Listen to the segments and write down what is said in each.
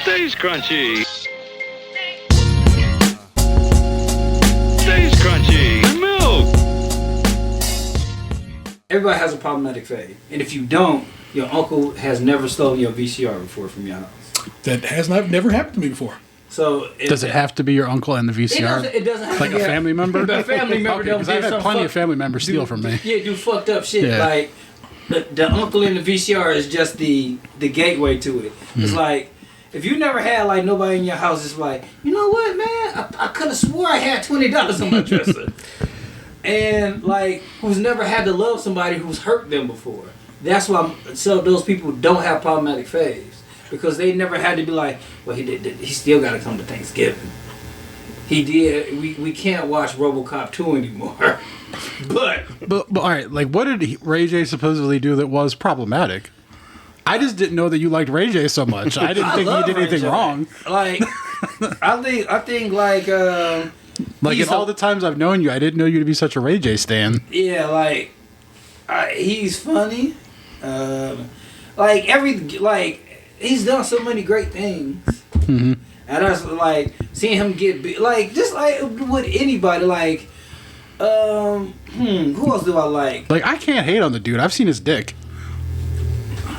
stays crunchy. Stays crunchy. And milk. Everybody has a problematic phase. And if you don't, your uncle has never stolen your VCR before from your house. That has never happened to me before. So does it have to be your uncle and the VCR? It doesn't have like to be a family member? A family member. Okay, because I've had plenty of family members steal from me. Yeah, do fucked up shit. Yeah. Like, the uncle in the VCR is just the gateway to it. It's like, if you never had like nobody in your house, it's like, you know what, man? I could have swore I had $20 on my dresser. And like, who's never had to love somebody who's hurt them before. That's why those people don't have problematic phase. Because they never had to be like, well, he still got to come to Thanksgiving. He did. We can't watch RoboCop 2 anymore. but all right, like, what did Ray J supposedly do that was problematic? I just didn't know that you liked Ray J so much. I didn't think he did anything wrong. Like, I think like in all the times I've known you, I didn't know you to be such a Ray J stan. Yeah, like he's funny. He's done so many great things. Mm-hmm. And that's like seeing him get like just like with anybody like who else do I like? Like, I can't hate on the dude. I've seen his dick.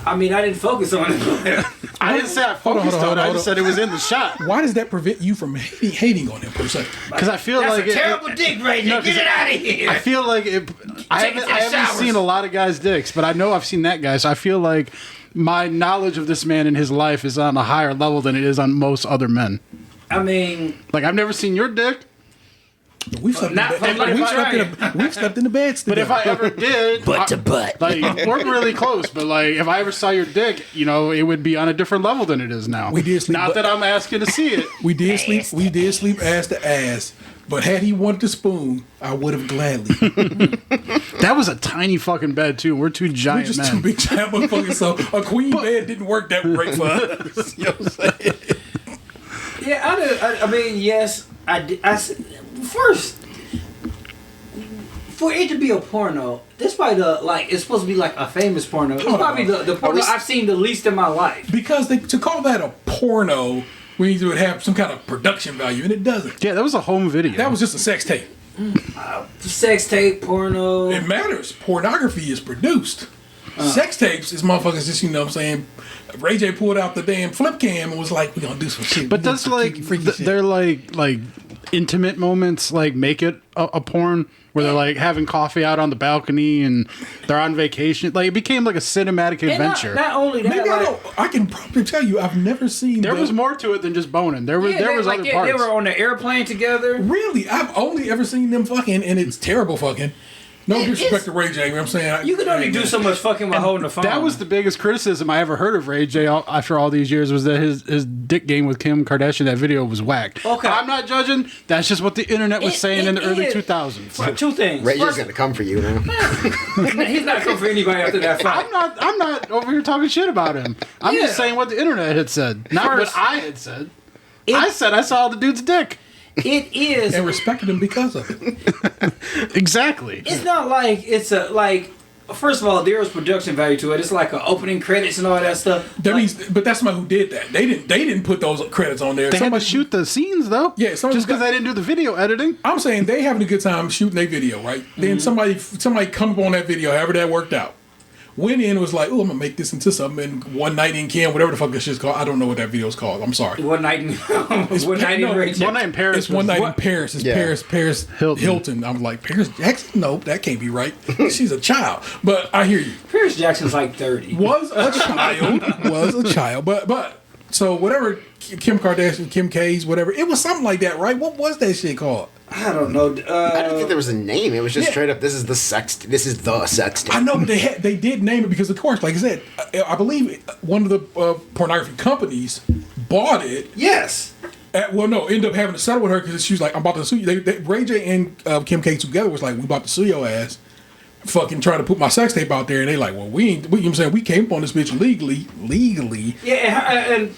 I mean, I didn't focus on it. I didn't say I focused on it. I just said it was in the shot. Why does that prevent you from hating on him per se? Because I feel that's like a terrible dick right there. Get it out of here. I feel like I haven't seen a lot of guys' dicks, but I know I've seen that guy. So I feel like my knowledge of this man and his life is on a higher level than it is on most other men. I mean, like, I've never seen your dick. We've slept in the beds together. But if I ever did, butt to butt, like, we're really close. But like, if I ever saw your dick, you know, it would be on a different level than it is now. We did sleep, not that I'm asking to see it. We did sleep ass to ass. But had he wanted to spoon, I would have gladly. That was a tiny fucking bed too. We're two giant men. We're just two big giant motherfuckers. So a queen bed didn't work that great for us. You know what I'm saying? Yeah, I mean, yes, I did. First, for it to be a porno, this probably it's supposed to be like a famous porno. It's probably the porno I've seen the least in my life. Because to call that a porno, we need to have some kind of production value, and it doesn't. Yeah, that was a home video. That was just a sex tape. Sex tape, porno. It matters. Pornography is produced. Sex tapes is motherfuckers just, you know what I'm saying, Ray J pulled out the damn flip cam and was like, we're gonna do some shit. But that's like, they're like intimate moments, like, make it a porn where they're like having coffee out on the balcony and they're on vacation. Like, it became like a cinematic adventure. Not only that, maybe I can probably tell you, I've never seen. There was more to it than just boning. There was other parts. They were on the airplane together. Really, I've only ever seen them fucking, and it's terrible fucking. No disrespect to Ray J, you know what I'm saying? You can only do so much fucking while holding the phone. That was the biggest criticism I ever heard of Ray J after all these years, was that his dick game with Kim Kardashian, that video was whack. Okay. I'm not judging. That's just what the internet was saying in the early 2000s. Two things. Ray J's gonna come for you now. He's not coming for anybody after that fight. I'm not over here talking shit about him. I'm just saying what the internet had said, not what I had said. I said I saw the dude's dick. It is, and respected him because of it. Exactly. It's not like it's first of all, there was production value to it. It's like an opening credits and all that stuff. That means, but that's somebody who did that. They didn't put those credits on there. They had to shoot the scenes though. Yeah, just because they didn't do the video editing. I'm saying they having a good time shooting their video, right? Mm-hmm. Then somebody come up on that video, however that worked out. Went in and was like, oh, I'm gonna make this into something. And One Night in Kim, whatever the fuck this shit's called. I don't know what that video's called. I'm sorry. One Night in Paris. One Night in Paris. It's One Night in Paris. It's Paris Hilton. I'm like, Paris Jackson? Nope, that can't be right. She's a child. But I hear you. Paris Jackson's like 30. Was a child. But so whatever Kim Kardashian, Kim K's, whatever, it was something like that, right? What was that shit called? I don't know. I don't think there was a name. It was just straight up. This is the sex tape. I know, but they did name it because, of course, like I said, I believe one of the pornography companies bought it. Yes. Ended up having to settle with her because she was like, "I'm about to sue you." Ray J and Kim K together was like, "We about to sue your ass." Fucking trying to put my sex tape out there, and they like, well, we ain't. You know what I'm saying? We came up on this bitch legally. Yeah, and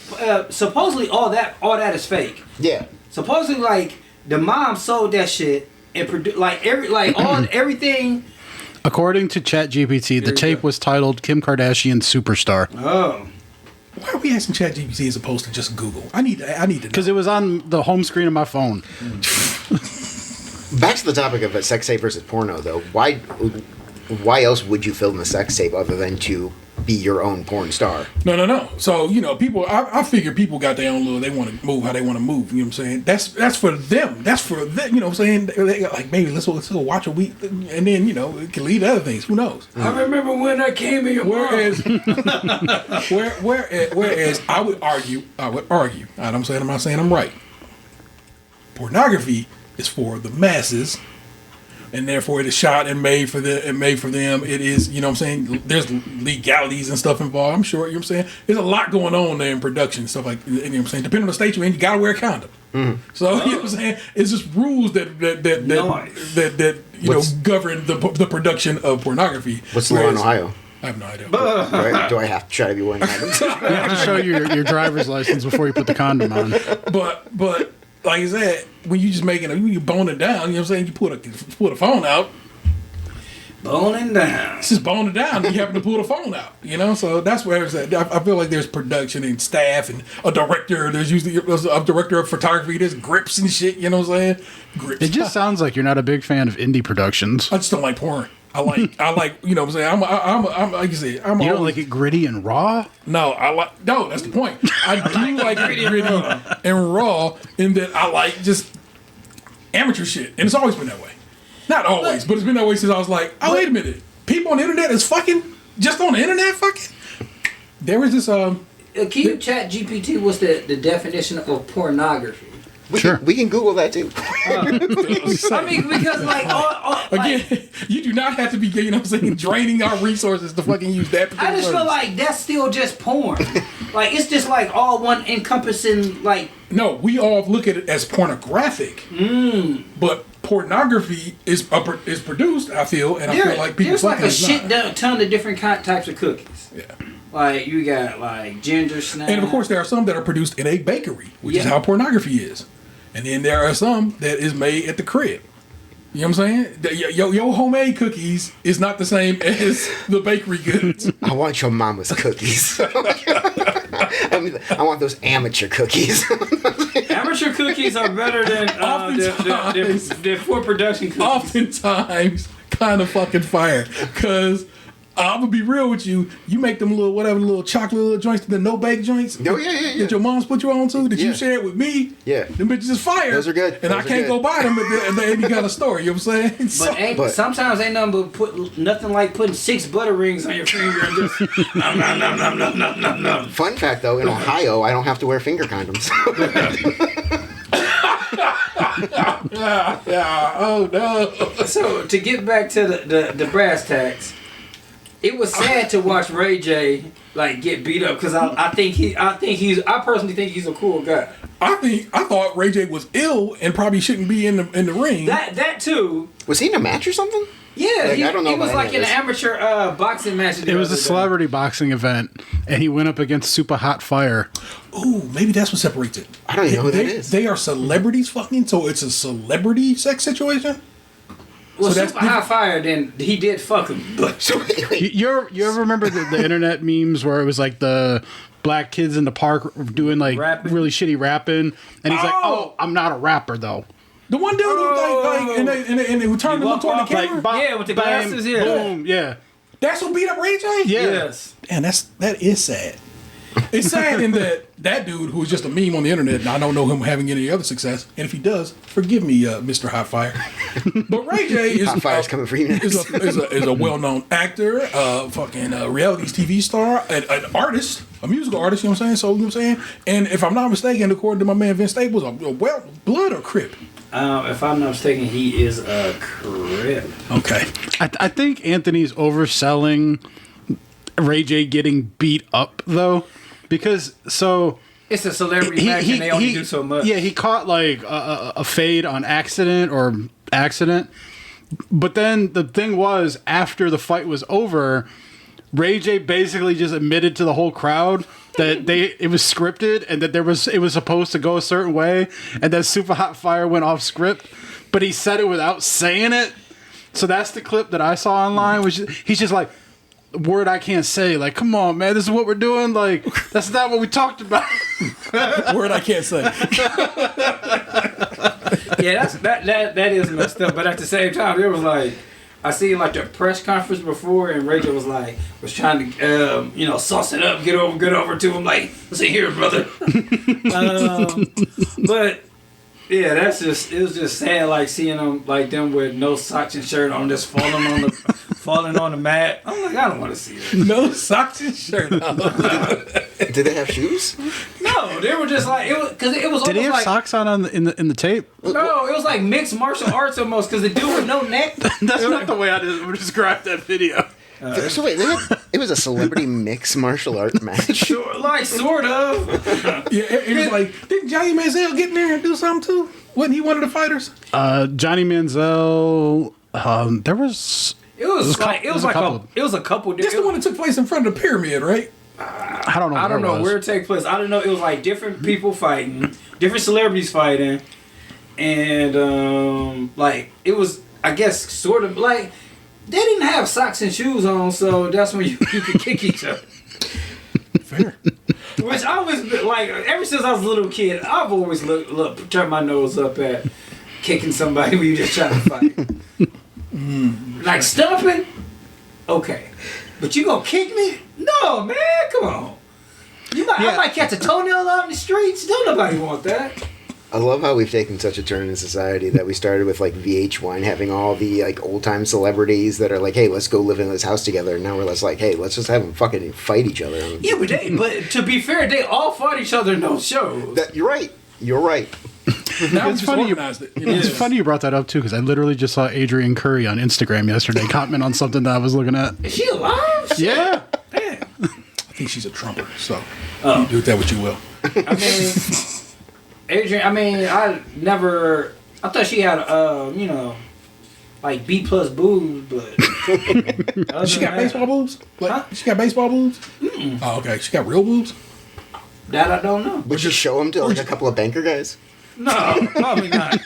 supposedly all that is fake. Yeah. Supposedly, like, the mom sold that shit and produced everything. According to ChatGPT, the tape was titled "Kim Kardashian Superstar." Oh. Why are we we asking ChatGPT as opposed to just Google? I need to know. Because it was on the home screen of my phone. Back to the topic of a sex tape versus porno, though. Why else would you film a sex tape other than to be your own porn star? No. So, people, I figure people got their own little, they want to move how they want to move. You know what I'm saying? That's for them. That's for them. You know what I'm saying? They got, like, maybe let's go watch a week. And then, it can lead to other things. Who knows? I remember when I came in your Whereas I would argue, I'm not saying I'm right. Pornography is for the masses, and therefore it is shot and made for them. It is, what I'm saying? There's legalities and stuff involved. I'm sure, you know what I'm saying? There's a lot going on there in production, stuff like, you know what I'm saying? Depending on the state you're in, you gotta wear a condom. So, you know what I'm saying? It's just rules that govern the production of pornography. What's the law in Ohio? I have no idea. Do I have to try to be wearing condoms? You have to show your driver's license before you put the condom on. But like I said, when you just you bone it down, you know what I'm saying? You pull the phone out. Boning down. It's just boning down. You happen to pull the phone out, So that's where it's at. I feel like there's production and staff and a director. There's usually a director of photography. There's grips and shit. You know what I'm saying? Grips. It just sounds like you're not a big fan of indie productions. I just don't like porn. I like, you know what I'm saying? I'm like you said, You don't like it gritty and raw? No, that's the point. I do like it gritty and raw in that I like just amateur shit. And it's always been that way. Not always, but it's been that way since I was like, wait a minute. People on the internet is fucking, just on the internet fucking? There was this, Can you chat GPT what's the definition of pornography? We can Google that too. I mean, because again, you do not have to be, draining our resources to fucking use that. I just feel like that's still just porn. Like, it's just like all one encompassing, like. No, we all look at it as pornographic. But pornography is produced, I feel, and I feel like people. There's like a ton of different types of cookies. Yeah. Like, you got like ginger snap. And of course, there are some that are produced in a bakery, which is how pornography is. And then there are some that is made at the crib. You know what I'm saying? Your homemade cookies is not the same as the bakery goods. I want your mama's cookies. I want those amateur cookies. Amateur cookies are better than for production cookies. Oftentimes, kind of fucking fire. Because I'm gonna be real with you. You make them little chocolate little joints, the no bake joints. Oh yeah. That your mom's put you on to. That you shared with me. Yeah, them bitches is fire. Those are good. And I can't go buy them at any kind of store. You know what I'm saying? But sometimes ain't nothing but nothing like putting 6 butter rings on your finger and just nom. Fun fact though, in Ohio, I don't have to wear finger condoms. Yeah. Oh no. So to get back to the brass tacks. It was sad to watch Ray J get beat up because I personally think he's a cool guy. I thought Ray J was ill and probably shouldn't be in the ring. That too. Was he in a match or something? Yeah, I don't know. He was in an amateur boxing match. It was a celebrity boxing event, and he went up against Super Hot Fire. Ooh, maybe that's what separates it. I don't even know who that is. They are celebrities fucking, so it's a celebrity sex situation. Well, so Super High Fire, then he did fuck him. But you ever remember the internet memes where it was like the black kids in the park doing rapping? Really shitty rapping, and he's like, "Oh, I'm not a rapper though." The one dude who who turned to look toward the camera, with the glasses, boom, yeah. That's what beat up Ray J. Yeah. Yes, and that is sad. It's sad in that dude who is just a meme on the internet, and I don't know him having any other success. And if he does, forgive me, Mr. Hot Fire. But Ray J is Hot Fire's coming for you next. is a well-known actor, reality TV star, an artist, a musical artist. You know what I'm saying? So you know what I'm saying. And if I'm not mistaken, according to my man Vince Staples, blood or Crip. If I'm not mistaken, he is a Crip. Okay. I think Anthony's overselling Ray J getting beat up though, because it's a celebrity match and they only do so much. Yeah, he caught a fade on accident, but then the thing was, after the fight was over, Ray J basically just admitted to the whole crowd that it was scripted and that it was supposed to go a certain way, and that Super Hot Fire went off script, but he said it without saying it. So that's the clip that I saw online, which he's just like, word I can't say. Like, come on, man, this is what we're doing. Like, that's not what we talked about. Word I can't say. Yeah, that is messed up. But at the same time, it was like I seen like the press conference before, and Rachel was trying to sauce it up, get over to him like, listen here, brother. But yeah, it was just sad, like seeing them like them with no socks and shirt on, just falling on the mat. I'm like, I don't want to see that. No socks and shirt on. Did they have shoes? No, they were just like because it was. Did he have like, socks on in the tape? No, it was like mixed martial arts almost because the dude with no neck. That's not the way I would describe that video. So wait, it was a celebrity mixed martial art match. Sort of. Yeah, it was like, didn't Johnny Manziel get in there and do something too? Wasn't he one of the fighters? Johnny Manziel. There was. It was a couple. That's the one that took place in front of the pyramid, right? I don't know. I don't know where it takes place. I don't know. It was like different people fighting, different celebrities fighting, and like it was, I guess, sort of like they didn't have socks and shoes on, so that's when you could kick each other. Fair. Which I always like. Ever since I was a little kid, I've always turned my nose up at kicking somebody when you just trying to fight. Like stomping, okay, but you gonna kick me? No, man, come on. I might catch a toenail out in the streets. Don't nobody want that. I love how we've taken such a turn in society that we started with like VH1 having all the like old time celebrities that are like, hey, let's go live in this house together. And now we're just like, hey, let's just have them fucking fight each other. Yeah, but to be fair, they all fought each other in those shows. You're right. You're right. Now It's funny. It's funny you brought that up too, because I literally just saw Adrian Curry on Instagram yesterday comment on something that I was looking at. Is she alive? Yeah. Damn. I think she's a trumper, so you do with that what you will. I mean, Adrian. I thought she had like B+ boobs, but She got baseball boobs? Like, Huh? She got baseball boobs? Oh, okay. She got real boobs? that I don't know. Would you show them to like a couple of banker guys? No, probably not.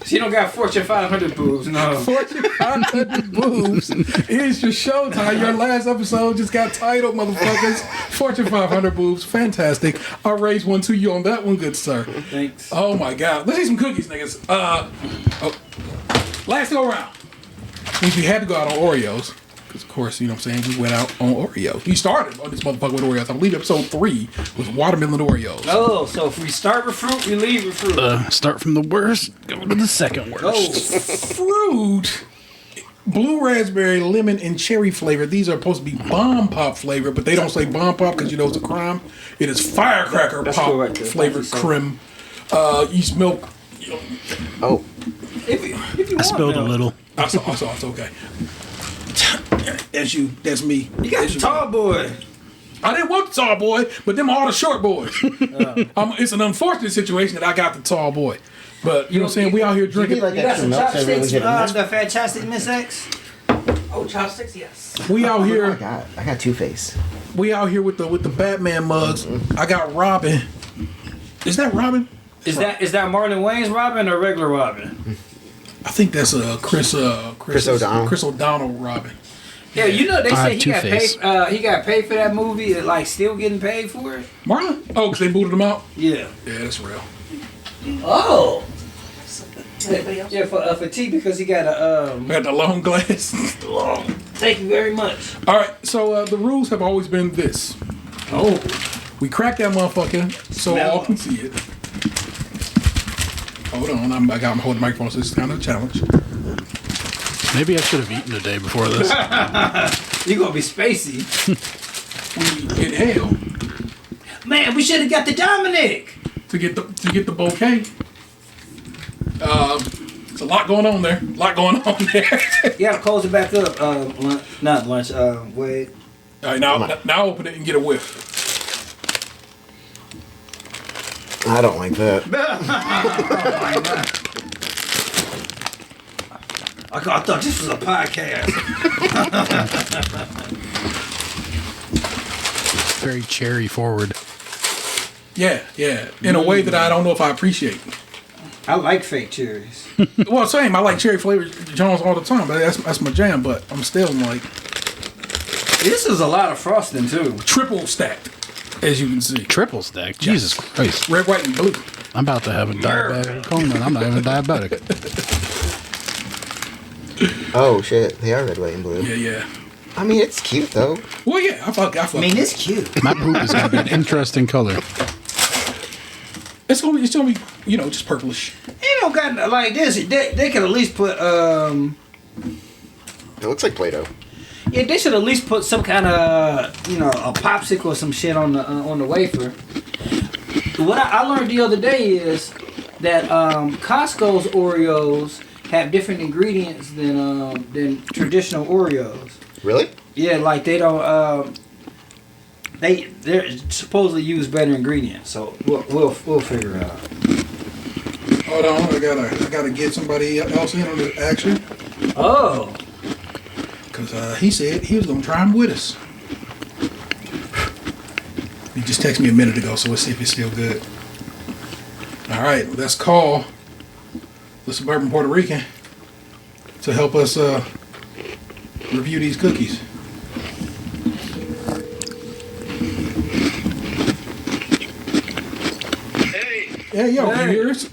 She don't got Fortune 500 boobs. No. Fortune 500 boobs. It's your showtime. Your last episode just got titled, motherfuckers. Fortune 500 boobs. Fantastic. I'll raise one to you on that one, good sir. Thanks. Oh my God. Let's eat some cookies, niggas. Last go around. We had to go out on Oreos. Because, of course, you know what I'm saying? We went out on Oreos. We started on this motherfucker with Oreos. I believe episode 3 was watermelon Oreos. Oh, so if we start with fruit, we leave with fruit. Start from the worst, go to the second worst. Oh, Fruit. Blue raspberry, lemon, and cherry flavor. These are supposed to be bomb pop flavor, but they don't say bomb pop because you know it's a crime. It is firecracker That's pop cool right there. flavored Thank you, creme. Yeast milk. Oh, if you I want spilled a milk. little. I saw it's okay. That's you. That's me. You got the tall boy. I didn't want the tall boy, but them all the short boys. It's an unfortunate situation that I got the tall boy. But you know what I'm saying? We out here drinking. like You got extra some milk to really chopsticks, hit a miss? the fantastic Miss X? Oh, chopsticks, yes. We out I here. got Two-Face. We out here with the Batman mugs. I got Robin. Is that Robin? Is that Marlon Wayne's Robin or regular Robin? I think that's Chris O'Donnell. Chris O'Donnell Robin. Yeah, you know they say he got Two-Face. paid. He got paid for that movie. And, like still getting paid for it. Marlon? Oh, because they booted him out? Yeah. Yeah, that's real. Oh. Yeah, for T because he got a Got the long glass. long. Thank you very much. All right, so the rules have always been this. Oh. We crack that motherfucker so Smell all it. can see it. Hold on, I got him holding the microphone, so this is kind of a challenge. Maybe I should have eaten today before this. You gonna be spacey. We inhale Man, we should have got the Dominic. to get the bouquet. There's a lot going on there. You gotta close it back up. Not lunch. Wait. All right, now open it and get a whiff. I don't like that. I thought this was a podcast. Very cherry forward. Yeah. In a way that I don't know if I appreciate. I like fake cherries. Well, same. I like cherry flavored Jones all the time, but that's my jam. But I'm still like, This is a lot of frosting too. Triple stacked, as you can see. Triple stack. Jesus Christ. Red, white, and blue. I'm about to have a diabetic coma. I'm not even diabetic. Oh shit, they are red, white, and blue. Yeah. I mean, it's cute though. Well, yeah, I fuck. I mean, it's cute. My poop is gonna be an interesting color. It's gonna be, just purplish. They don't got like this. They could at least put It looks like Play-Doh. Yeah, they should at least put some kind of a popsicle or some shit on the wafer. What I learned the other day is that Costco's Oreos have different ingredients than traditional Oreos. Really? Yeah, like they don't. They're supposedly use better ingredients, so we'll figure it out. Hold on, I gotta get somebody else in on the action. Oh. Because he said he was gonna try them with us. He just texted me a minute ago, so let's see if it's still good. All right, let's call the suburban Puerto Rican to help us review these cookies. Hey, Hey, yo, can you hear us?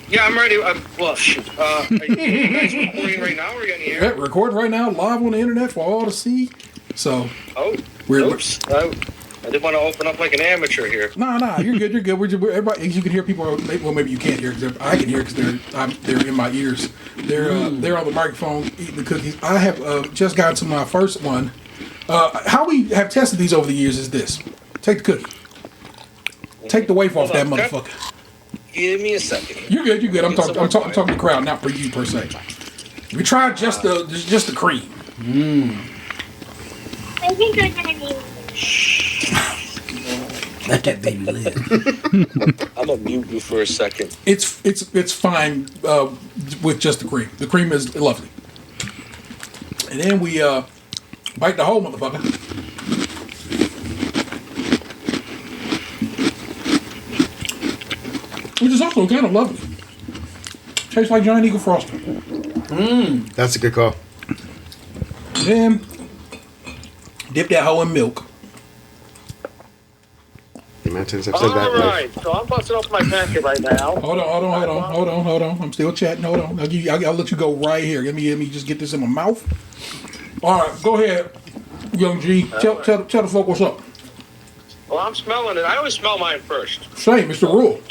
yeah, I'm ready. Well, shoot. Are you guys recording right now? Or are you on the Yeah, air? recording right now, live on the internet for all to see. So, Oh, oops. I didn't want to open up like an amateur here. nah, you're good. We're everybody, you can hear people. Well, maybe you can't hear because I can hear because they're in my ears. They're on the microphone eating the cookies. I have just gotten to my first one. How we have tested these over the years is this: take the cookie, take the wafer off that motherfucker. Give me a second. You're good. I'm talking to the crowd, not for you per se. We tried just the cream. I think I'm gonna need. Let that baby live. I'm gonna mute you for a second. It's fine with just the cream. The cream is lovely. And then we bite the whole motherfucker. Which is also kind of lovely. Tastes like Giant Eagle Frosting. That's a good call. Then dip that hoe in milk. The amount of times I've said that. All right, so I'm busting open my packet right now. Hold on. I'm still chatting. Hold on. I'll let you go right here. Let me just get this in my mouth. All right, go ahead, Young G. Tell the folk what's up. Well, I'm smelling it. I always smell mine first. Same, Mr. Rule.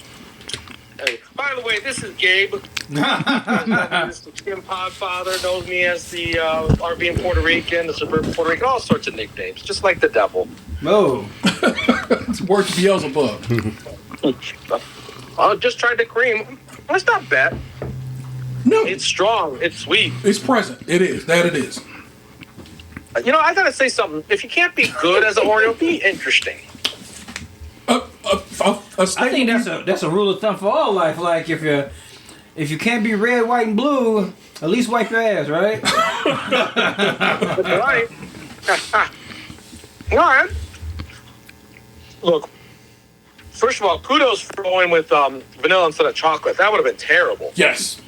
Hey, by the way, this is Gabe. Mr. SKiM Podfather knows me as the RV Puerto Rican, the suburban Puerto Rican, all sorts of nicknames, just like the devil. No. It's work to Beelzebub. Just tried the cream. It's not bad. No, It's strong. It's sweet. it's present. It is. That it is. I gotta say something. If you can't be good as an Oreo, be interesting. A I statement. think that's a rule of thumb for all life. Like if you can't be red, white, and blue, at least wipe your ass, right? All right. All right. Look, first of all, kudos for going with vanilla instead of chocolate. That would have been terrible. Yes.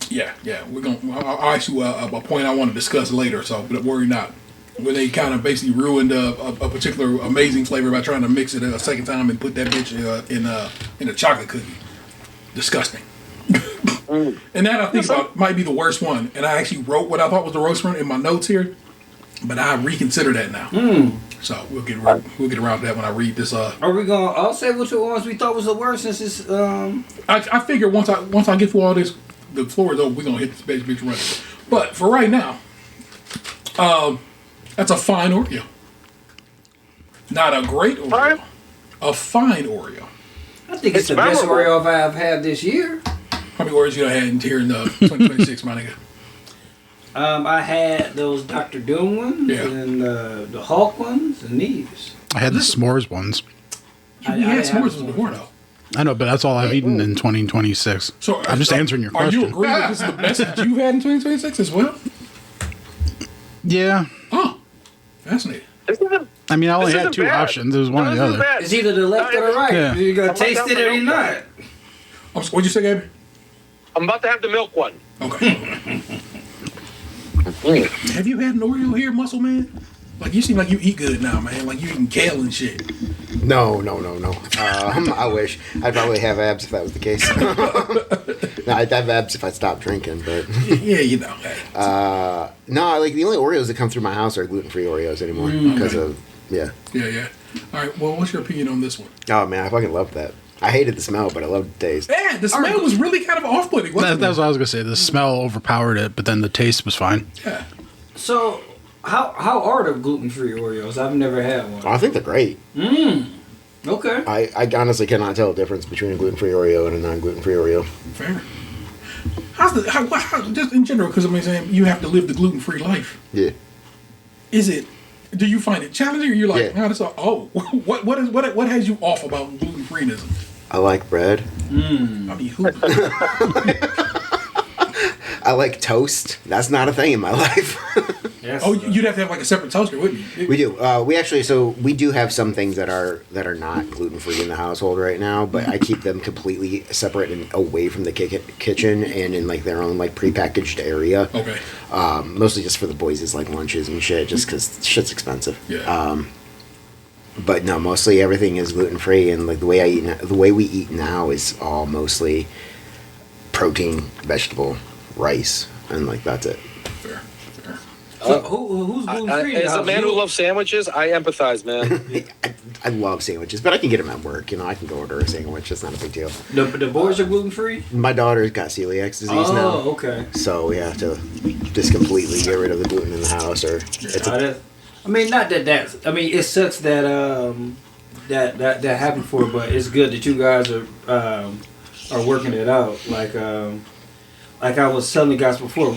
Yeah. We're gonna. I'll ask you a point I want to discuss later. So, but worry not. Where they kind of basically ruined a particular amazing flavor by trying to mix it a second time and put that bitch in a chocolate cookie. Disgusting. And that I think about might be the worst one. And I actually wrote what I thought was the worst one in my notes here, but I reconsider that now. So we'll get around to that when I read this. Are we gonna all say which ones we thought was the worst since it's I figure once I get through all this, the floor is over. We're gonna hit this bitch running. But for right now, that's a fine Oreo. Not a great Oreo. Fine? A fine Oreo. I think it's the best memorable. Oreo I've had this year. How many Oreos you done had here in 2026, my nigga? I had those Dr. Doom ones Yeah. and the Hulk ones and these. I had the s'mores ones. You had s'mores before though. I know, but that's all I've eaten in 2026. So I'm just answering your Are you question. agreeing that this is the best that you've had in 2026 as well? Yeah. Oh, fascinating. This isn't, I mean, I only this had isn't two bad. options. It was one or This the isn't other. bad. It's either the left or the right. Yeah. You're gonna I'm taste about it to or you're milk not. What'd you say, Gabby? I'm about to have the milk one. Okay. Have you had an Oreo here, Muscle Man? Like, you seem like you eat good now, man. Like, you eating kale and shit. No. I wish. I'd probably have abs if that was the case. No, I'd have abs if I stopped drinking, but... Yeah, you know. No, like, the only Oreos that come through my house are gluten-free Oreos anymore. Because of... Yeah. Yeah. All right, well, what's your opinion on this one? Oh, man, I fucking loved that. I hated the smell, but I loved the taste. Yeah, the smell was really kind of off-putting, wasn't That's what I was gonna say. The smell overpowered it, but then the taste was fine. it? Yeah. So, how are the gluten-free Oreos? I've never had one. Oh, I think they're great. Okay. I honestly cannot tell the difference between a gluten-free Oreo and a non-gluten-free Oreo. Fair. How just in general, because I'm saying you have to live the gluten-free life. Yeah. Do you find it challenging, or you're like, Yeah. what has you off about gluten-freenism? I like bread. I mean, who? I like toast. That's not a thing in my life. Yes. Oh, you'd have to have like a separate toaster, wouldn't you? We do. We do have some things that are not gluten free in the household right now, but I keep them completely separate and away from the kitchen and in like their own like prepackaged area. Okay. Mostly just for the boys' like lunches and shit, just because shit's expensive. Yeah. But no, mostly everything is gluten free, and like the way we eat now is all mostly protein, vegetable, rice, and like that's it. Fair. So who's gluten-free? As a man who loves sandwiches, I empathize, man. I love sandwiches, but I can get them at work. You know, I can go order a sandwich. It's not a big deal. The boys are gluten-free? My daughter's got celiac disease now. Oh, okay. So we have to just completely get rid of the gluten in the house, or I mean, not that. I mean, it sucks that that happened for her, but it's good that you guys are working it out. Like I was telling you guys before,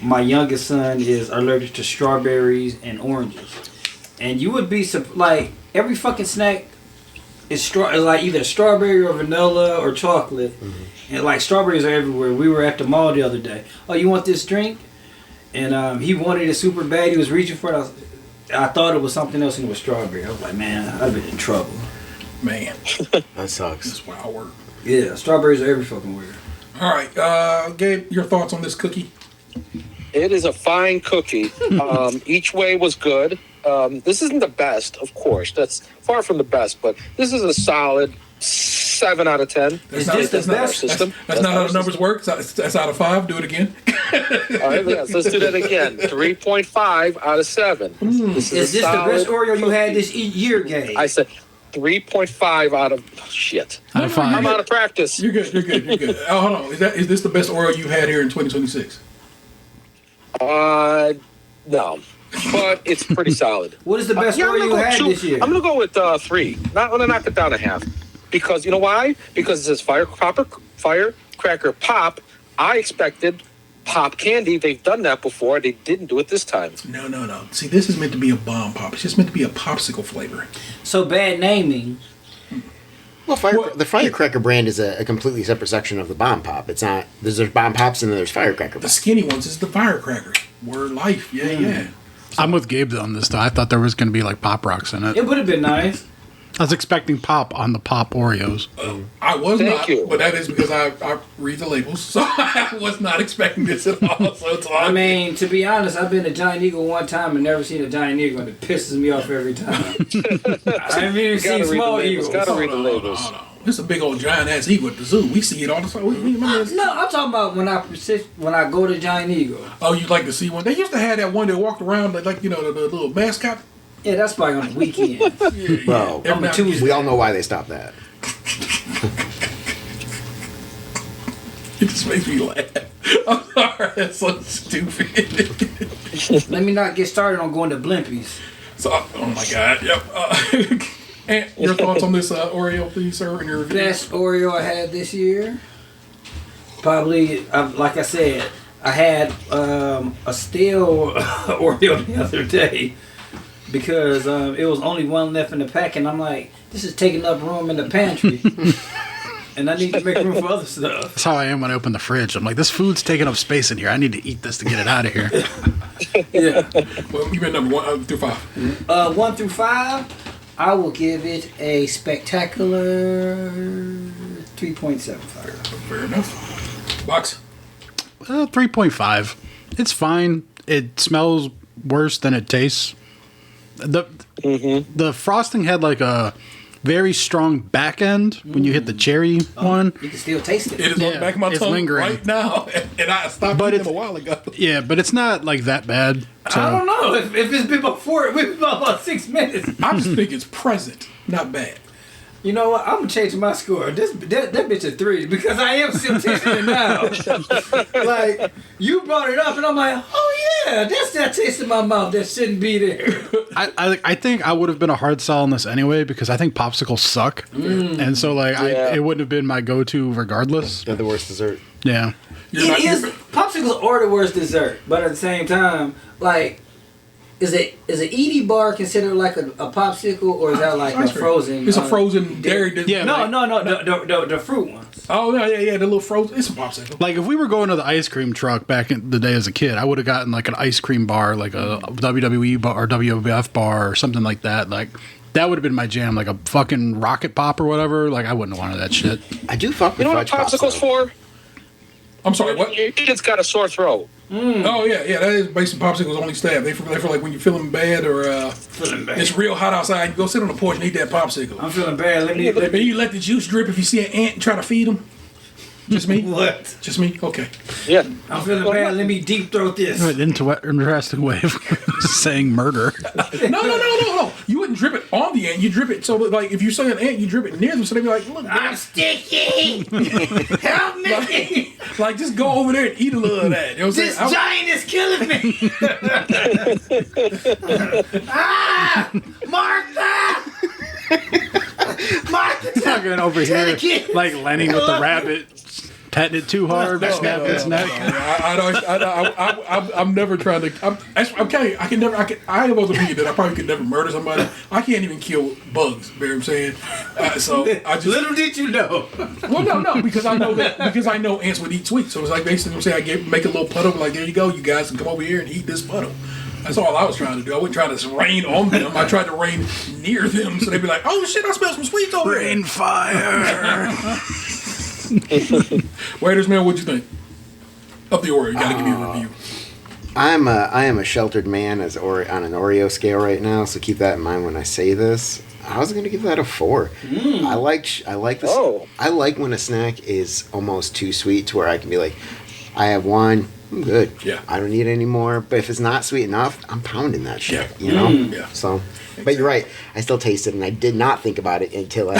my youngest son is allergic to strawberries and oranges, and you would be like every fucking snack is like either strawberry or vanilla or chocolate, and like strawberries are everywhere. We were at the mall the other day. Oh, you want this drink? And he wanted it super bad. He was reaching for it. I thought it was something else and it was strawberry. I was like, man, I've been in trouble. Man, that sucks. that's why I work. Yeah, strawberries are every fucking where. All right, Gabe, your thoughts on this cookie? It is a fine cookie. Each way was good. This isn't the best, of course. That's far from the best, but this is a solid 7 out of 10. That's That's not how the numbers work. That's out of 5. Do it again. All right, yes, let's do that again. 3.5 out of 7. Is this the best Oreo you had this year, Gabe? I said 3.5 out of shit. Out of 5. I'm out of practice. You're good. Oh, hold on. Is this the best Oreo you had here in 2026? No. But it's pretty solid. What is the best Oreo you had this year? I'm going to go with 3. I'm going to knock it down a half. Because, you know why? Because it says firecracker pop. I expected pop candy. They've done that before. They didn't do it this time. No. See, this is meant to be a bomb pop. It's just meant to be a popsicle flavor. So bad naming. Well, the Firecracker brand is a completely separate section of the Bomb Pop. It's not. There's Bomb Pops and then there's Firecracker The Pops. skinny ones is the firecracker. Word life. Yeah. I'm with Gabe on this though. I thought there was going to be like Pop Rocks in it. It would have been nice. I was expecting pop on the Pop Oreos. I was Thank not, you. but that is because I read the labels, so I was not expecting this at all. So it's all I mean, to be honest, I've been to Giant Eagle one time and never seen a Giant Eagle, and it pisses me off every time. I haven't even seen small eagles. Gotta read the labels. Hold on. This is a big old giant ass eagle at the zoo. We see it all the time. No, I'm talking about when I go to Giant Eagle. Oh, you like to see one? They used to have that one that walked around like the little mascot. Yeah, that's probably on the weekend. Well, On the Tuesday. we all know why they stopped that. It just makes me laugh. I'm sorry, that's so stupid. Let me not get started on going to Blimpies. So, oh my god, yep. And your thoughts on this Oreo, please, sir, in your review? Best Oreo I had this year? Probably, like I said, I had a stale Oreo the other day because it was only one left in the pack, and I'm like, this is taking up room in the pantry. And I need to make room for other stuff. That's how I am when I open the fridge. I'm like, this food's taking up space in here. I need to eat this to get it out of here. Yeah. Well, you been number 1 through 5. 1 through 5, I will give it a spectacular 3.75. Fair enough. Box. 3.5. It's fine. It smells worse than it tastes. The frosting had like a very strong back end when you hit the cherry one. You can still taste it. It is on the back of my it's tongue lingering. right now, and I stopped eating them a while ago. Yeah, but it's not like that bad. So. I don't know if it's been before. We've been about 6 minutes. I just think it's present, not bad. You know what? I'm gonna change my score. That bitch a 3 because I am still tasting it now. Like you brought it up, and I'm like, oh yeah, that's that taste in my mouth that shouldn't be there. I think I would have been a hard sell on this anyway because I think popsicles suck, and so like it wouldn't have been my go-to regardless. They're the worst dessert. Yeah, Popsicles are the worst dessert, but at the same time, like. Is an Edie bar considered like a popsicle, or is that like a frozen? It's a frozen dairy. Yeah. No, the fruit ones. Oh yeah, the little frozen. It's a popsicle. Like if we were going to the ice cream truck back in the day as a kid, I would have gotten like an ice cream bar, like a WWE bar or WWF bar or something like that. Like that would have been my jam, like a fucking rocket pop or whatever. Like I wouldn't have wanted that shit. I do fuck with You know what fudge popsicles pops, though. for? I'm sorry, what? Your kid's got a sore throat. Oh yeah, that is basically popsicles only stab. They for like when you're feeling bad or Feeling bad. it's real hot outside. You go sit on the porch and eat that popsicle. I'm feeling bad. Let me. And you let the juice drip if you see an ant and try to feed them. Just me? What? Just me? Okay. Yeah. I'm feeling bad. Let me deep throat this. Interesting way of saying murder. No. You wouldn't drip it on the ant. You drip it so that, like, if you see an ant, you drip it near them so they'd be like, look, I'm sticky. Help me. like, just go over there and eat a little of that. You know what I'm This saying? giant is killing me. Martha. Fucking over here, kids. like Lenny with the rabbit, petting it too hard, snapping its neck. I'm never trying to. Okay, I can never. I have also opinion that I probably could never murder somebody. I can't even kill bugs. You know what I'm saying? So I just. Little did you know. Well, no, because I know ants would eat sweets. So it's like basically, I'm saying make a little puddle. Like there you go, you guys can come over here and eat this puddle. That's all I was trying to do. I wasn't trying to rain on them. I tried to rain near them so they'd be like, "Oh shit, I smell some sweets over there." Rain fire. Waiters, man, what'd you think of the Oreo? You gotta give me a review. I am a sheltered man on an Oreo scale right now, so keep that in mind when I say this. I was gonna give that a 4. I like this. Oh. I like when a snack is almost too sweet to where I can be like, I have one, I'm good. Yeah. I don't need any more. But if it's not sweet enough, I'm pounding that shit. Yeah. You know. Yeah. So, but you're right. I still taste it, and I did not think about it until I.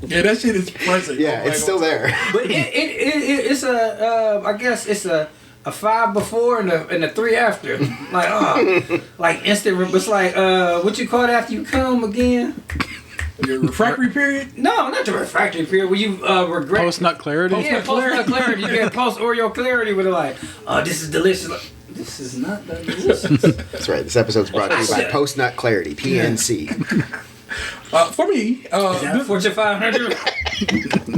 Yeah, that shit is present. Yeah, it's still there. But it's I guess it's a 5 before and a 3 after. Like like instant. It's like what you call it after you come again? Your refractory period? No, not the refractory period. Where you regret Post nut clarity. Yeah, post nut clarity. You get post Oreo clarity where they're like, oh, this is delicious. Like, this is not that delicious. That's right. This episode's brought to you by Post Nut Clarity, PNC. For me, Fortune 500.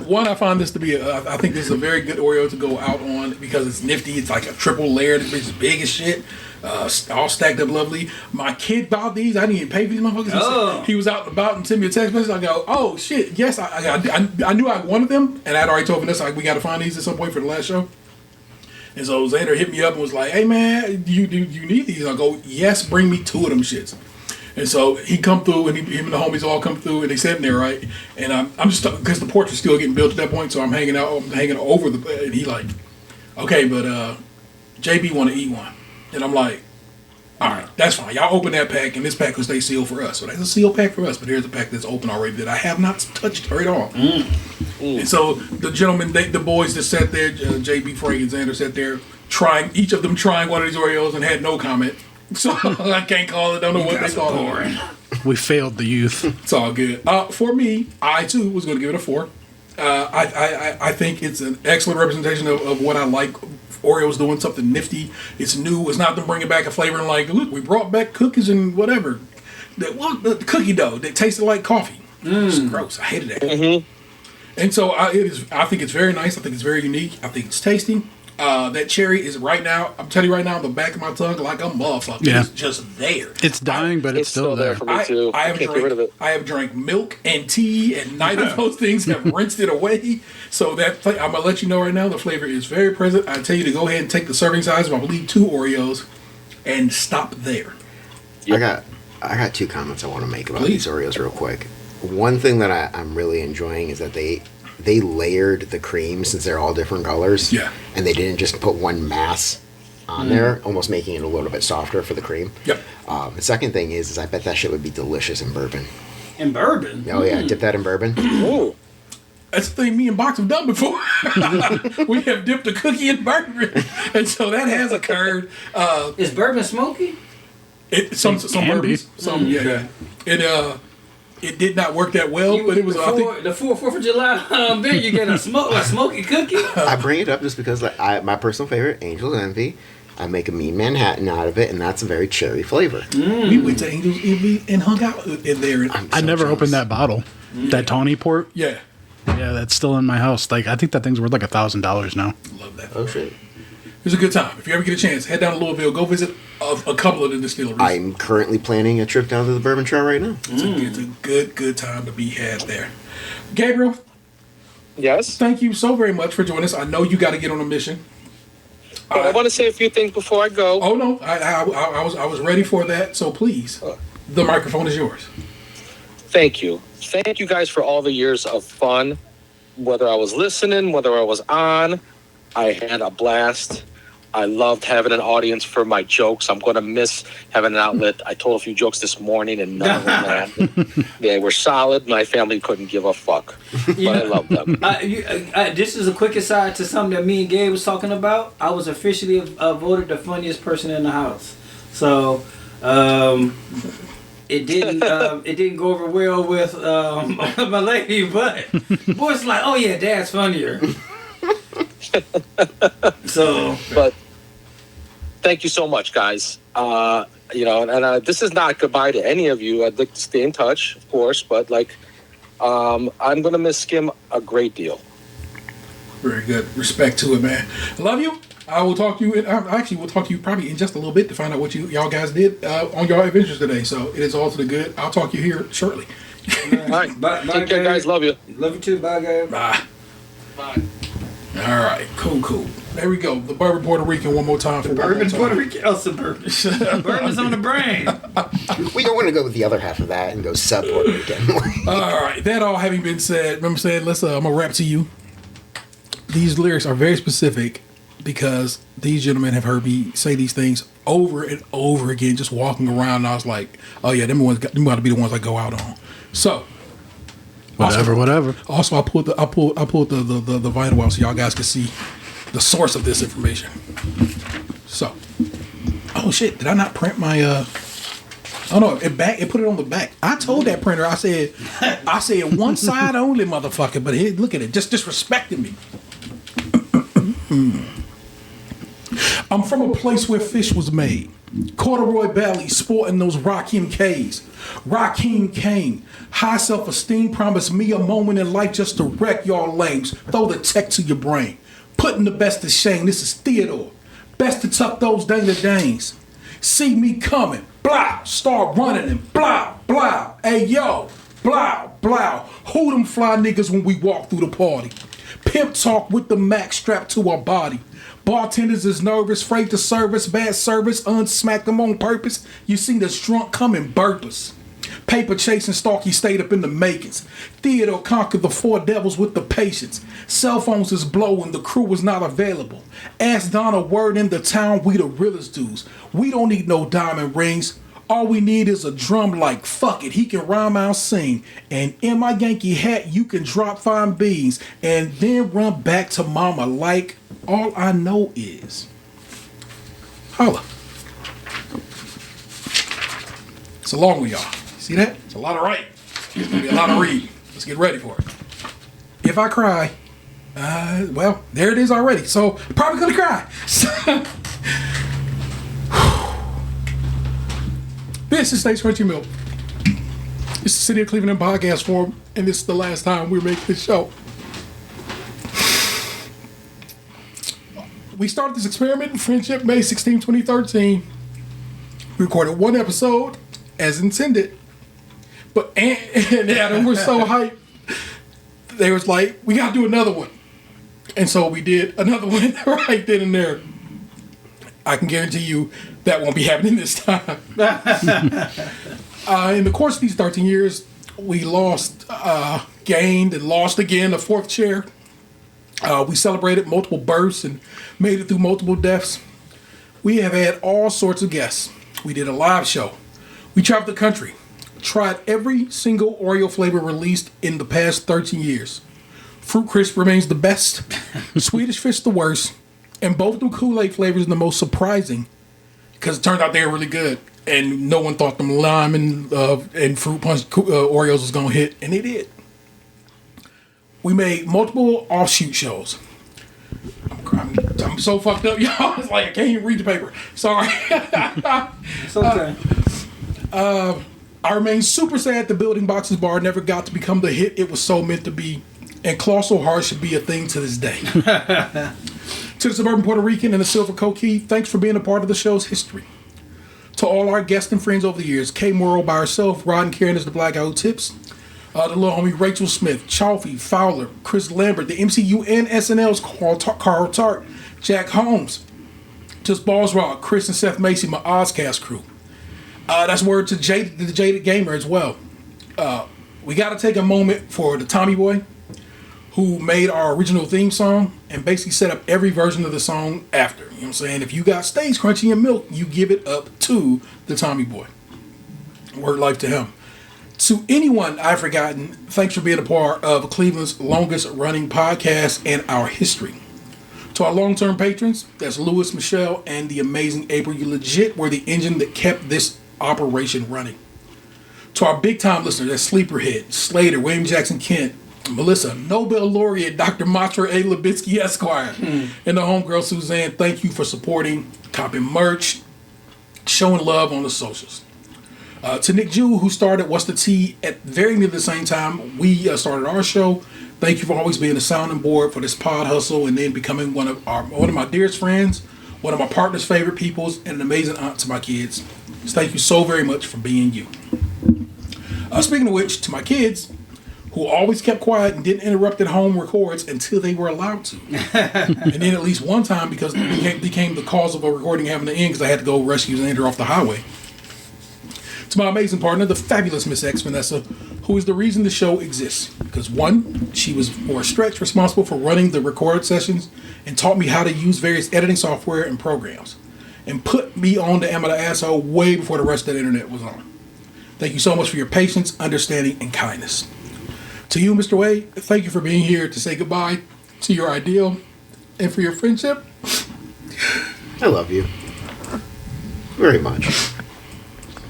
one, I find this to be I think this is a very good Oreo to go out on because it's nifty. It's like a triple layer. This bitch is big as shit. All stacked up lovely. My kid bought these. I didn't even pay for these motherfuckers. Oh. He was out and about and sent me a text message. I go, oh shit, yes, I knew I wanted them, and I'd already told Vanessa like we got to find these at some point for the last show. And so Xander hit me up and was like, hey man, do you need these? I go, yes, bring me 2 of them shits. And so he come through, and him and the homies all come through, and they sitting there, right? And I'm just because the porch is still getting built at that point, so I'm hanging over the, and he like, okay, but JB want to eat one, and I'm like, all right, that's fine. Y'all open that pack, and this pack will stay sealed for us. So that's a sealed pack for us, but here's a pack that's open already that I have not touched at all. And so the gentlemen, the boys that sat there, JB, Frank, and Xander sat there each of them trying one of these Oreos and had no comment. So I can't call it. Don't know what they call it. We failed the youth. It's all good. For me, I too was going to give it a 4. I think it's an excellent representation of what I like. Oreo's doing something nifty. It's new. It's not them bringing back a flavor and like, look, we brought back cookies and whatever. The cookie dough that tasted like coffee. It's gross. I hated that. And so I think it's very nice. I think it's very unique. I think it's tasty. That cherry is right now, I'm telling you right now, on the back of my tongue like a motherfucker. Yeah. It's just there. It's dying, but it's still there. for me too. I can't get rid of it. I have drank milk and tea, and neither of those things have rinsed it away. So I'm gonna let you know right now, the flavor is very present. I tell you to go ahead and take the serving size of, I believe, 2 Oreos, and stop there. I got 2 comments I want to make about these Oreos real quick. One thing that I'm really enjoying is that they layered the cream, since they're all different colors. Yeah. And they didn't just put one mass on there, almost making it a little bit softer for the cream. Yep. The second thing is I bet that shit would be delicious in bourbon. In bourbon? Oh yeah, dip that in bourbon. Ooh. That's the thing me and Box have done before. We have dipped a cookie in bourbon, and so that has occurred. Is bourbon smoky? Some can be. bourbons, it did not work that well, but it was. I think The 4th of July beer, you get a smoky cookie? I bring it up just because my personal favorite, Angel's Envy. I make a mean Manhattan out of it, and that's a very cherry flavor. we went to Angel's Envy and hung out in there. I never opened that bottle. That Tawny port. Yeah, Yeah, that's still in my house. Like, I think that thing's worth like $1,000 now. love that. Oh shit! It was a good time. If you ever get a chance, head down to Louisville. Go visit a couple of the distilleries. I'm currently planning a trip down to the Bourbon Trail right now. It's a good time to be had there. Gabriel, Yes. thank you so very much for joining us. I know you got to get on a mission. But I want to say a few things before I go. Oh no, I was ready for that. So please, the microphone is yours. Thank you. Thank you guys for all the years of fun. Whether I was listening, whether I was on, I had a blast. I loved having an audience for my jokes. I'm going to miss having an outlet. I told a few jokes this morning, and none of them landed. They were solid. My family couldn't give a fuck, but I love them. This is a quick aside to something that me and Gabe was talking about. I was officially voted the funniest person in the house. So, it didn't go over well with my lady, but boys like, oh yeah, Dad's funnier. So, But thank you so much, guys. This is not goodbye to any of you. I'd like to stay in touch, of course, but I'm going to miss SKiM a great deal. Very good. Respect to it, man. I love you. I will talk to you. We'll talk to you probably in just a little bit to find out what y'all guys did on your adventures today. So it is all to the good. I'll talk to you here shortly. All right. Bye, Take care, guys. Love you. Love you too. Bye, Gabe. Bye. Bye. All right. Cool. There we go. The Bourbon Puerto Rican one more time. Bourbon Puerto Rican. Oh, suburban. Bourbon's on the brain. We don't want to go with the other half of that and go sub Puerto Rican. All right. That all having been said, remember saying, I'm gonna rap to you. These lyrics are very specific because these gentlemen have heard me say these things over and over again, just walking around. And I was like, oh yeah, them got to be the ones I go out on. So. Whatever. Also, I pulled the vital out so y'all guys can see the source of this information. So, oh shit, did I not print my? Oh no, it put it on the back. I told that printer, I said one side only, motherfucker. But here, look at it, just disrespecting me. I'm from a place where fish was made. Corduroy belly sporting those Rakim K's. Rakim Kane. High self-esteem promised me a moment in life just to wreck y'all lames. Throw the tech to your brain. Putting the best to shame. This is Theodore. Best to tuck those danger-danes. See me coming. Blah. Start running and blah, blah. Hey, yo. Blah, blah. Who them fly niggas when we walk through the party? Pimp talk with the Mac strapped to our body. Bartenders is nervous, afraid to service, bad service, unsmack them on purpose. You see the drunk coming burpers. Paper chasing Starkey stayed up in the makings. Theodore conquered the 4 devils with the patience. Cell phones is blowing, the crew was not available. Ask Donna word in the town, we the realest dudes. We don't need no diamond rings. All we need is a drum like fuck it, he can rhyme out sing. And in my Yankee hat, you can drop fine beans. And then run back to mama like all I know is. Holla. It's a long one, y'all. See that? It's a lot of writing. It's going to be a lot of reading. Let's get ready for it. If I cry, well, there it is already. So, probably going to cry. This is State's Crunchy Milk. It's the City of Cleveland podcast forum, and this is the last time we make this show. we started this experiment in friendship May 16, 2013. We recorded one episode as intended. But and Adam were so hyped. They was like, we got to do another one. And so we did another one right then and there. I can guarantee you that won't be happening this time. In the course of these 13 years, we lost, gained, and lost again a fourth chair. We celebrated multiple births and made it through multiple deaths. We have had all sorts of guests. We did a live show. We traveled the country. Tried every single Oreo flavor released in the past 13 years. Fruit Crisp remains the best. Swedish Fish the worst. And both the Kool-Aid flavors are the most surprising. Because it turned out they were really good. And no one thought them lime and fruit punch Oreos was going to hit. And they did. We made multiple offshoot shows. I'm so fucked up, y'all. It's like I can't even read the paper. Sorry. It's okay. I remain super sad the Building Boxes bar never got to become the hit it was so meant to be. And Claw So Hard should be a thing to this day. To the Suburban Puerto Rican and the Silver Coquille, thanks for being a part of the show's history. To all our guests and friends over the years, Kay Morrow by herself, Rod and Karen as the Black Eyed Tips, the little homie Rachel Smith, Chalfie, Fowler, Chris Lambert, the MCU and SNL's Carl Tart, Jack Holmes, Just Balls Rock, Chris and Seth Macy, my Ozcast crew. That's word to the Jaded Gamer as well. We got to take a moment for the Tommy Boy, who made our original theme song and basically set up every version of the song after. You know what I'm saying? If you got Stays Crunchy and Milk, you give it up to the Tommy Boy. Word life to him. To anyone I've forgotten, thanks for being a part of Cleveland's longest running podcast and our history. To our long-term patrons, that's Lewis, Michelle, and the amazing April. You legit were the engine that kept this operation running. To our big-time listeners, that's Sleeperhead, Slater, William Jackson Kent, Melissa, Nobel laureate Dr. Matra A. Lubitsky Esquire, and the homegirl Suzanne, thank you for supporting, copying merch, showing love on the socials. To Nick Jewell, who started What's the Tea at very near the same time we started our show. Thank you for always being a sounding board for this pod hustle and then becoming one of my dearest friends, one of my partner's favorite peoples, and an amazing aunt to my kids. Just thank you so very much for being you. Speaking of which, to my kids, who always kept quiet and didn't interrupt at home records until they were allowed to. And then at least one time, because it became the cause of a recording having to end because I had to go rescue Xander off the highway. To my amazing partner, the fabulous Miss X Vanessa, who is the reason the show exists. Because one, she was for a stretch responsible for running the record sessions and taught me how to use various editing software and programs. And put me on the Am I the Asshole way before the rest of the internet was on. Thank you so much for your patience, understanding, and kindness. To you, Mr. Wade, thank you for being here to say goodbye to your ideal and for your friendship. I love you. Very much.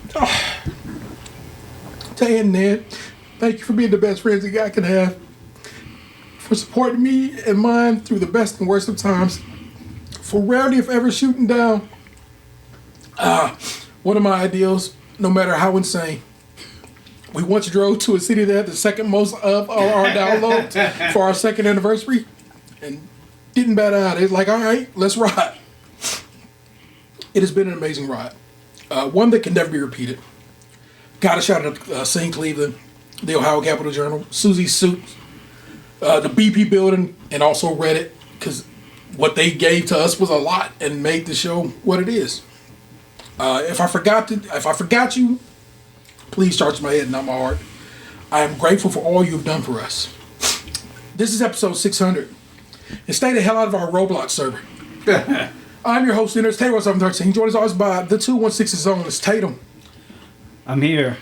To Aunt and Ned, thank you for being the best friends a guy can have. For supporting me and mine through the best and worst of times. For rarely, if ever, shooting down one of my ideals, no matter how insane. We once drove to a city that had the second most of our downloads for our second anniversary and didn't bat out. It's like, all right, let's ride. It has been an amazing ride. One that can never be repeated. Got a shout out to St. Cleveland, the Ohio Capital Journal, Susie Suits, the BP building, and also Reddit, because what they gave to us was a lot and made the show what it is. If I forgot you, please charge my head, not my heart. I am grateful for all you've done for us. This is episode 600. And stay the hell out of our Roblox server. I'm your host, Tatum 713. Joined as always by the 216's own, it's Tatum. I'm here.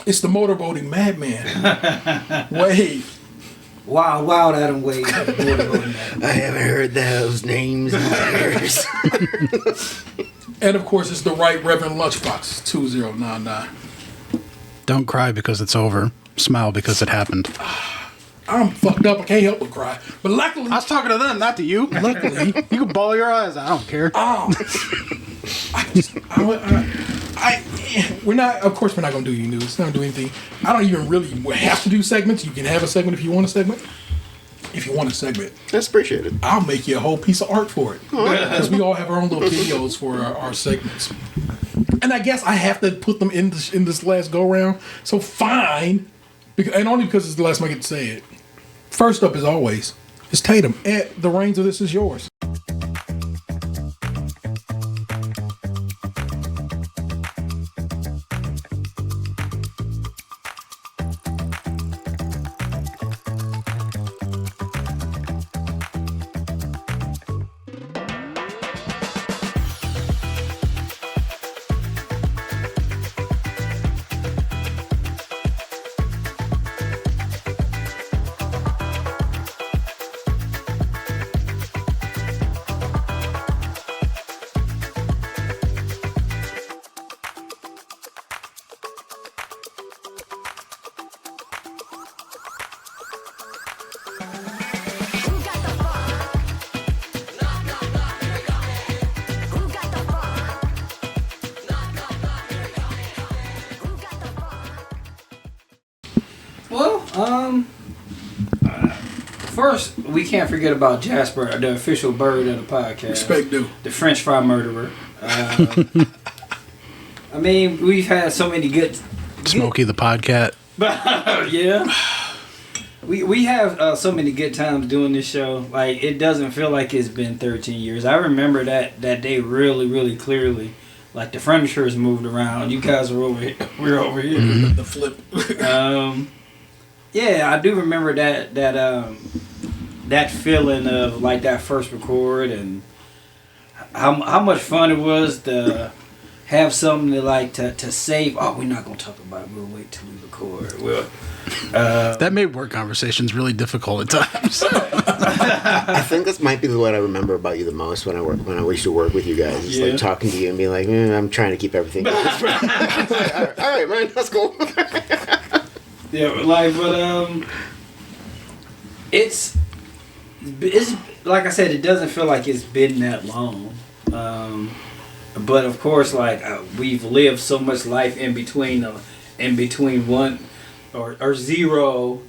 It's the motorboating madman. Wade. Wild Adam Wade. I haven't heard those names in years. And of course, it's the Right Reverend Lunchbox 2099. Don't cry because it's over. Smile because it happened. I'm fucked up. I can't help but cry. But luckily, I was talking to them, not to you. luckily, You can bawl your eyes. I don't care. we're not. Of course, we're not gonna do your news. Not gonna do anything. I don't even really have to do segments. You can have a segment if you want a segment. if you want a segment, That's appreciated. I'll make you a whole piece of art for it. Because we all have our own little videos for our segments. And I guess I have to put them in this last go round. So fine, and only because it's the last time I get to say it. First up, as always, is Tatum. The reins of this is yours. First, we can't forget about Jasper, the official bird of the podcast. Respect due. The French fry murderer. I mean, we've had so many good... Smokey the Podcat. Yeah. We have so many good times doing this show. Like, it doesn't feel like it's been 13 years. I remember that day really, really clearly. Like, the furniture has moved around. You guys were over here. We're over here. Mm-hmm. The flip. Yeah, I do remember that feeling of like that first record and how much fun it was to have something to like to save. Oh, we're not gonna talk about it. We'll wait till we record. That made work conversations really difficult at times. I think this might be what I remember about you the most when I used to work with you guys. It's like talking to you and being like, I'm trying to keep everything. All right, man, that's cool. Yeah, like, but it's like I said, it doesn't feel like it's been that long. But of course, like we've lived so much life in between one or 0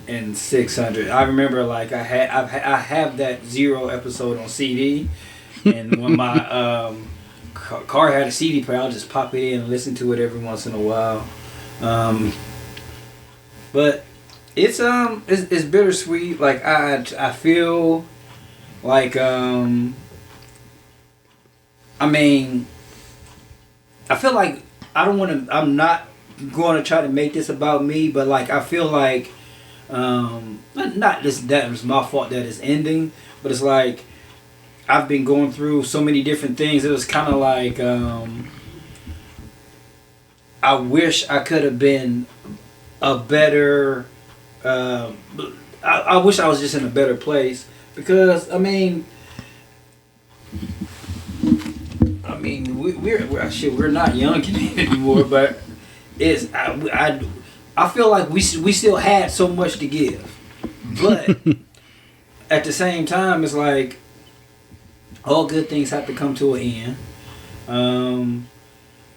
and 600. I remember like I have that 0 episode on CD, and when my car had a CD player, I'll just pop it in and listen to it every once in a while. But it's bittersweet. Like I feel like I mean I feel like I'm not going to try to make this about me, but like I feel like not this that was my fault that it's ending, but it's like I've been going through so many different things. It was kind of like I wish I could have been a better I wish I was just in a better place, because I mean we're not young anymore, but I feel like we still had so much to give, but at the same time it's like all good things have to come to an end.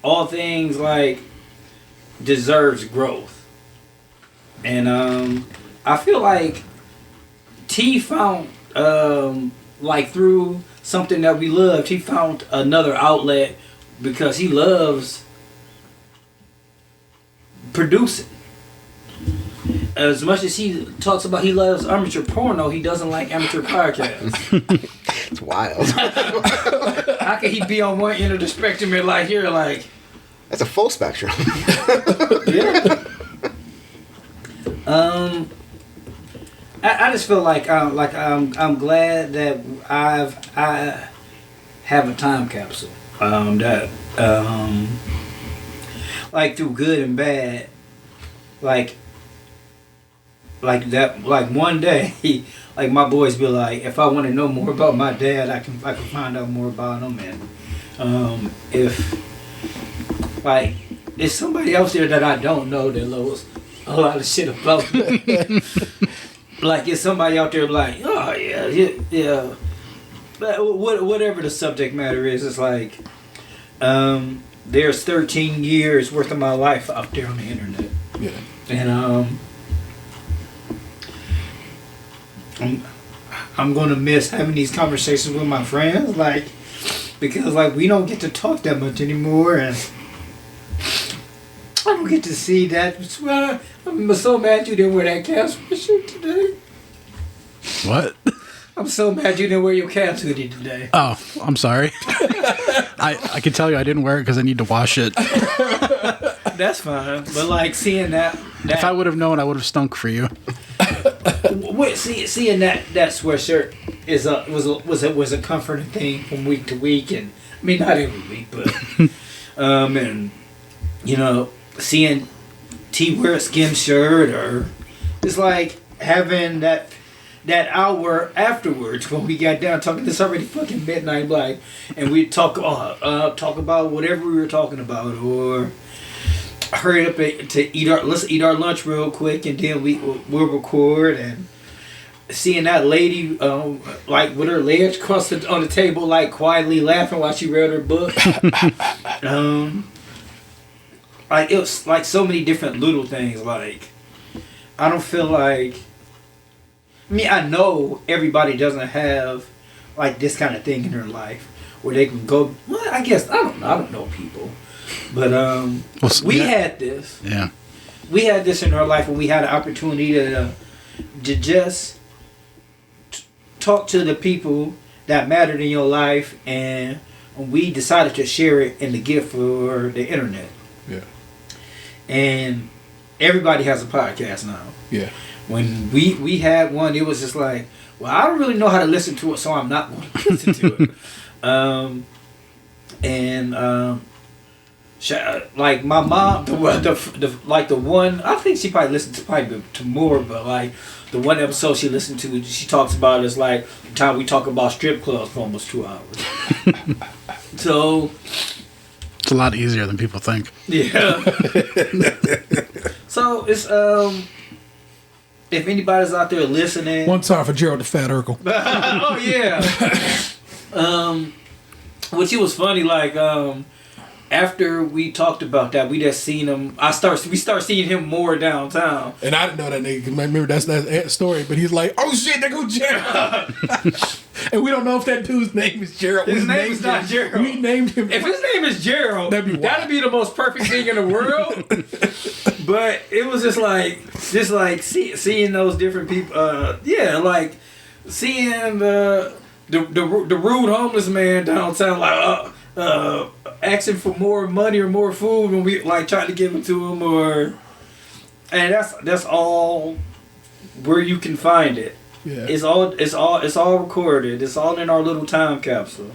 All things like deserves growth. And I feel like T found like through something that we loved, he found another outlet because he loves producing. As much as he talks about he loves amateur porno, he doesn't like amateur podcasts. It's wild. How can he be on one end of the spectrum and like here like That's a full spectrum. yeah. I just feel like I'm glad that I have a time capsule that like through good and bad, like that, like one day like my boys be like, if I want to know more about my dad, I can find out more about him, and if like there's somebody else there that I don't know that knows a lot of shit about me. Like, it's somebody out there like, oh yeah. But whatever the subject matter is, it's like, there's 13 years worth of my life out there on the internet. Yeah. And I'm gonna miss having these conversations with my friends, like, because like we don't get to talk that much anymore, and I don't get to see that. I'm so mad you didn't wear that cast shirt today. What? I'm so mad you didn't wear your cast hoodie today. Oh, I'm sorry. I can tell you I didn't wear it because I need to wash it. That's fine, but like seeing that If I would have known, I would have stunk for you. seeing that sweatshirt was a comforting thing from week to week, and I mean not every week, but and you know, seeing T wear a SKiM shirt, or it's like having that hour afterwards when we got down talking. It's already fucking midnight, like, and we talk about whatever we were talking about, or hurry up to let's eat our lunch real quick, and then we'll record. And seeing that lady like with her legs crossed on the table, like quietly laughing while she read her book. Like it was like so many different little things. Like I don't feel like, I mean, I know everybody doesn't have like this kind of thing in their life where they can go. Well, I guess I don't know people, but we had this. Yeah. We had this in our life when we had an opportunity to just talk to the people that mattered in your life, and we decided to share it in the gift for the internet. Yeah. And everybody has a podcast now. Yeah. When we had one, it was just like, well, I don't really know how to listen to it, so I'm not going to listen to it. Like my mom, the one, I think she probably listened to more, but like the one episode she listened to, she talks about is like the time we talk about strip clubs for almost 2 hours. So it's a lot easier than people think. yeah. So it's if anybody's out there listening, One time for Gerald the Fat Urkel. oh yeah. Which it was funny, like after we talked about that, we just seen him. We start seeing him more downtown. And I didn't know that nigga. 'Cause I remember that's that story. But he's like, oh shit, there go Gerald. And we don't know if that dude's name is Gerald. His name is not Gerald. We named him. If his name is Gerald, That'd be the most perfect thing in the world. But it was just like seeing those different people. Yeah, like seeing the rude homeless man downtown, like asking for more money or more food when we like trying to give it to him, and that's all where you can find it. Yeah. It's all recorded. It's all in our little time capsule.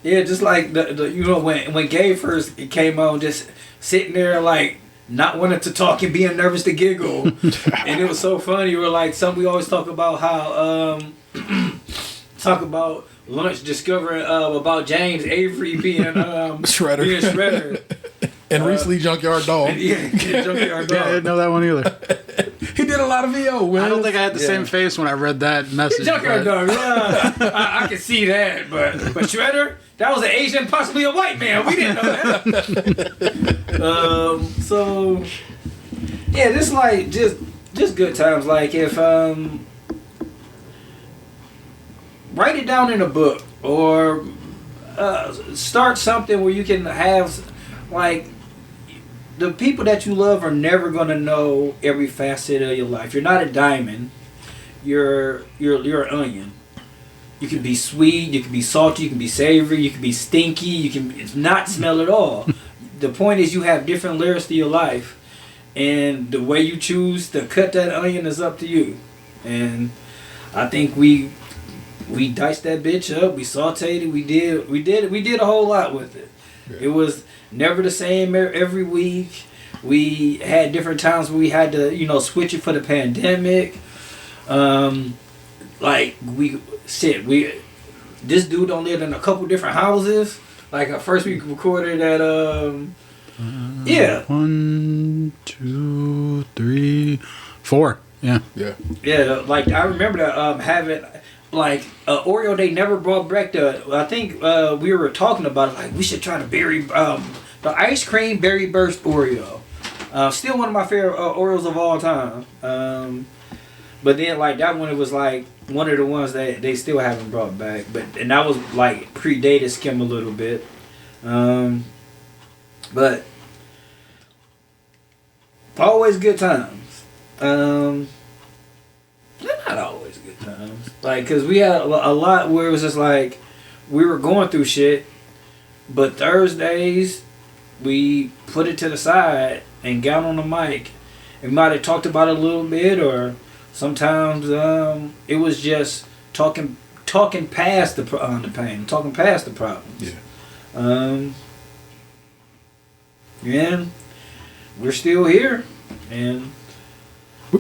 Yeah, just like the you know when Gabe first came on, just sitting there like not wanting to talk and being nervous to giggle, and it was so funny. We always talk about how talk about lunch discovering about James Avery being Shredder. And recently Junkyard Dog. Yeah, Junkyard Dog. Yeah, I didn't know that one either. He did a lot of VO, man. I don't think I had the same face when I read that message. Junkyard but- Dog, yeah. I can see that, but Shredder, that was an Asian, possibly a white man. We didn't know that. So yeah, this like just good times. Like if write it down in a book, or start something where you can have like. The people that you love are never gonna know every facet of your life. You're not a diamond. You're an onion. You can be sweet. You can be salty. You can be savory. You can be stinky. You can not smell at all. The point is, you have different layers to your life, and the way you choose to cut that onion is up to you. And I think we diced that bitch up. We sauteed it. We did a whole lot with it. Yeah. It was never the same every week. We had different times where we had to, switch it for the pandemic. This dude don't live in a couple different houses. Like first we recorded at 1, 2, 3, 4. Yeah. Like I remember that having like Oreo. They never brought back I think we were talking about it. Like we should try to berry the ice cream berry burst Oreo. Still one of my favorite Oreos of all time. But then like that one, it was like one of the ones that they still haven't brought back. And that was like predated SKiM a little bit. But always good times. They're not always good times. Like, cause we had a lot where it was just like we were going through shit, but Thursdays we put it to the side and got on the mic and might have talked about it a little bit, or sometimes it was just talking past the pain, talking past the problems. Yeah. And we're still here, and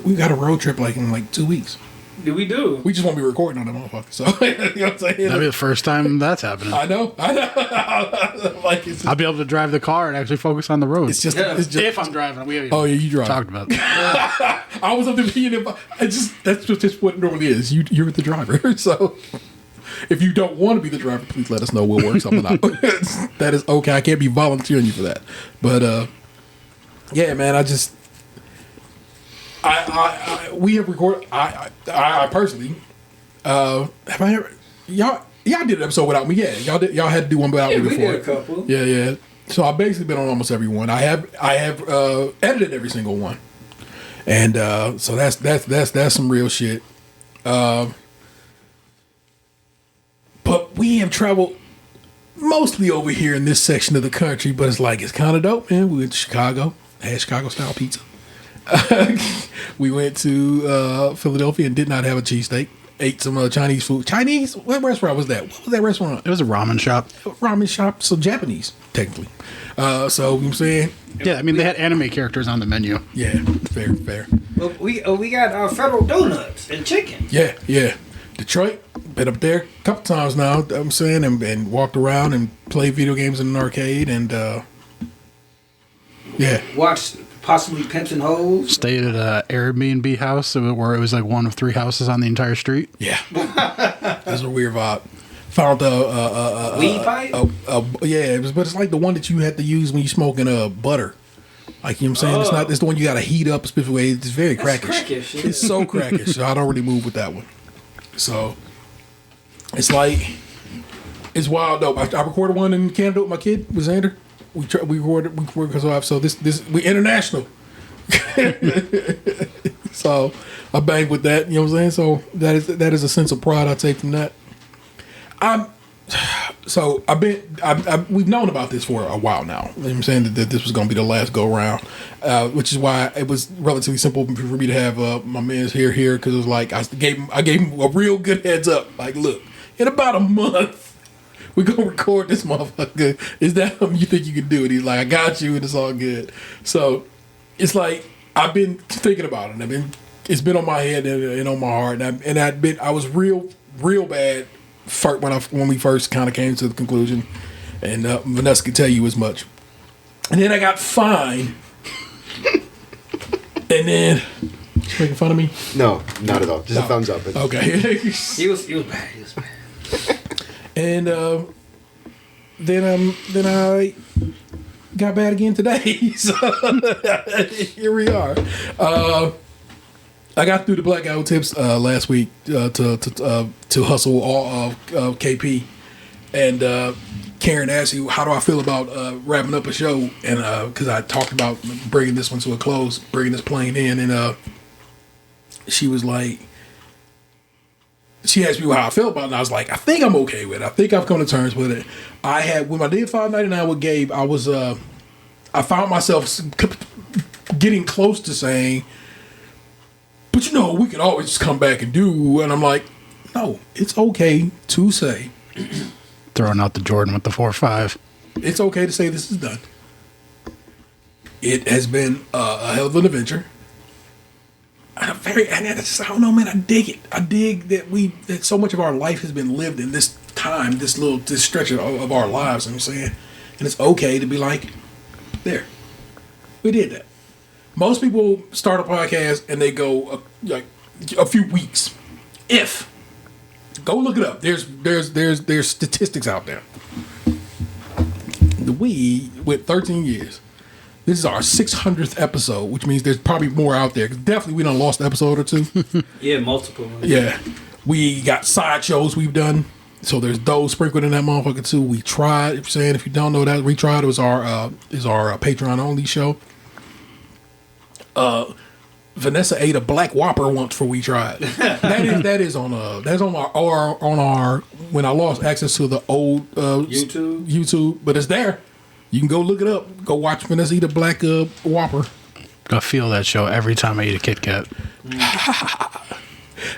We got a road trip like in like 2 weeks. we do. We just won't be recording on that motherfucker. So you know what I'm saying? That'll be the first time that's happening. I know. Like it's I'll be able to drive the car and actually focus on the road. it's just if I'm driving. We haven't Oh yeah, you drive. talked about that. I was up there thinking that's just what it normally is. You're the driver. So if you don't want to be the driver, please let us know. We'll work something out. That is okay. I can't be volunteering you for that. But yeah, man, we have recorded. I personally, have I ever y'all did an episode without me? Yeah, y'all had to do one without me We before. did a couple. Yeah. So I've basically been on almost every one. I have edited every single one, and so that's some real shit. But we have traveled mostly over here in this section of the country. But it's kind of dope, man. We went to Chicago, had Chicago style pizza. We went to Philadelphia and did not have a cheesesteak. Ate some Chinese food. Chinese? What restaurant was that? What was that restaurant? It was a ramen shop. Ramen shop. So Japanese, technically. So, you know what I'm saying? Yeah, I mean, they had anime characters on the menu. Yeah, fair. Well, we got Federal Donuts and chicken. Yeah. Detroit, been up there a couple times now, you know what I'm saying, and walked around and played video games in an arcade, and yeah. Watched possibly Pimps and Hoes. Stayed at an Airbnb house where it was like one of 3 houses on the entire street. Yeah. That's a weird vibe. Found Weed pipe? Yeah, but it's like the one that you had to use when you smoking butter. Like, you know what I'm saying? It's the one you got to heat up a specific way. It's very crackish. Crackish, yeah. It's so crackish. So I don't really move with that one. So it's it's wild though. I recorded one in Canada with my kid, with Xander. We recorded because so we international. So I banged with that, you know what I'm saying? So that is a sense of pride I take from that. We've known about this for a while now. You know what I'm saying that this was going to be the last go round, which is why it was relatively simple for me to have my man's here because it was like I gave him a real good heads up. Like, look, in about a month we're gonna record this motherfucker. Is that something you think you can do? And he's like, I got you, and it's all good. So it's like I've been thinking about it. It's been on my head and on my heart, and I was real bad when we first kind of came to the conclusion, and Vanessa could tell you as much. And then I got fined, and then you making fun of me? No, not at all. Just a thumbs up. Okay. He was bad. And then I got bad again today. So here we are. I got through the blackout tips last week to hustle all of KP, and Karen asked you how do I feel about wrapping up a show, and because I talked about bringing this one to a close, bringing this plane in, and she was like. She asked me how I felt about it, and I was like, I think I'm okay with it. I think I've come to terms with it. When I did 599 with Gabe, I found myself getting close to saying, but we can always just come back and do. And I'm like, no, it's okay to say. Throwing out the Jordan with the 4.5. It's okay to say this is done. It has been a hell of an adventure. I don't know, man. I dig it. I dig that so much of our life has been lived in this time, this stretch of our lives. You know what I'm saying, and it's okay to be like, there, we did that. Most people start a podcast and they go like a few weeks. Go look it up. There's statistics out there. We went 13 years. This is our 600th episode, which means there's probably more out there. 'Cause definitely we done lost an episode or two. Yeah, multiple. Yeah. We got side shows we've done. So there's those sprinkled in that motherfucker too. We tried, if you don't know that, we tried. It was our Patreon only show. Vanessa ate a black Whopper once for We Tried. that is on our when I lost access to the old YouTube, but it's there. You can go look it up. Go watch Vanessa eat a black Whopper. I feel that show every time I eat a Kit Kat.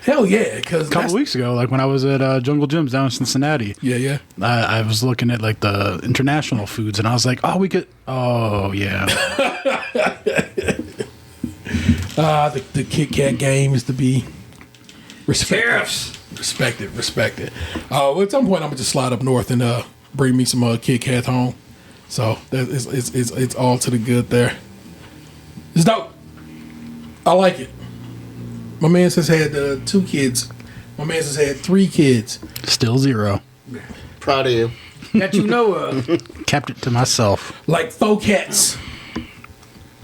Hell yeah! Because A couple weeks ago, like when I was at Jungle Gyms down in Cincinnati, yeah. I was looking at like the international foods, and I was like, oh, we could. Oh yeah. The Kit Kat game is to be respected. Tariffs. Respected. Well, at some point, I'm gonna just slide up north and bring me some Kit Kat home. So it's all to the good there. It's dope. I like it. My man has had 2 kids. My man has had 3 kids. Still 0. Proud of you. That you know of. Kept it to myself. Like 4 cats.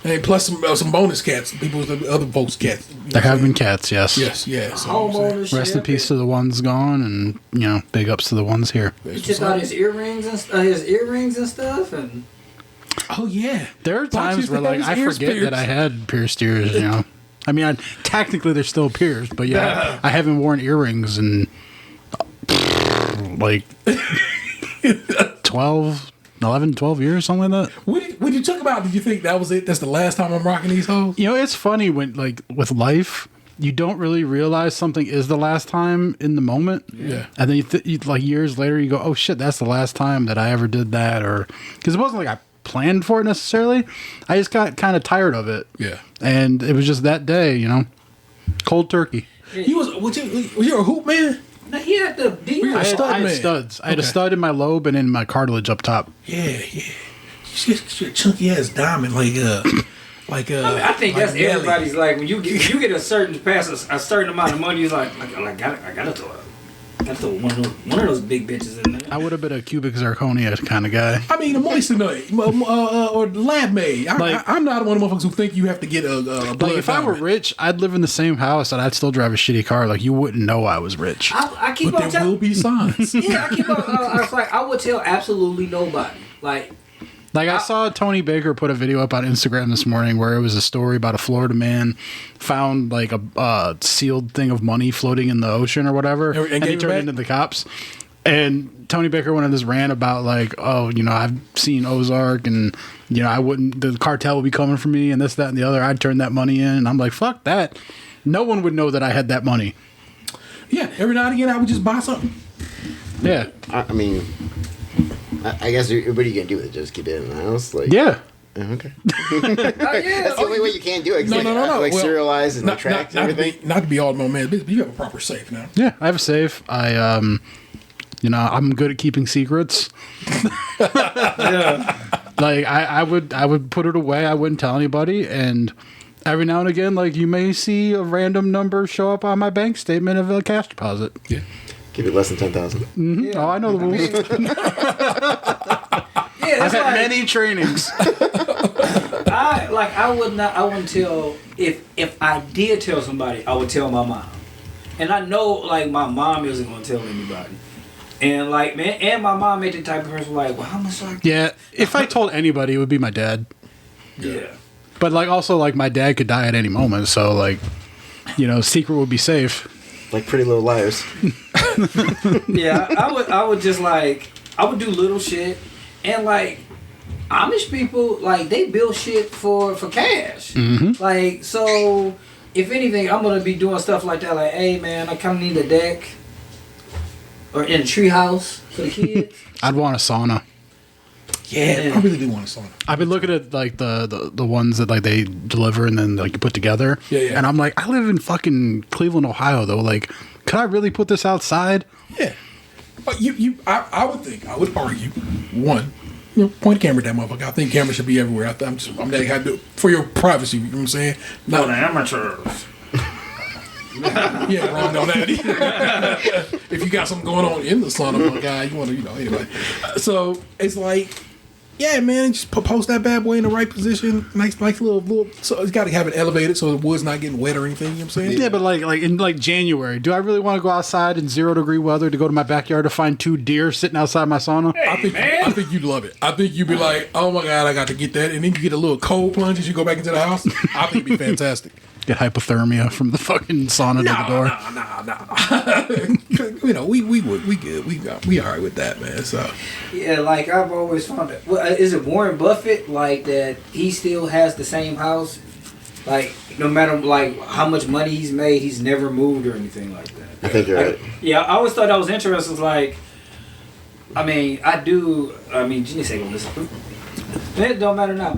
And plus some bonus cats. People's other folks' cats. There have been cats, yes. Yes, yeah. So Homeownership. Rest in peace to the ones gone, and big ups to the ones here. He took out his earrings and stuff, and oh yeah. There are times where like I forget that I had pierced ears. I mean, technically they're still pierced, but yeah, I haven't worn earrings in like 12 years, something like that. When you took them out, did you think that was it? That's the last time I'm rocking these hoes? It's funny when like with life, you don't really realize something is the last time in the moment. Yeah. And then you like years later, you go, oh shit, that's the last time that I ever did that, or because it wasn't like I planned for it necessarily. I just got kind of tired of it. Yeah. And it was just that day, cold turkey. Was you a hoop man? now he had the You're a I stud had man. studs. I had a Okay. stud in my lobe and in my cartilage up top. Yeah. She's a chunky ass diamond like I think that's Nelly. everybody's like when you get a certain a certain amount of money, it's like I gotta throw one of those big bitches in there. I would have been a cubic zirconia kind of guy. I mean, a moissanite or lab made. Like- I'm not one of the motherfuckers who think you have to get a blood Like if I were diamond. rich, I'd live in the same house and I'd still drive a shitty car. Like you wouldn't know I was rich. I keep But on there will telling. be signs. Yeah, I keep on. I was like, I would tell absolutely nobody. Like I saw Tony Baker put a video up on Instagram this morning where it was a story about a Florida man found like a sealed thing of money floating in the ocean or whatever, And and he gave it turned back? it into the cops. And Tony Baker went on this rant about like, oh, I've seen Ozark, and I wouldn't. The cartel would be coming for me, and this, that, and the other. I'd turn that money in, and I'm like, fuck that. No one would know that I had that money. Yeah, every now and again I would just buy something. Yeah, I mean, I guess what are you gonna do with it? Just keep it in the house? Like, yeah. Okay. yeah, That's the only way you can do it. 'Cause No, like, no. Like Well, serialize and track not everything. not to be all my man business, but you have a proper safe now. Yeah, I have a safe. I'm good at keeping secrets. yeah. Like I would put it away. I wouldn't tell anybody. And every now and again, like you may see a random number show up on my bank statement of a cash deposit. Yeah. Keep it less than 10,000. Yeah. Oh, I know the rules. Yeah, I've that's had like, many trainings. I wouldn't tell if I did tell somebody, I would tell my mom. And I know like my mom isn't gonna tell anybody. And like and my mom made the type of person like, well, how much I Yeah, if I told anybody, it would be my dad. Yeah. But like also like my dad could die at any moment, so like secret would be safe. Like Pretty Little Liars. Yeah, I would just like I would do little shit, and like Amish people like they build shit for cash. Mm-hmm. Like so, if anything, I'm gonna be doing stuff like that. Like, hey man, I kind of need a deck or in a tree house for the kids. I'd want a sauna. Yeah, I really do want a sauna. I've been looking at like the ones that like they deliver and then like you put together. Yeah. And I'm like, I live in fucking Cleveland, Ohio though. Like, could I really put this outside? Yeah. But I would argue, one, point a camera at that motherfucker. I think cameras should be everywhere. I'm that guy do for your privacy. You know what I'm saying? For the amateurs. Yeah, wrong on that either. If you got something going on in the sauna, my guy, you want to, anyway. So it's like, Yeah, man, just post that bad boy in the right position. Nice little. So it's got to have it elevated so the wood's not getting wet or anything. You know what I'm saying? Yeah, but like in like January, do I really want to go outside in 0-degree weather to go to my backyard to find 2 deer sitting outside my sauna? I think you'd love it. I think you'd be like, oh my god, I got to get that, and then you get a little cold plunge as you go back into the house. I think it'd be fantastic. Get hypothermia from the fucking sauna to the door. No. You know, we good. We all right with that, man. So Yeah, like I've always found it. Well, is it Warren Buffett like that? He still has the same house. Like no matter like how much money he's made, he's never moved or anything like that. I think you're right. Yeah, I always thought that was interesting. Like, I mean, Genius ain't gonna listen. It don't matter now.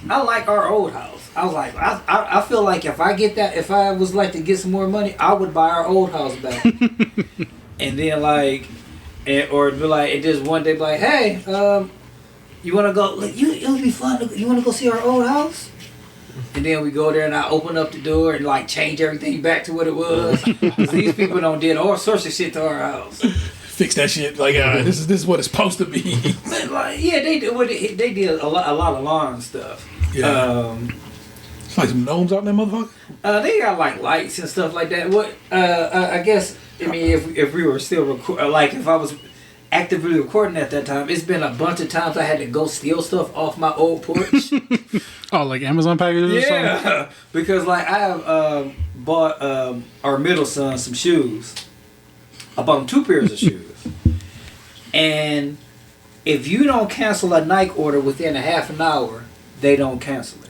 I like our old house. I was like, I feel like if I was like to get some more money, I would buy our old house back. And then or be like, and just one day be like, hey, you want to go? It'll be fun. You want to go see our old house? And then we go there and I open up the door and like change everything back to what it was. 'Cause these people done did all sorts of shit to our house. fix that shit. Like this is what it's supposed to be. But like, yeah, they did a lot of lawn stuff. Yeah. It's like some gnomes out in that motherfucker. They got like lights and stuff like that. What I guess I mean if we were still like if I was actively recording at that time, it's been a bunch of times I had to go steal stuff off my old porch. Oh, like Amazon packages or something? Yeah, because like I have bought our middle son some shoes. I bought him 2 pairs of shoes. And if you don't cancel a Nike order within a half an hour, they don't cancel it.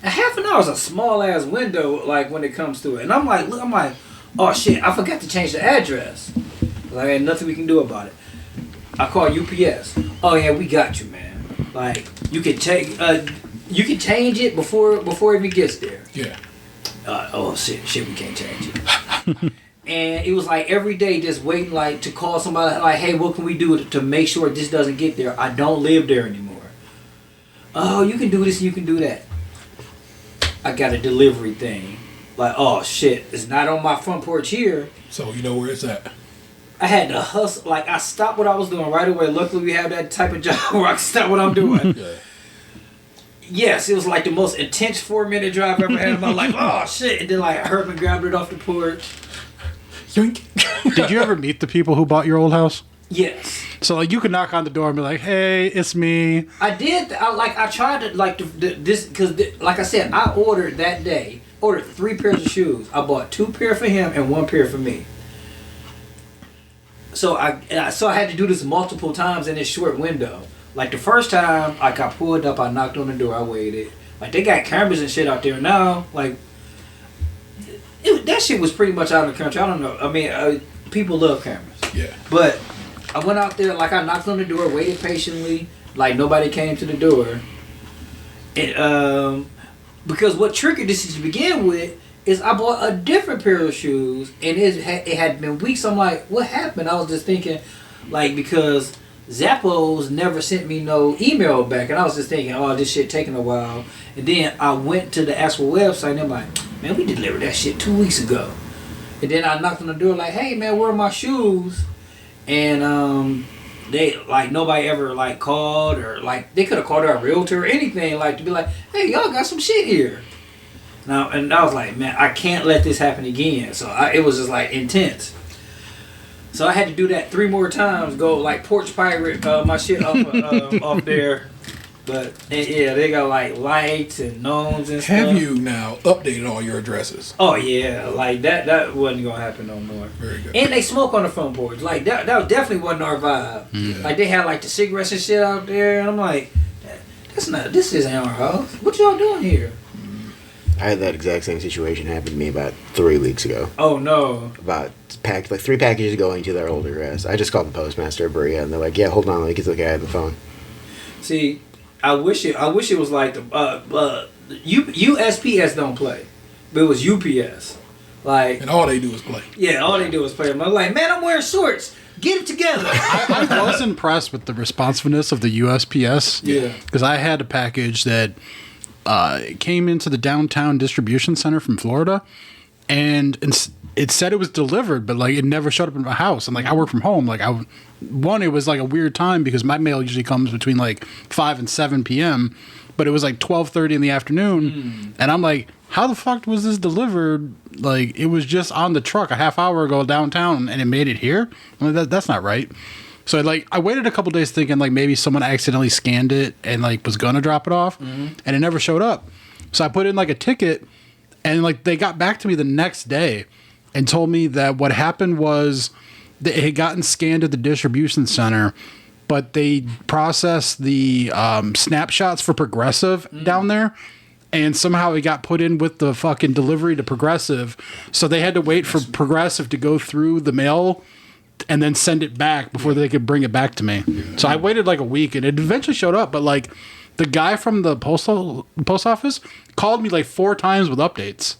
A half an hour is a small ass window, like when it comes to it. And I'm like, oh shit, I forgot to change the address. Like, ain't nothing we can do about it. I call UPS. Oh yeah, we got you, man. Like, you can change it before it even gets there. Yeah. Oh shit, we can't change it. And it was like every day just waiting like to call somebody like, hey, what can we do to make sure this doesn't get there? I don't live there anymore. Oh, you can do this and you can do that. I got a delivery thing. Like, oh shit, it's not on my front porch here. So you know where it's at. I had to hustle. Like, I stopped what I was doing right away. Luckily, we have that type of job where I can stop what I'm doing. Yeah. Yes, it was like the most intense 4-minute drive I've ever had in my life. Oh shit! And then like Herman grabbed it off the porch. Yoink. Did you ever meet the people who bought your old house? Yes. So like you could knock on the door and be like, "Hey, it's me." I did. I tried to like this because like I said, I ordered that day. Ordered 3 pairs of shoes. I bought 2 pair for him and 1 pair for me. So I had to do this multiple times in this short window. Like the first time I got pulled up, I knocked on the door, I waited. Like they got cameras and shit out there now. Like that shit was pretty much out of the country. I don't know. I mean, people love cameras. Yeah. But I went out there, like I knocked on the door, waited patiently, like nobody came to the door. And because what triggered this to begin with is I bought a different pair of shoes, and it had been weeks. I'm like, what happened? I was just thinking, like, because Zappos never sent me no email back, and I was just thinking, oh, this shit taking a while. And then I went to the actual website, and I'm like, man, we delivered that shit 2 weeks ago. And then I knocked on the door like, hey, man, where are my shoes? And they, like, nobody ever, like, called, or, like, they could have called our realtor or anything, like, to be like, hey, y'all got some shit here. Now, and I was like, man, I can't let this happen again. So it was just, like, intense. So I had to do that 3 more times, go, like, porch pirate my shit off there. But, and, yeah, they got, like, lights and gnomes and stuff. Have you now updated all your addresses? Oh, yeah. Like, that wasn't going to happen no more. Very good. And they smoke on the front porch. Like, that definitely wasn't our vibe. Yeah. Like, they had, like, the cigarettes and shit out there. And I'm like, this isn't our house. What y'all doing here? I had that exact same situation happen to me about 3 weeks ago. Oh, no. About 3 packages going to their old address. I just called the postmaster at Berea, and they're like, "Yeah, hold on, let me get the guy on the phone." See, I wish it was like the USPS don't play, but it was UPS. Like, And all they do is play. yeah, all they do is play. I'm like, man, I'm wearing shorts. Get it together. I was impressed with the responsiveness of the USPS. Yeah. Because I had a package that came into the downtown distribution center from Florida, and it said it was delivered, but like it never showed up in my house. And like I work from home, like it was like a weird time because my mail usually comes between like 5 and 7 p.m., but it was like 12:30 in the afternoon, and I'm like, how the fuck was this delivered? Like it was just on the truck a half hour ago downtown, and it made it here. I'm like, that's not right. So I waited a couple days thinking like maybe someone accidentally scanned it and like was gonna drop it off, and it never showed up. So I put in like a ticket, and like they got back to me the next day and told me that what happened was that it had gotten scanned at the distribution center, but they processed the snapshots for Progressive down there, and somehow it got put in with the fucking delivery to Progressive. So they had to wait for Progressive to go through the mail and then send it back before they could bring it back to me. So I waited like a week, and it eventually showed up, but like the guy from the post office called me like 4 times with updates.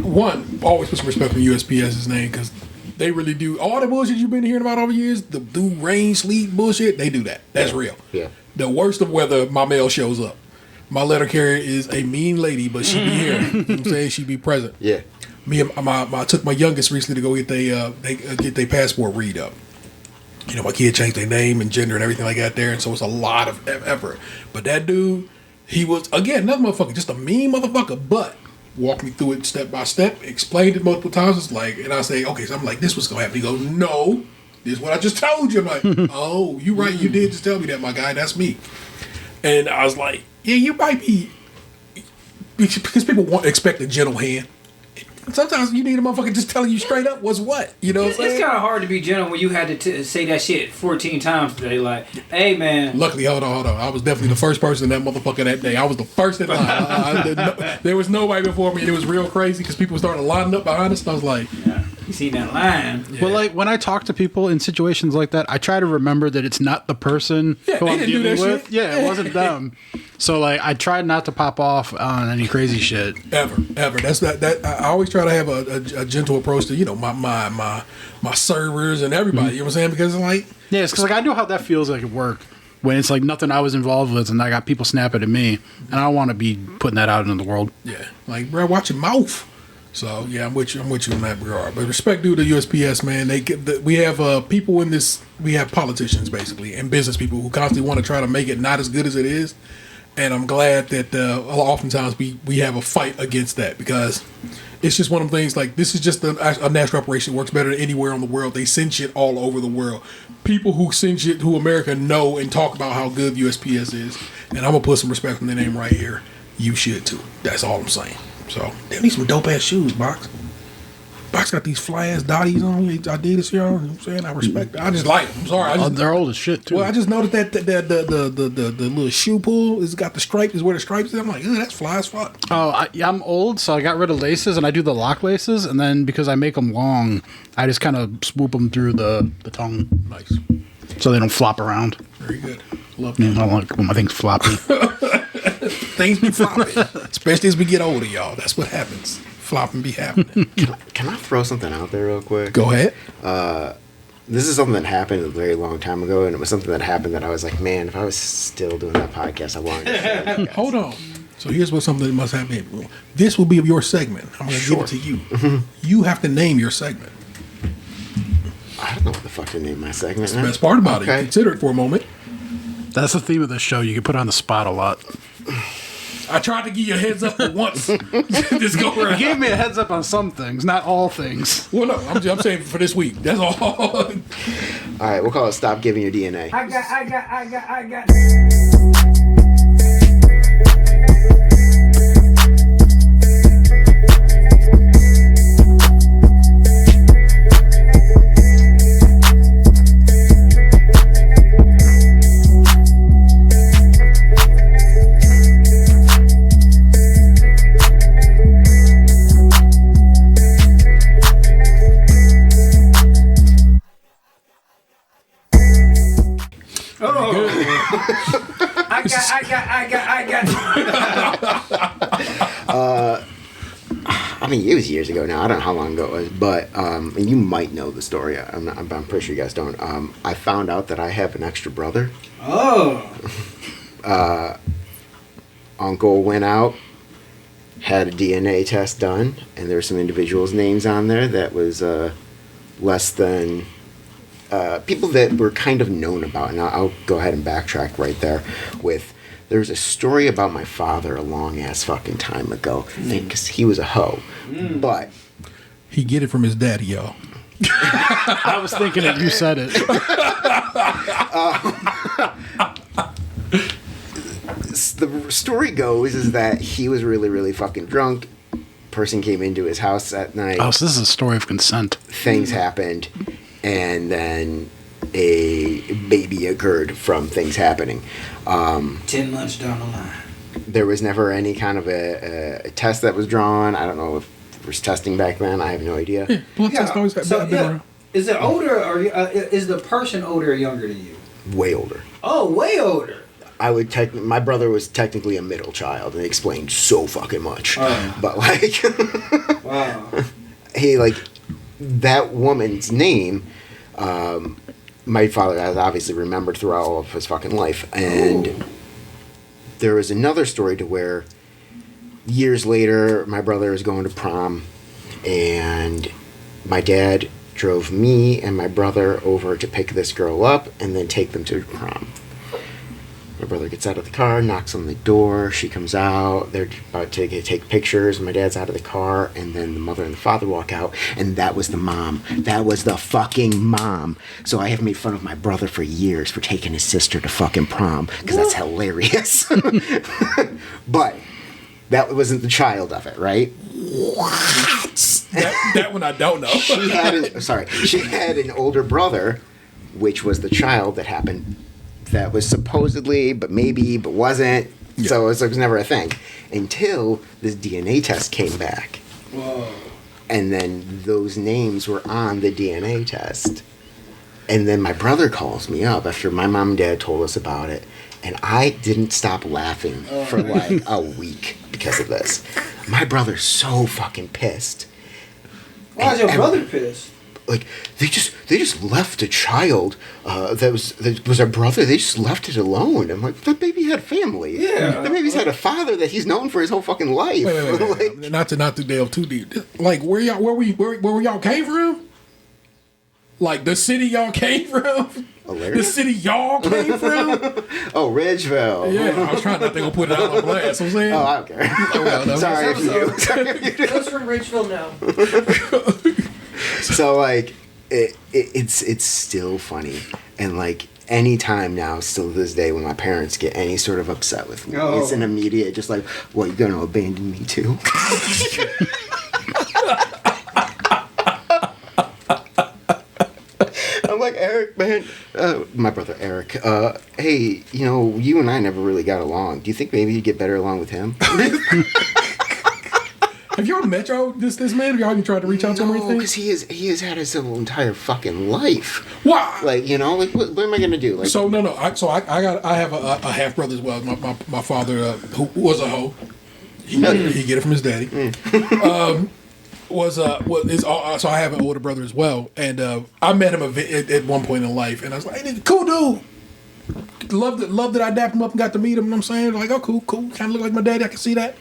One, always put some respect on USPS's name because they really do all the bullshit you've been hearing about over years. The do rain, sleet bullshit. They do that. That's real. Yeah. The worst of weather, my mail shows up. My letter carrier is a mean lady, but she be here. You know what I'm saying? She be present. Yeah. Me and I took my youngest recently to go get get their passport read up. You know, my kid changed their name and gender and everything like that there, and so it's a lot of effort. But that dude, he was again another motherfucker, just a mean motherfucker, but walked me through it step by step, explained it multiple times. It's like, and I say, okay, so I'm like, this was gonna happen. He goes, no, this is what I just told you. I'm like, oh, you right, you did just tell me that, my guy. That's me. And I was like, yeah, you might be, because people expect a gentle hand. Sometimes you need a motherfucker just telling you straight up what's what. You know what I'm saying? It's kind of hard to be gentle when you had to say that shit 14 times today. Like, hey, man. Luckily, hold on. I was definitely the first person in that motherfucker that day. I was the first in line. There was nobody before me, and it was real crazy because people started lining up behind us, and I was like... Yeah. You see that line. Yeah. Well, like, when I talk to people in situations like that, I try to remember that it's not the person who I'm dealing with. Shit. Yeah, it wasn't them. So, like, I tried not to pop off on any crazy shit. Ever. That's that. I always try to have a gentle approach to, you know, my servers and everybody. You know what I'm saying? Because it's like... Yeah, it's because, like, I know how that feels like at work. When it's, like, nothing I was involved with, and I got people snapping at me. And I don't want to be putting that out into the world. Yeah. Like, bro, watch your mouth. So yeah, I'm with you in that regard. But respect due to USPS, man. We have people in this. We have politicians basically and business people who constantly want to try to make it not as good as it is. And I'm glad that oftentimes we have a fight against that because it's just one of the things. Like this is just a national operation that works better than anywhere in the world. They send shit all over the world. People who send shit who America know and talk about how good USPS is. And I'm gonna put some respect on their name right here. You should too. That's all I'm saying. So they need some dope ass shoes, Box. Box got these fly ass dotties on. Adidas, you know what I'm saying? I respect it. I just like them. I'm sorry. They're old as shit too. Well, I just noticed that the little shoe pull is got the stripe. Is where the stripes is. I'm like, that's fly as fuck. Oh, I'm old, so I got rid of laces and I do the lock laces, and then because I make them long, I just kind of swoop them through the tongue. Nice. So they don't flop around. Very good. Love that. I don't like when my things floppy. Things be flopping, especially as we get older, y'all. That's what happens. Flopping be happening. Can I throw something out there real quick? Go ahead. This is something that happened a very long time ago, and it was something that happened that I was like, man, if I was still doing that podcast, I wanted to share with you guys. Hold on. So here's what something that must happen. This will be your segment. I'm going to give it to you. You have to name your segment. I don't know what the fuck to name my segment. That's the best part about it. Consider it for a moment. That's the theme of the show. You can put on the spot a lot. I tried to give you a heads up for once. Just go around. You gave me a heads up on some things, not all things. Well, no, I'm saying for this week. That's all. All right, we'll call it Stop Giving Your DNA. I got. I got. I mean, it was years ago now. I don't know how long ago it was, but and you might know the story. I'm pretty sure you guys don't. I found out that I have an extra brother. Oh. Uncle went out had a DNA test done, and there were some individuals' names on there that was less than people that were kind of known about. And I'll go ahead and backtrack right there with. There's a story about my father a long ass fucking time ago, because he was a hoe, but He get it from his daddy, y'all. I was thinking it. You said it. The story goes is that he was really, really fucking drunk. Person came into his house that night. Oh, so this is a story of consent. Things happened, and then a baby occurred from things happening. 10 months down the line. There was never any kind of a test that was drawn. I don't know if there was testing back then. I have no idea. Yeah, blood test always been around. Is it older or is the person older or younger than you? Way older. Oh, way older. I would my brother was technically a middle child, and it explained so fucking much. Oh. But like, Wow. he like that woman's name. My father has obviously remembered throughout all of his fucking life, and there was another story to where years later, my brother was going to prom, and my dad drove me and my brother over to pick this girl up and then take them to prom. My brother gets out of the car, knocks on the door. She comes out. They're about to take pictures. My dad's out of the car, and then the mother and the father walk out, and that was the mom. That was the fucking mom. So I have made fun of my brother for years for taking his sister to fucking prom, because that's hilarious. But that wasn't the child of it, right? That one I don't know. She had an older brother, which was the child that happened. That was supposedly, but maybe, but wasn't. Yeah. So it was never a thing until this DNA test came back. Whoa. And then those names were on the DNA test. And then my brother calls me up after my mom and dad told us about it. And I didn't stop laughing for like a week because of this. My brother's so fucking pissed. Why is your brother pissed? Like they just left a child that was our brother. They just left it alone. I'm like, that baby had family. Yeah, that baby's had a father that he's known for his whole fucking life. Wait. Like, not to delve too deep. Like where y'all came from? Like the city y'all came from? The city y'all came from? Oh, Ridgeville. Yeah, I was trying not to go put it out on blast. I'm saying. Oh, I don't care. Oh, well, no. Sorry if you. Those from Ridgeville, no. So like it's still funny, and like any time now, still to this day, when my parents get any sort of upset with me, it's an immediate just like, "What, you gonna abandon me too?" I'm like, Eric, man, my brother Eric. Hey, you and I never really got along. Do you think maybe you'd get better along with him? Have y'all met this man? Have y'all even tried to reach out to him or anything? because he has had his whole entire fucking life. Why? Like, what am I gonna do? Like, So no. I have a half brother as well. My father, who was a hoe, he get it from his daddy. So I have an older brother as well, and I met him at one point in life, and I was like, hey, cool dude. Love that I dapped him up and got to meet him. You know what I'm saying? Like, oh, cool. Kind of look like my daddy. I can see that.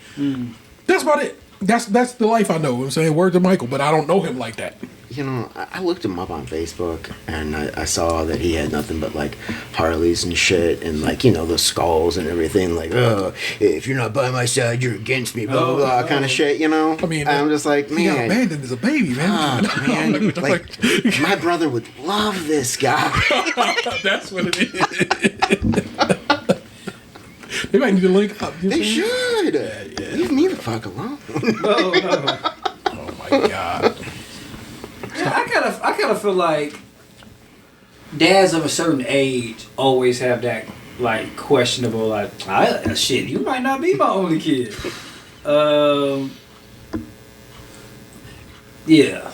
That's about it. That's the life I know. You know what I'm saying, word to Michael, but I don't know him like that. I looked him up on Facebook, and I saw that he had nothing but like Harleys and shit, and like the skulls and everything. Like, if you're not by my side, you're against me. Blah blah blah, kind of shit. I mean, I'm just like, man, he got abandoned as a baby, man. Man, like my brother would love this guy. That's what it is. They might need to link up. They should. Yeah. Leave me the fuck alone. No. Oh my god. Yeah, I kind of feel like dads of a certain age always have that like questionable like shit. You might not be my only kid. Yeah.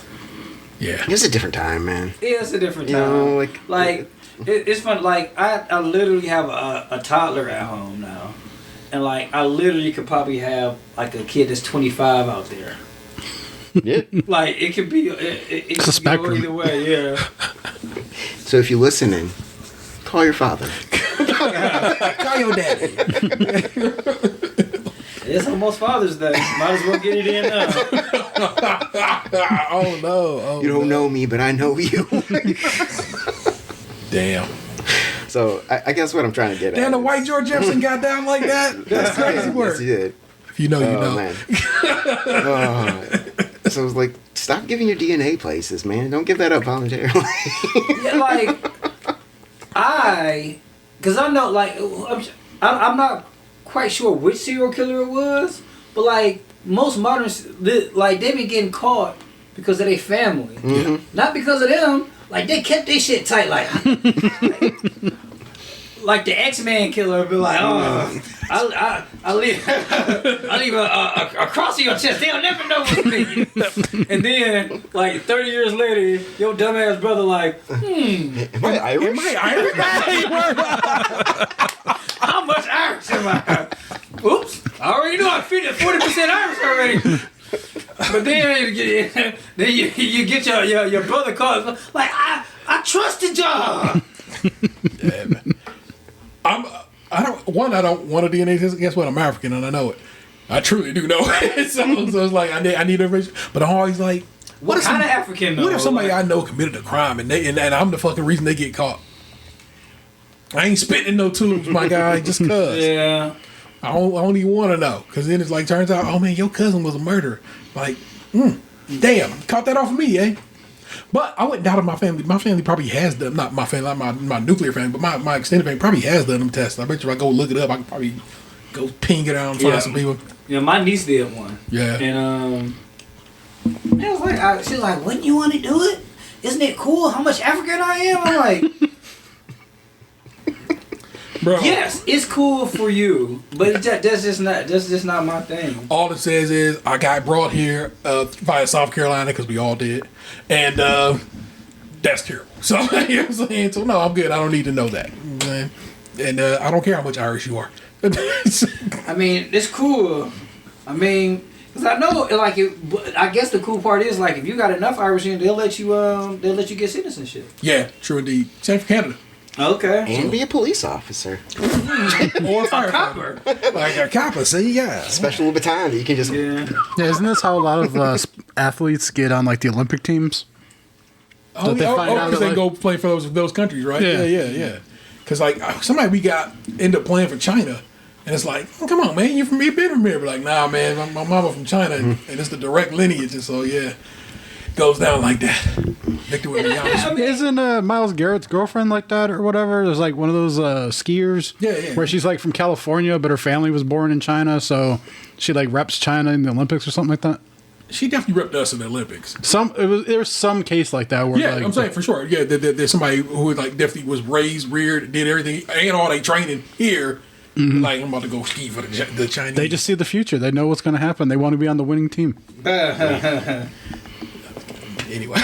Yeah. It's a different time, man. Yeah, it's a different time. It's fun. Like I literally have a toddler at home now, and like I literally could probably have like a kid that's 25 out there. Yeah. Like it could be. It It's a could go spectrum. either way. Yeah. So if you're listening, call your father. Call your daddy. It's almost Father's Day. Might as well get it in now. Oh no! Oh, You don't know me, but I know you. Damn. So I guess what I'm trying to get Damn, at the is- white George Jefferson got down like that. That's crazy Yes, work. he did. If you know, you know. Man. So it's like, stop giving your DNA places, man. Don't give that up voluntarily. Yeah, like because I know, like I'm not quite sure which serial killer it was, but like most modern, like they been getting caught because of their family, not because of them. Like they kept their shit tight, like the X-Men killer be like, oh, I leave a cross in your chest. They'll never know what's me. And then, like 30 years later, your dumbass brother like, Am I Irish? how much Irish am I? Oops, I already know I'm 40% Irish already. But then you get your brother caught. Like I trusted y'all. Yeah, man. I don't want a DNA test. Guess what? I'm African and I know it. I truly do know it. so it's like I need information. But I'm always like, What kind of African though? what if somebody I know committed a crime and I'm the fucking reason they get caught? I ain't spitting in no tubes, my guy, just cuz. Yeah. I don't even want to know. Because then it's like, turns out, oh man, your cousin was a murderer. Like, damn, caught that off of me, eh? But I went down to my family. My family probably has done, not my family, not my nuclear family, but my extended family probably has done them tests. I bet you if I go look it up, I can probably go ping it out and find some people. Yeah, my niece did one. Yeah. And it was like, she was like, wouldn't you want to do it? Isn't it cool how much African I am? I'm like, Bro, yes, it's cool for you, but that's just not my thing. all it says is I got brought here via South Carolina because we all did, and that's terrible. So you know what I'm saying. So no, I'm good. I don't need to know that. You know what I'm saying? And I don't care how much Irish you are. I mean, it's cool. I mean, because I know, like, I guess the cool part is like if you got enough Irish in, they'll let you get citizenship. Yeah, true indeed. Same for Canada. Okay. And be a police officer. Or a firefighter. Like a copper, see, yeah. Special baton that you can just... Yeah. Yeah, isn't this how a lot of athletes get on like the Olympic teams? Oh, they find out because that, they go play for those countries, right? Yeah. Yeah. Because like somebody we got end up playing for China, and it's like, oh, come on, man, you been from here? But like, nah, man, my mama from China, and it's the direct lineage, and so yeah, goes down like that. Victor would be honest. Isn't Miles Garrett's girlfriend like that or whatever? There's like one of those skiers where she's like from California, but her family was born in China, so she like reps China in the Olympics or something like that. She definitely ripped us in the Olympics. There's some case like that where like, I'm saying for sure. Yeah, there's somebody who like definitely was raised, reared, did everything, and all they training here. Like I'm about to go ski for the Chinese. they just see the future. They know what's going to happen. They want to be on the winning team. Anyway.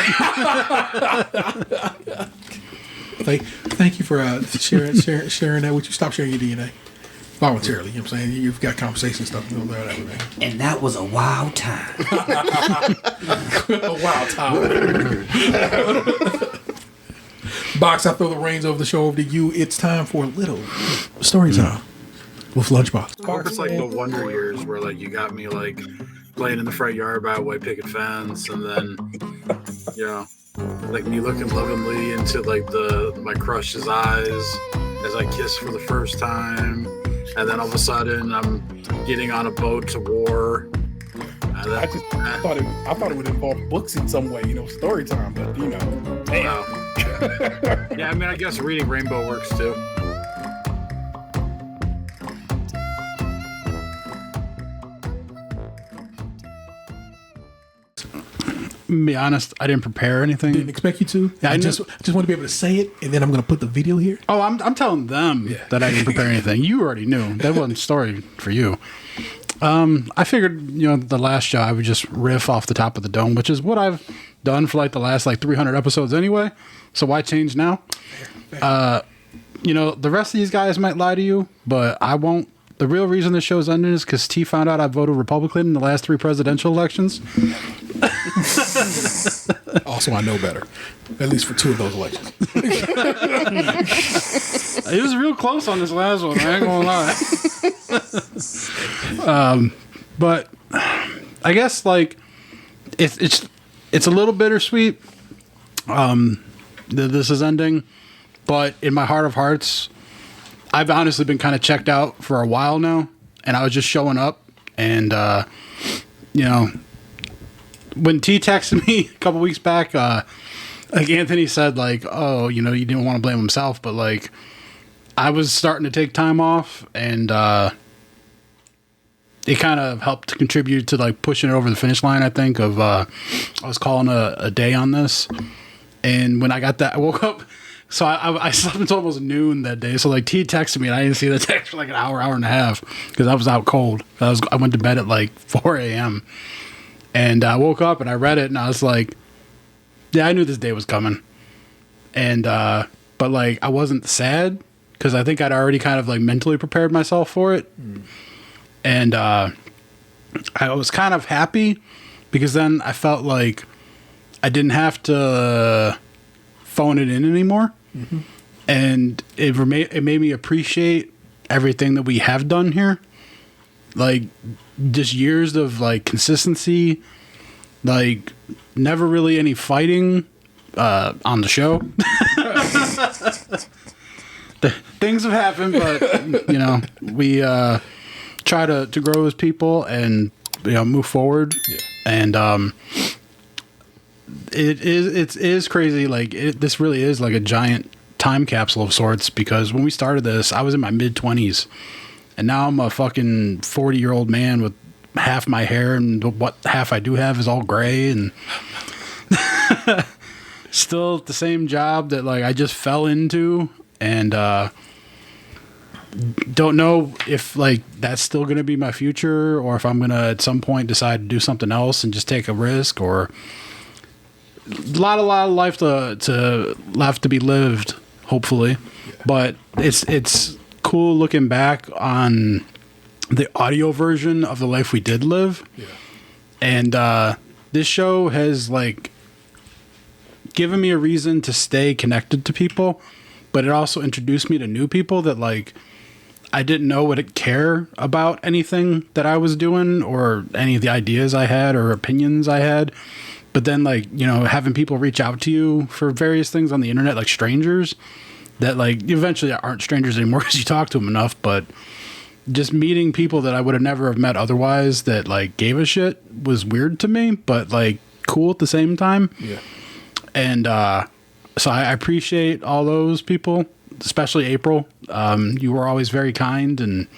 Thank you for sharing that with you. Stop sharing your DNA. Voluntarily, you know what I'm saying? You've got conversation stuff. You know, that with me. And that was a wild time. A wild time. Box, I throw the reins over the show over to you. It's time for a little story time with Lunchbox. I hope it's like the Wonder Years where like you got me like playing in the front yard by a white picket fence, and then you know, like me looking lovingly into like my crush's eyes as I kiss for the first time, and then all of a sudden I'm getting on a boat to war. And then, I thought it would involve books in some way, you know, story time, but you know, damn. wow. Yeah, I mean, I guess reading Rainbow works too. To be honest, I didn't prepare anything. Didn't expect you to. Yeah, I just want to be able to say it, and then I'm going to put the video here. Oh, I'm telling them that I didn't prepare anything. You already knew. That wasn't a story for you. I figured, you know, the last show I would just riff off the top of the dome, which is what I've done for like the last like 300 episodes anyway. So why change now? You know, the rest of these guys might lie to you, but I won't. The real reason this show's ending is because T found out I voted Republican in the last 3 presidential elections. Also, I know better. At least for 2 of those elections. It was real close on this last one. I ain't gonna lie. But I guess like it's a little bittersweet. This is ending, but in my heart of hearts, I've honestly been kind of checked out for a while now, and I was just showing up, and you know, when T texted me a couple weeks back, like Anthony said, like, oh, you know, you didn't want to blame himself, but like, I was starting to take time off, and it kind of helped to contribute to like pushing it over the finish line. I think of I was calling a day on this, and when I got that, I woke up. So I slept until almost noon that day. So like T texted me, and I didn't see the text for like an hour and a half because I was out cold. I went to bed at like 4 a.m. and I woke up and I read it, and I was like, yeah, I knew this day was coming. And but like I wasn't sad because I think I'd already kind of like mentally prepared myself for it. And I was kind of happy because then I felt like I didn't have to phone it in anymore. Mm-hmm. And it made me appreciate everything that we have done here. Like just years of like consistency, like never really any fighting on the show. Things have happened, but you know, we try to grow as people and, you know, move forward. Yeah. And it is crazy. Like this really is like a giant time capsule of sorts, because when we started this, I was in my mid-20s, and now I'm a fucking 40-year-old man with half my hair, and what half I do have is all gray, and still at the same job that like I just fell into, and don't know if like that's still going to be my future, or if I'm going to at some point decide to do something else and just take a risk, or a lot of life to left to be lived, hopefully. Yeah. But it's cool looking back on the audio version of the life we did live. Yeah. And this show has like given me a reason to stay connected to people, but it also introduced me to new people that like I didn't know would care about anything that I was doing, or any of the ideas I had or opinions I had. But then, like, you know, having people reach out to you for various things on the internet, like strangers that like eventually aren't strangers anymore because you talk to them enough, but just meeting people that I would have never have met otherwise that like gave a shit was weird to me, but like cool at the same time. Yeah. And so I appreciate all those people, especially April. You were always very kind, and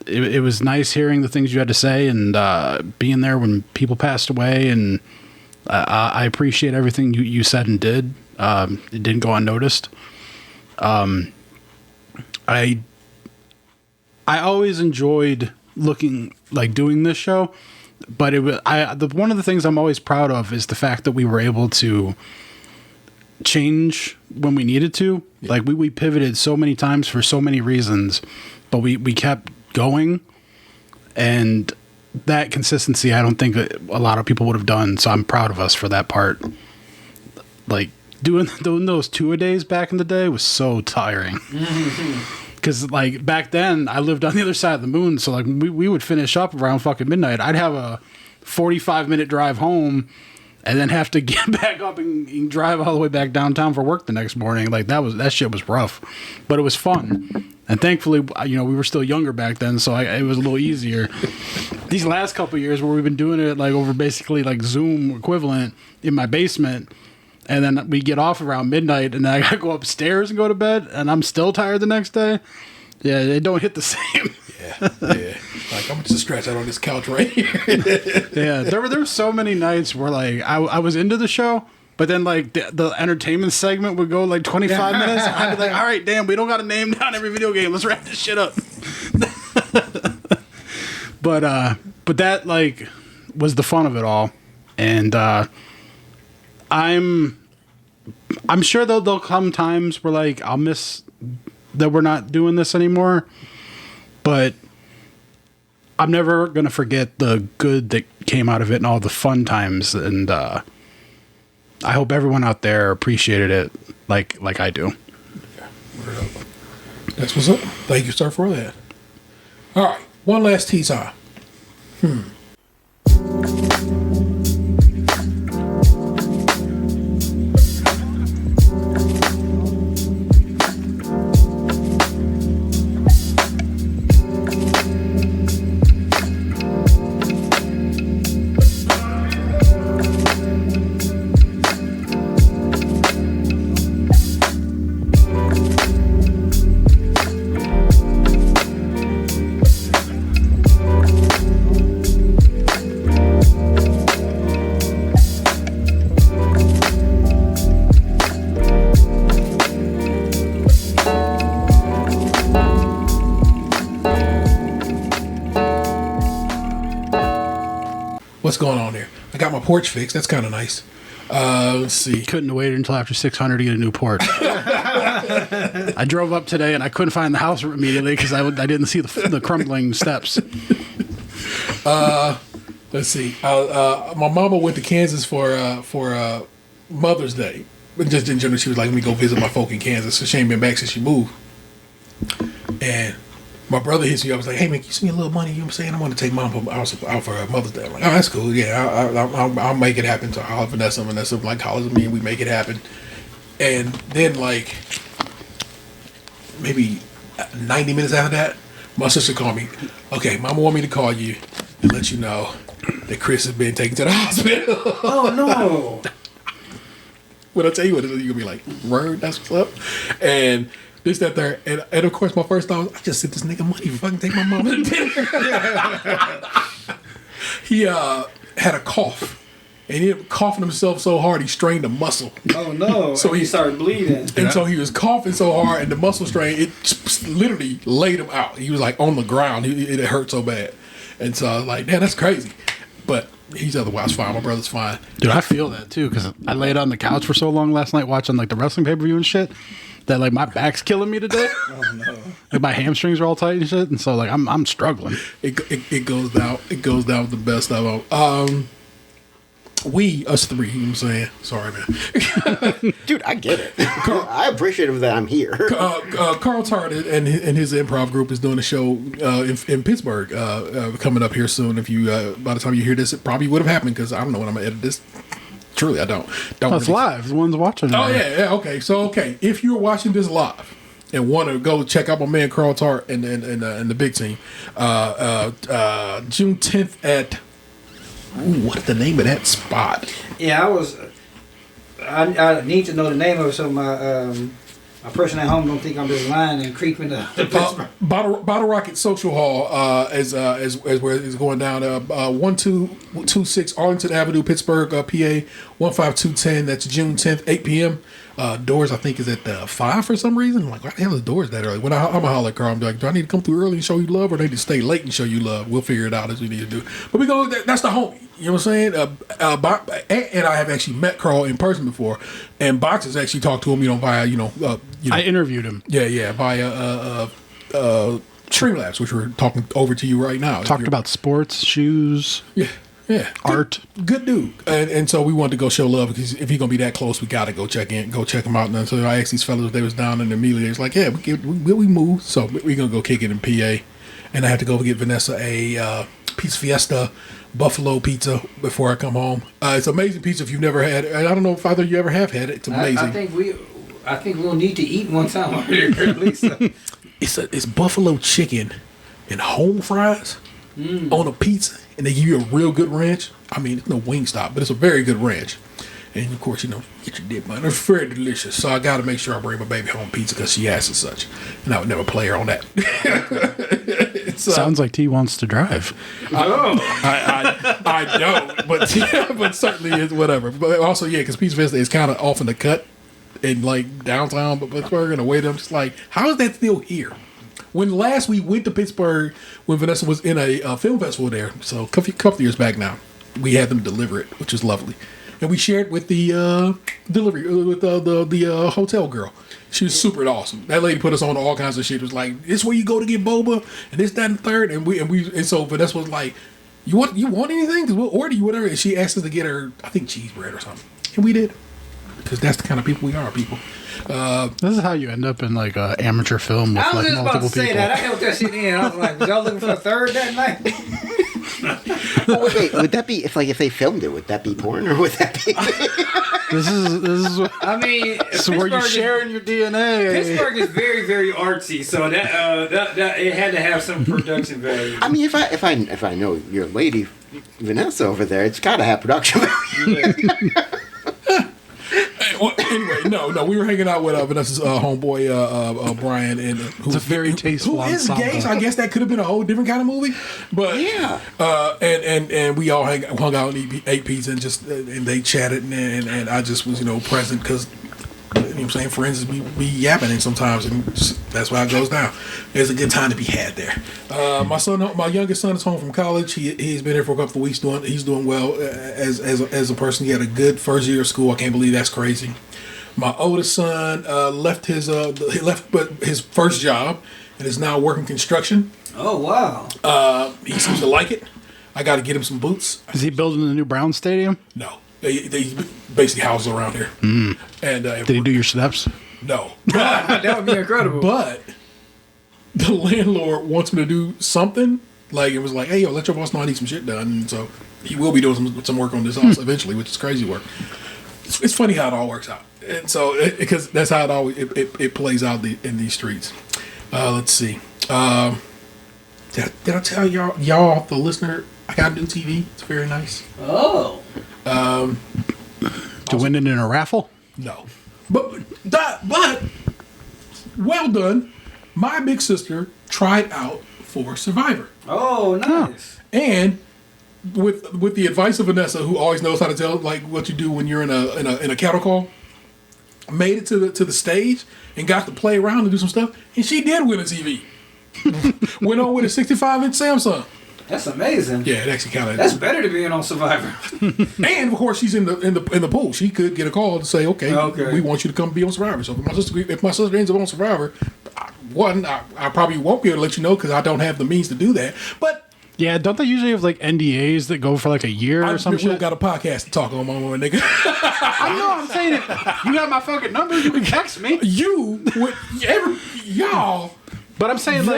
it was nice hearing the things you had to say, and being there when people passed away, and I appreciate everything you said and did. It didn't go unnoticed. I always enjoyed doing this show, but one of the things I'm always proud of is the fact that we were able to change when we needed to. Yeah. Like we pivoted so many times for so many reasons, but we kept going, and that consistency I don't think a lot of people would have done. So I'm proud of us for that part. Like doing those 2-a-days back in the day was so tiring. Because like back then I lived on the other side of the moon, so like we would finish up around fucking midnight. I'd have a 45-minute drive home, and then have to get back up and drive all the way back downtown for work the next morning. Like that shit was rough, but it was fun. And thankfully, you know, we were still younger back then, so it was a little easier. These last couple of years where we've been doing it like over basically like Zoom equivalent in my basement, and then we get off around midnight, and then I gotta go upstairs and go to bed, and I'm still tired the next day. Yeah, they don't hit the same. Yeah. Like I'm just stretch out on this couch right here. Yeah, there were so many nights where like I was into the show, but then like the entertainment segment would go like 25 minutes. And I'd be like, all right, damn, we don't got to name down every video game. Let's wrap this shit up. But that like was the fun of it all, and I'm sure there'll come times where like I'll miss that we're not doing this anymore, but I'm never gonna forget the good that came out of it and all the fun times, and I hope everyone out there appreciated it like I do. That's what's up. Thank you, sir, for that. All right, one last tea time. What's going on there? I got my porch fixed. That's kind of nice. Let's see. Couldn't have waited until after 600 to get a new porch. I drove up today and I couldn't find the house immediately because I didn't see the crumbling steps. Let's see. My mama went to Kansas for Mother's Day. But just in general, she was like, let me go visit my folk in Kansas. So she ain't been back since she moved. And my brother hits me up. I was like, hey, man, can you send me a little money? You know what I'm saying? I want to take mom out for Mother's Day. I'm like, oh, that's cool. Yeah, I'll make it happen. So I'll have Vanessa like hollers at me and we make it happen. And then like maybe 90 minutes after that, my sister called me. Okay, mama want me to call you and let you know that Chris has been taken to the hospital. Oh no! When I tell you what it is, you're going to be like, word, that's what's up. And this, that, there. And of course, my first thought was, I just sent this nigga money to fucking take my mama to dinner. He had a cough. And he had coughing himself so hard, he strained a muscle. Oh no! So he started bleeding. And so he was coughing so hard, and the muscle strain, it literally laid him out. He was like on the ground. It hurt so bad. And so I was like, damn, that's crazy. But he's otherwise fine. My brother's fine. Dude, I feel that too because I laid on the couch for so long last night watching like the wrestling pay-per-view and shit that like my back's killing me today. Oh no! Like my hamstrings are all tight and shit, and so like I'm struggling. It goes down. It goes down with the best of them. Us three, you know what I'm saying? Sorry, man. Dude, I get it. I appreciate it that I'm here. Carl Tart and his improv group is doing a show in Pittsburgh coming up here soon. If you, by the time you hear this, it probably would have happened because I don't know when I'm going to edit this. Truly, I don't. It's live. The one's watching. Oh, yeah, okay. So, if you're watching this live and want to go check out my man Carl Tart and the big team, June 10th at... Ooh, what's the name of that spot? Yeah, I need to know the name of it so my person at home don't think I'm just lying and creeping the Pittsburgh. Bottle Rocket Social Hall as where it's going down 1226 Arlington Avenue, Pittsburgh, PA 15210. That's June 10th, 8 p.m. Doors I think is at 5 for some reason. I'm like, why the hell is doors that early? When I'm gonna holler at Carl, I'm like, do I need to come through early and show you love, or do I need to stay late and show you love? We'll figure it out as we need to do. But we go. That's the homie. You know what I'm saying? And I have actually met Carl in person before, and Box has actually talked to him. Via I interviewed him. Yeah, via Streamlabs, which we're talking over to you right now. Talked about sports, shoes. Yeah, art. Good dude. And so we wanted to go show love because if he's gonna be that close, we gotta go check him out. And so I asked these fellas if they was down, and immediately they was like, yeah, we move. So we're gonna go kick it in PA, and I have to go get Vanessa a Pizza Fiesta buffalo pizza before I come home. It's amazing pizza if you've never had it. I don't know if either you ever have had it. It's amazing. I think we'll need to eat one time over here at least. It's buffalo chicken and home fries on a pizza, and they give you a real good ranch. I mean, it's no Wingstop, but it's a very good ranch. And of course, get your dip on it. It's very delicious. So I got to make sure I bring my baby home pizza because she asked as such, and I would never play her on that. Sounds like T wants to drive. I don't, but certainly it's whatever. But also, because Pizza Fiesta is kind of off in the cut in like downtown, but Pittsburgh in a way that I'm just like, how is that still here? When last we went to Pittsburgh, when Vanessa was in a film festival there, so a couple years back now, we had them deliver it, which is lovely, and we shared with the delivery with the hotel girl. She was super awesome. That lady put us on all kinds of shit. It was like, this is where you go to get boba, and this, that, and the third, and so Vanessa was like, you want anything? Because we'll order you whatever. And she asked us to get her, I think, cheese bread or something, and we did. because that's the kind of people we are, people. This is how you end up in like a amateur film with I was like just about to multiple say people. that. I held that shit in. I was like, was y'all looking for a third that night? Oh, wait, would that be if they filmed it? Would that be porn or would that be? This is I mean, so where you Pittsburgh is- sharing your DNA. Pittsburgh is very, very artsy, so that it had to have some production value. I mean, if I know your lady Vanessa over there, it's got to have production value. Well, anyway, no, we were hanging out with Vanessa's homeboy Brian, and It's a very tasteful who is ensemble. gay. So I guess that could have been a whole different kind of movie. But Yeah. and we all hung out and ate pizza and and they chatted and I just was present because. You know what I'm saying? Friends be yapping sometimes, and that's why it goes down. There's a good time to be had there. My youngest son is home from college. He's been here for a couple of weeks. He's doing well as a person. He had a good first year of school. I can't believe that's crazy. My oldest son left his first job and is now working construction. Oh wow! He seems to like it. I got to get him some boots. Is he building the new Brown Stadium? No, they basically houses around here. And Did he do your steps? No. That would be incredible. But the landlord wants me to do something. Like, it was like, hey, yo, let your boss know I need some shit done. And so he will be doing some work on this house eventually, which is crazy work. It's funny how it all works out. And so, because that's how it always it plays out in these streets. Let's see. Did I tell y'all, the listener, I got a new TV. It's very nice. Oh, To win it in a raffle? No. But well done. My big sister tried out for Survivor. oh, nice. And with the advice of Vanessa, who always knows how to tell like what you do when you're in a cattle call, made it to the stage and got to play around and do some stuff, and she did win a TV. Went on with a 65-inch Samsung. That's amazing. Yeah, it actually kind of. That's better than being on Survivor. And of course, she's in the pool. She could get a call to say, "Okay, we want you to come be on Survivor." So if my sister ends up on Survivor, I probably won't be able to let you know because I don't have the means to do that. But Yeah, don't they usually have like NDAs that go for like a year or some we shit? got a podcast to talk on, my nigga. I know, I'm saying it. You got my fucking number, you can text me. You would y'all. But I'm saying like,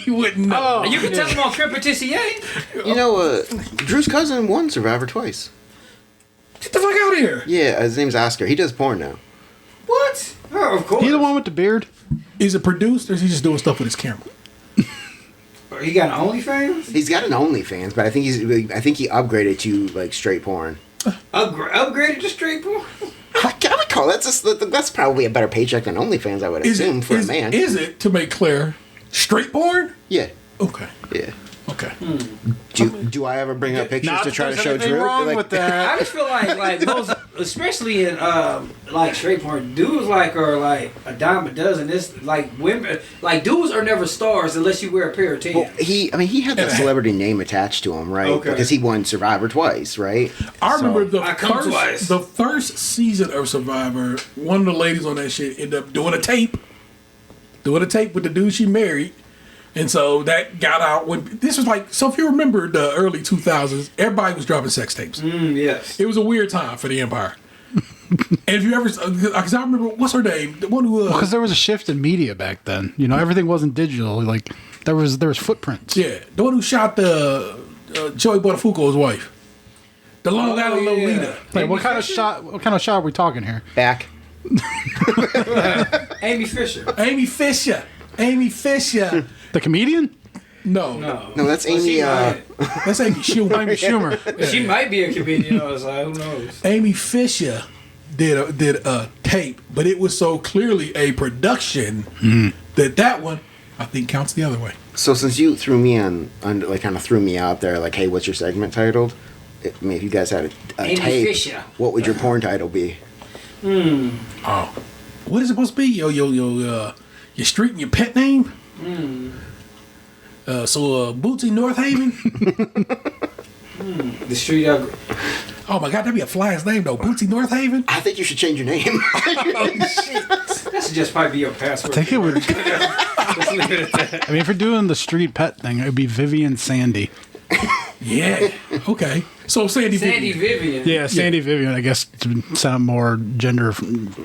They wouldn't know. oh, You can tell them on Crepetitia. You know, Drew's cousin won Survivor twice. Get the fuck out of here. Yeah, his name's Oscar. He does porn now. What? Oh, of course. he the one with the beard? Is it produced or is he just doing stuff with his camera? He got an OnlyFans? He's got an OnlyFans, but I think he upgraded to like straight porn. Upgraded to straight porn? I would call that's probably a better paycheck than OnlyFans. I would assume for a man. Is it, to make clear, straight porn? Yeah, Okay. yeah. Okay. Do I ever bring up pictures Not to try to that show there's anything Drew? wrong Like- with that. I just feel like most, especially in like straight porn, dudes are like a dime a dozen. This like women, like dudes are never stars unless you wear a pair of Tims. Well, he had that celebrity name attached to him, right? Okay. Because he won Survivor twice, right? I remember I come twice. the first season of Survivor, one of the ladies on that shit ended up doing a tape with the dude she married. And so that got out when this was like, so if you remember the early 2000s, everybody was dropping sex tapes. Yes. It was a weird time for the Empire. And if you ever, because I remember, what's her name? The one who, Because there was a shift in media back then. You know, everything wasn't digital. Like there was footprints. yeah, the one who shot the Joey Buttafuoco's wife. The long island Lolita. Like what kind of shot? What kind of shot are we talking here? Back. Amy Fisher. Amy Fisher. The comedian? No. No, that's Amy. She might, That's Amy Schumer. Amy Schumer. she might be a comedian. I was like, who knows? Amy Fisher did a tape, but it was so clearly a production that one I think counts the other way. So since you threw me like kind of threw me out there, like, hey, what's your segment titled? I mean, if you guys had a Amy tape, Fisher. what would your porn title be? Oh, what is it supposed to be? Your street and your pet name? Bootsy North Haven. The street. Oh my God, that'd be a fly's name though. Bootsy North Haven. I think you should change your name. That should just probably be your password. I think it would. Let's leave it at that. I mean, if you're doing the street pet thing, it would be Vivian Sandy. Yeah. Okay. So Sandy Sandy Vivian. Vivian. Yeah, Sandy Vivian, I guess, to sound more gender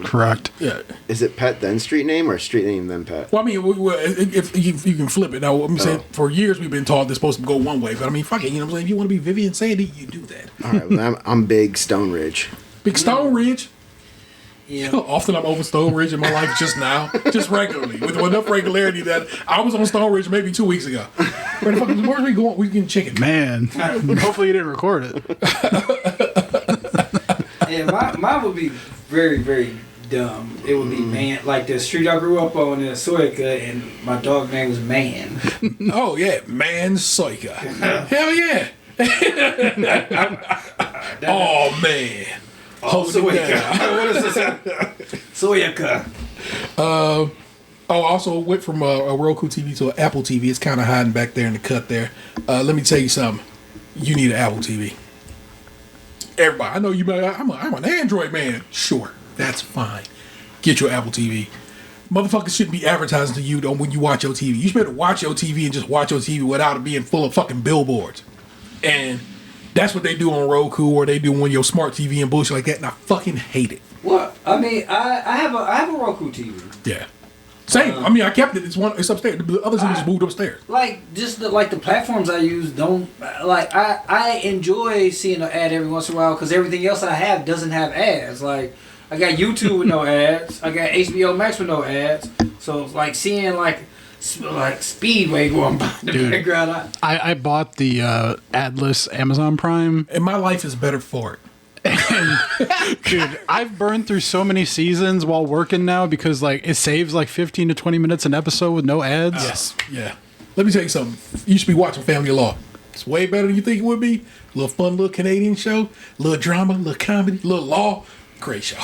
correct. Yeah. Is it pet then street name or street name then pet? Well, I mean, if you can flip it. Now, I'm saying for years we've been taught it's supposed to go one way, but I mean, fuck it. You know what I'm saying? If you want to be Vivian Sandy, you do that. All right, well, I'm Big Stone Ridge. Big Stone Ridge. Yeah. Often I'm over Stone Ridge in my life just now, just regularly, with enough regularity that I was on Stone Ridge maybe 2 weeks ago. Where the fuck is we going? We getting chicken. Man, hopefully you didn't record it. Yeah, mine would be very, very dumb. It would be Man. Like the street I grew up on in Soika, and my dog name was Man. Oh yeah, Man Soika. Hell yeah. Oh man. Hold it down. What is this? Soika. I also went from a Roku TV to an Apple TV. It's kind of hiding back there in the cut there. Let me tell you something. You need an Apple TV. Everybody, I know you. I'm an Android man. Sure, that's fine. Get your Apple TV. Motherfuckers shouldn't be advertising to you when you watch your TV. You should be able to watch your TV and just watch your TV without it being full of fucking billboards. And that's what they do on Roku, or they do on your smart TV and bullshit like that. And I fucking hate it. Well, I mean, I have a Roku TV. Yeah. Same. I mean, I kept it. It's upstairs. The other thing just moved upstairs. Like just the platforms I use don't like. I enjoy seeing an ad every once in a while because everything else I have doesn't have ads. Like I got YouTube with no ads. I got HBO Max with no ads. So like seeing like Speedway going by in the background. I bought the adless Amazon Prime. And my life is better for it. Dude, I've burned through so many seasons while working now because like it saves like 15 to 20 minutes an episode with no ads. Yes. Yeah. Let me tell you something. You should be watching Family Law. It's way better than you think it would be. Little fun, little Canadian show, little drama, little comedy, little law. Great show.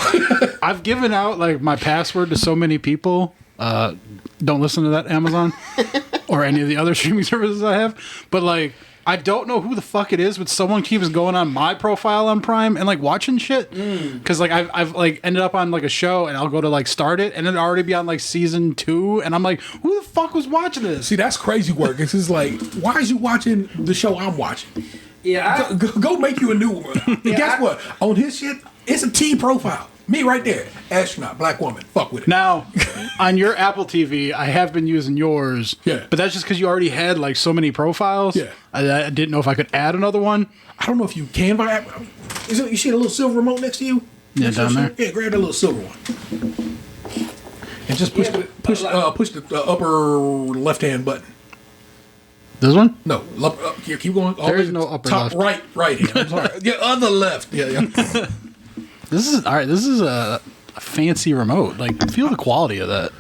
I've given out like my password to so many people. Don't listen to that, Amazon, or any of the other streaming services I have. But like, I don't know who the fuck it is, but someone keeps going on my profile on Prime and like watching shit. Because like I've like ended up on like a show and I'll go to like start it and it'll already be on like season 2 and I'm like, who the fuck was watching this? See, that's crazy work. It's just like, why is you watching the show I'm watching? Yeah, Go make you a new one. And guess what? On his shit, it's a team profile. Me right there. Astronaut, black woman. Fuck with it. Now, on your Apple TV, I have been using yours. Yeah. But that's just because you already had like so many profiles. Yeah. I didn't know if I could add another one. I don't know if you can buy it. You see the little silver remote next to you? Yeah, down there. Yeah, grab that little silver one. And just push the upper left-hand button. This one? No, here, keep going. There is no upper top left. right hand. I'm sorry. The other left. Yeah. This is all right. This is a fancy remote. Like, feel the quality of that.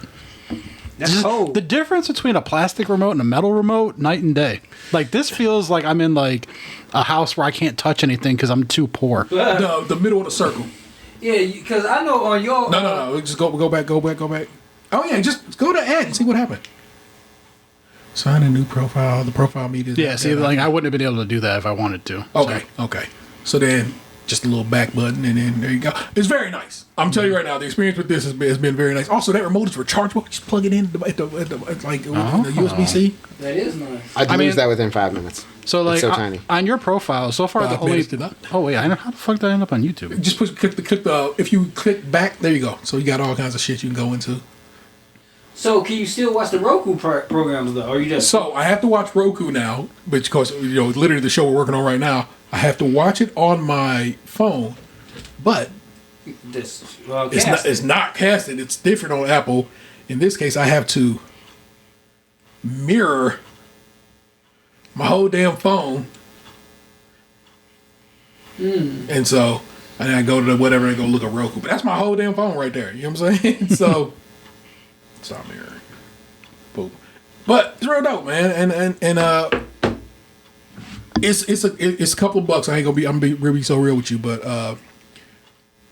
that's Just cold. the difference between a plastic remote and a metal remote, night and day. Like, this feels like I'm in like a house where I can't touch anything because I'm too poor. The middle of the circle. Yeah, because I know on your No. Just go back. Oh yeah, just go to add and see what happened. Sign a new profile. The profile meter. Yeah, see, like I wouldn't have been able to do that if I wanted to. Okay. So then, just a little back button, and then there you go. It's very nice. I'm telling you right now, the experience with this has been very nice. Also, that remote is rechargeable. Just plug it in at the USB-C. That is nice. I'd lose that within 5 minutes. So like It's so tiny. on your profile, so far 5 the only. minutes did not. Oh wait, I know how the fuck did I end up on YouTube? Just click the. If you click back, there you go. So you got all kinds of shit you can go into. So can you still watch the Roku programs though, or you just? So I have to watch Roku now, which of course literally the show we're working on right now. I have to watch it on my phone, but it's not casted. It's different on Apple. In this case, I have to mirror my whole damn phone, and so I go to whatever and go look at Roku. But that's my whole damn phone right there. You know what I'm saying? So stop mirroring. Boom. But it's real dope, man, and it's a couple of bucks. I'm gonna be so real with you, but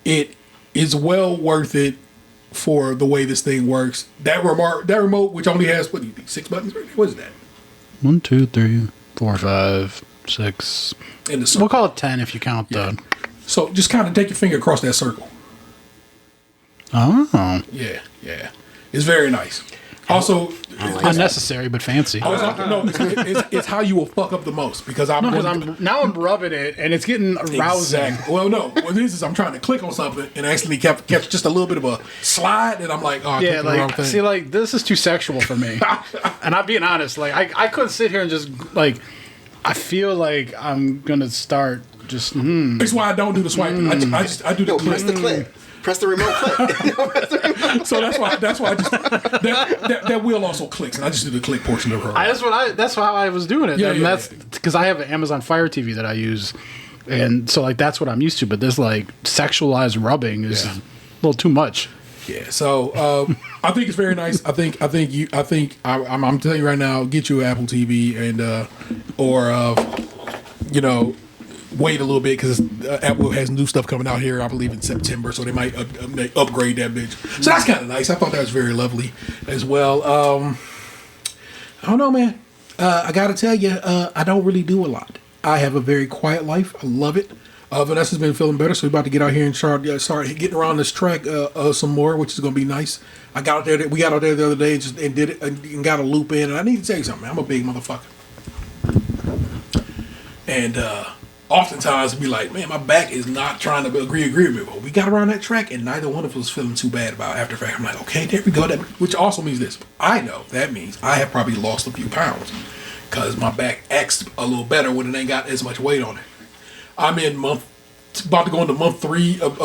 it is well worth it for the way this thing works. That remote, which only has 6 buttons. What is that? 1, 2, 3, 4, 5, 6. In the circle. We'll call it 10 if you count the. So just kind of take your finger across that circle. Oh. Yeah. It's very nice. Also, Unnecessary but fancy. no, it's how you will fuck up the most because I'm rubbing it and it's getting arousing. Exactly. Well, no, what it is I'm trying to click on something and actually catch just a little bit of a slide, and I'm like, oh, I clicked the wrong thing. See, like this is too sexual for me. And I'm being honest, like I couldn't sit here and just like. I feel like I'm gonna start just. That's why I don't do the swiping. I do the press the click. Press the remote click. So that's why I just that wheel also clicks, and I just do the click portion of her. That's how I was doing it. That's because I have an Amazon Fire TV that I use, and so like that's what I'm used to. But this like sexualized rubbing is a little too much. Yeah, so I think it's very nice. I'm telling you right now, get you an Apple TV and wait a little bit because Apple has new stuff coming out here. I believe in September, so they might upgrade that bitch. So that's kind of nice. I thought that was very lovely as well. I don't know, man. I got to tell you, I don't really do a lot. I have a very quiet life. I love it. Vanessa's been feeling better, so we're about to get out here and start getting around this track some more, which is going to be nice. We got out there the other day and did it and got a loop in. And I need to tell you something, man. I'm a big motherfucker. And oftentimes be like, man, my back is not trying to agree with me. But we got around that track, and neither one of us was feeling too bad about it after the fact. I'm like, okay, there we go. Which also means this. I know that means I have probably lost a few pounds because my back acts a little better when it ain't got as much weight on it. I'm about to go into month 3 of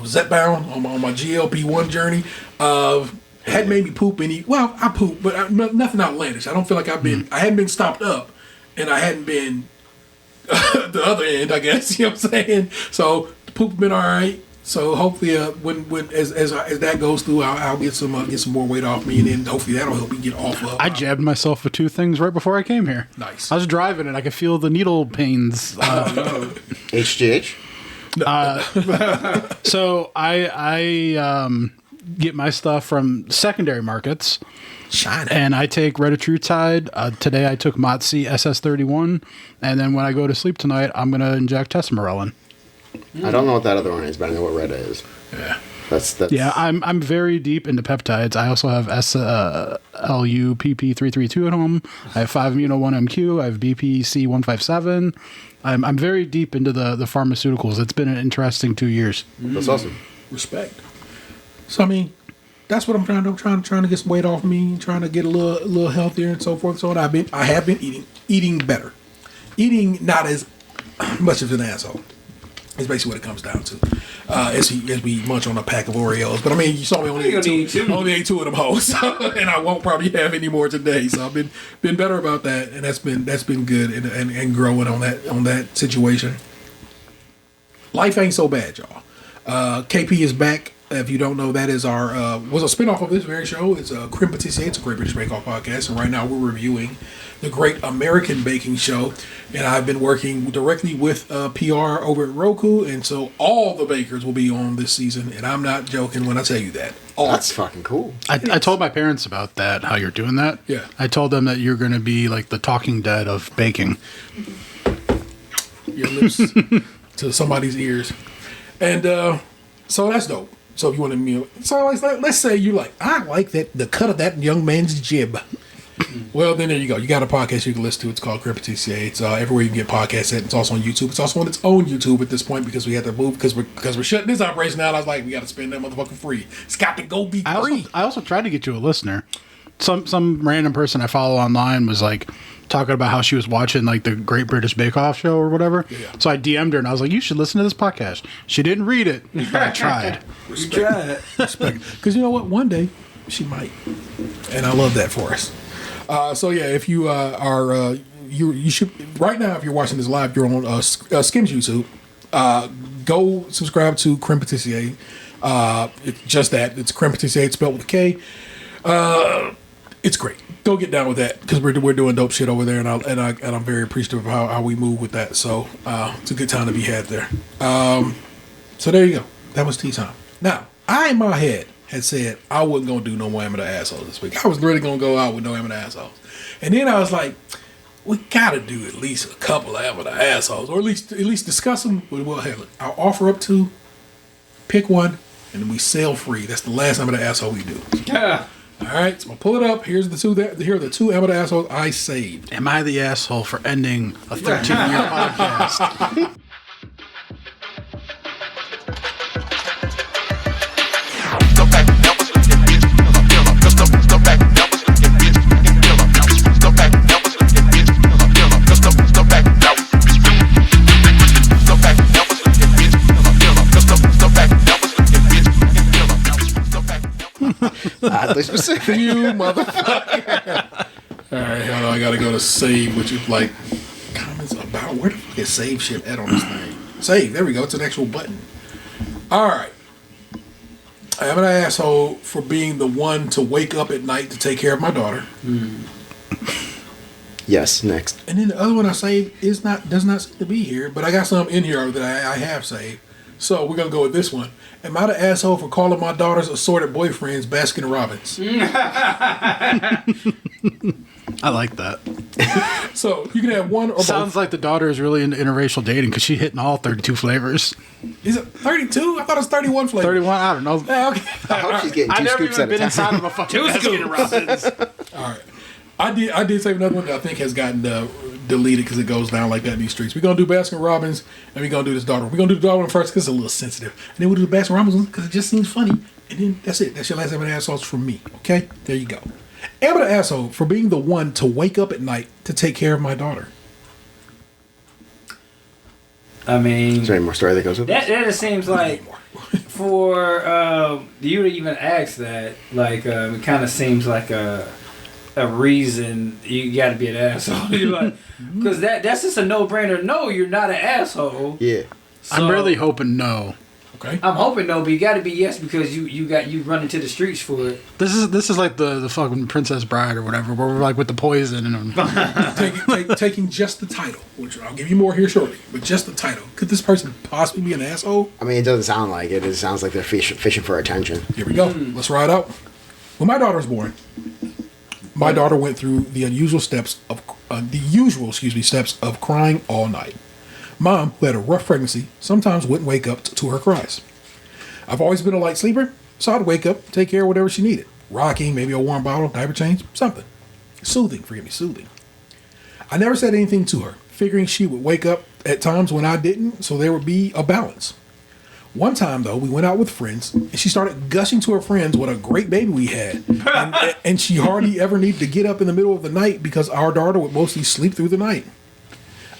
Zepbound on my GLP-1 journey. Hadn't made me poop any. Well, I poop, but nothing outlandish. I don't feel like I hadn't been stopped up, and I hadn't been the other end, I guess. You know what I'm saying? So the poop been all right. So hopefully, as that goes through, I'll get some more weight off me, and then hopefully that'll help me get off of. I jabbed myself with 2 things right before I came here. Nice. I was driving and I could feel the needle pains. HGH. So I get my stuff from secondary markets. China. And I take retatrutide. Today I took Motzi SS31, and then when I go to sleep tonight, I'm gonna inject Tesamorelin. I don't know what that other one is, but I know what Retta is. Yeah. That's Yeah, I'm very deep into peptides. I also have SLUPP332 at home. I have 5-amino-1-MQ. I have BPC157. I'm very deep into the pharmaceuticals. It's been an interesting 2 years. That's awesome. Respect. So I mean, that's what I'm trying to get some weight off me, trying to get a little healthier and so forth. So I have been eating better, eating not as much of an asshole. Is basically what it comes down to. As we munch on a pack of Oreos, but I mean, you saw me only ate 2 of them hoes, and I won't probably have any more today. So I've been better about that, and that's been good and growing on that situation. Life ain't so bad, y'all. KP is back. If you don't know, that is our was a spinoff of this very show. It's Creme Patissier. It's a Great British Bake Off podcast, and right now we're reviewing the Great American Baking Show. And I've been working directly with PR over at Roku, and so all the bakers will be on this season. And I'm not joking when I tell you that. That's fucking cool. I told my parents about that, how you're doing that. Yeah. I told them that you're going to be like the Talking Dead of baking. Your lips to somebody's ears, and so that's dope. So if you want to, so let's say you like, I like that the cut of that young man's jib. Well, then there you go. You got a podcast you can listen to. It's called Creme Patissier. It's everywhere you can get podcasts at. It's also on YouTube. It's also on its own YouTube at this point because we had to move because we're shutting this operation out. I was like, we got to spend that motherfucker free. It's got to go be free. I also tried to get you a listener. Some random person I follow online was like talking about how she was watching like the Great British Bake Off show or whatever. Yeah. So I DM'd her and I was like, you should listen to this podcast. She didn't read it, but I tried. Respect. Because you know what? One day she might, and I love that for us. So yeah, if you are you should right now, if you're watching this live, you're on SKim's YouTube. Go subscribe to Creme Patissier. It's just that. It's Creme Patissier. It's spelled with a K. It's great. Go get down with that because we're doing dope shit over there, and I'm very appreciative of how we move with that. So it's a good time to be had there. So there you go. That was tea time. Now I in my head had said I wasn't gonna do no more amateur assholes this week. I was really gonna go out with no amateur assholes, and then I was like, we gotta do at least a couple of amateur assholes, or at least discuss them. Well, hey, look, I'll offer up 2, pick one, and then we sell free. That's the last amateur asshole we do. Yeah. All right, so I'm gonna pull it up. Here are the two Am I the Asshole I saved. Am I the asshole for ending a 13-year podcast? Oddly specific. You motherfucker. All right, hold on. I gotta go to save, which is like comments about where the fuck is save shit at on this thing? Save. There we go. It's an actual button. All right. I am an asshole for being the one to wake up at night to take care of my daughter. Yes, next. And then the other one I saved does not seem to be here, but I got some in here that I have saved. So we're gonna go with this one. Am I the asshole for calling my daughter's assorted boyfriends Baskin Robbins? I like that. So you can have one or Sounds both. like the daughter is really into interracial dating because she's hitting all 32 flavors. Is it 32? I thought it was 31 flavors. 31? I don't know. Yeah, okay. I hope she's getting I two never scoops even at a been time. inside of a fucking Baskin Robbins. All right. I did save another one that I think has gotten deleted because it goes down like that in these streets. We're going to do Baskin Robbins and we're going to do this daughter. We're going to do the daughter one first because it's a little sensitive. And then we'll do the Baskin Robbins one because it just seems funny. And then that's it. That's your last Am I the Assholes from me. Okay? There you go. Am I the asshole for being the one to wake up at night to take care of my daughter? I mean, Is there any more story that goes with that this? just seems like for you to even ask that, like it kind of seems like a reason you got to be an asshole. You're like, because that's just a no-brainer. No, you're not an asshole. Yeah. I'm So, really hoping no. Okay? I'm hoping no, but you got to be yes because you run into the streets for it. This is like the fucking Princess Bride or whatever, where we're like with the poison and taking just the title, which I'll give you more here shortly, but just the title. Could this person possibly be an asshole? I mean, it doesn't sound like it. It sounds like they're fishing for attention. Here we go. Let's ride out. When my daughter was born, my daughter went through the usual steps of crying all night. Mom, who had a rough pregnancy, sometimes wouldn't wake up to her cries. I've always been a light sleeper, so I'd wake up, take care of whatever she needed. Rocking, maybe a warm bottle, diaper change, something. Soothing. I never said anything to her, figuring she would wake up at times when I didn't, so there would be a balance. One time, though, we went out with friends, and she started gushing to her friends what a great baby we had. And she hardly ever needed to get up in the middle of the night because our daughter would mostly sleep through the night.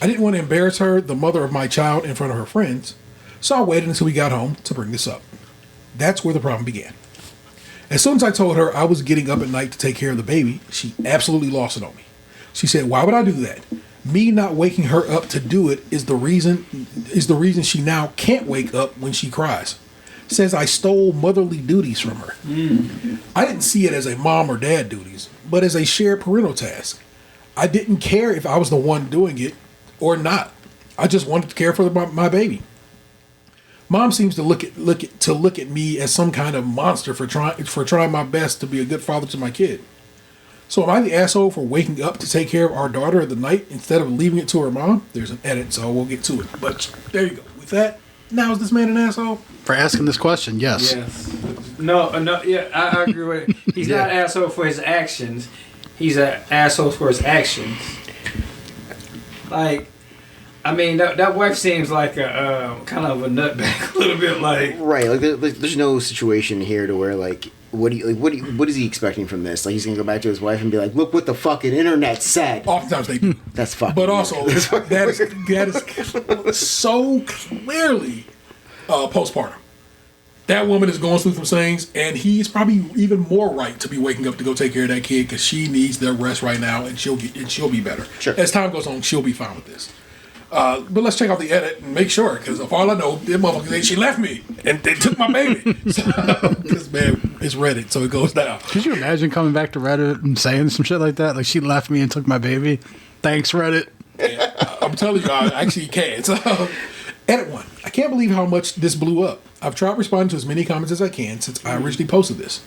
I didn't want to embarrass her, the mother of my child, in front of her friends, so I waited until we got home to bring this up. That's where the problem began. As soon as I told her I was getting up at night to take care of the baby, she absolutely lost it on me. She said, "Why would I do that? Me not waking her up to do it is the reason she now can't wake up when she cries. Says I stole motherly duties from her. I didn't see it as a mom or dad duties, but as a shared parental task. I didn't care if I was the one doing it or not. I just wanted to care for my baby. Mom seems to look at me as some kind of monster for trying my best to be a good father to my kid. So am I the asshole for waking up to take care of our daughter at the night instead of leaving it to her mom?" There's an edit, so we'll get to it. But there you go. With that, now is this man an asshole? for asking this question. Yes. Yes. No, yeah, I agree with it. He's not an asshole for his actions. He's an asshole for his actions. Like, I mean, that wife seems like a kind of a nutbag a little bit. Like, Right, like there's no situation here to where like what is he expecting from this? Like he's gonna go back to his wife and be like, "Look what the fucking internet said." Oftentimes they do. That's fucking. But also, that is so clearly postpartum. That woman is going through some things, and he's probably even more right to be waking up to go take care of that kid because she needs the rest right now, and she'll be better. Sure. As time goes on, she'll be fine with this. But let's check out the edit and make sure, because if all I know, them motherfuckers say she left me and they took my baby. Because man, it's Reddit, so it goes down. Could you imagine coming back to Reddit and saying some shit like that? Like, she left me and took my baby. Thanks, Reddit. I'm telling you, I actually can. So, edit one. I can't believe how much this blew up. I've tried responding to as many comments as I can since I originally posted this.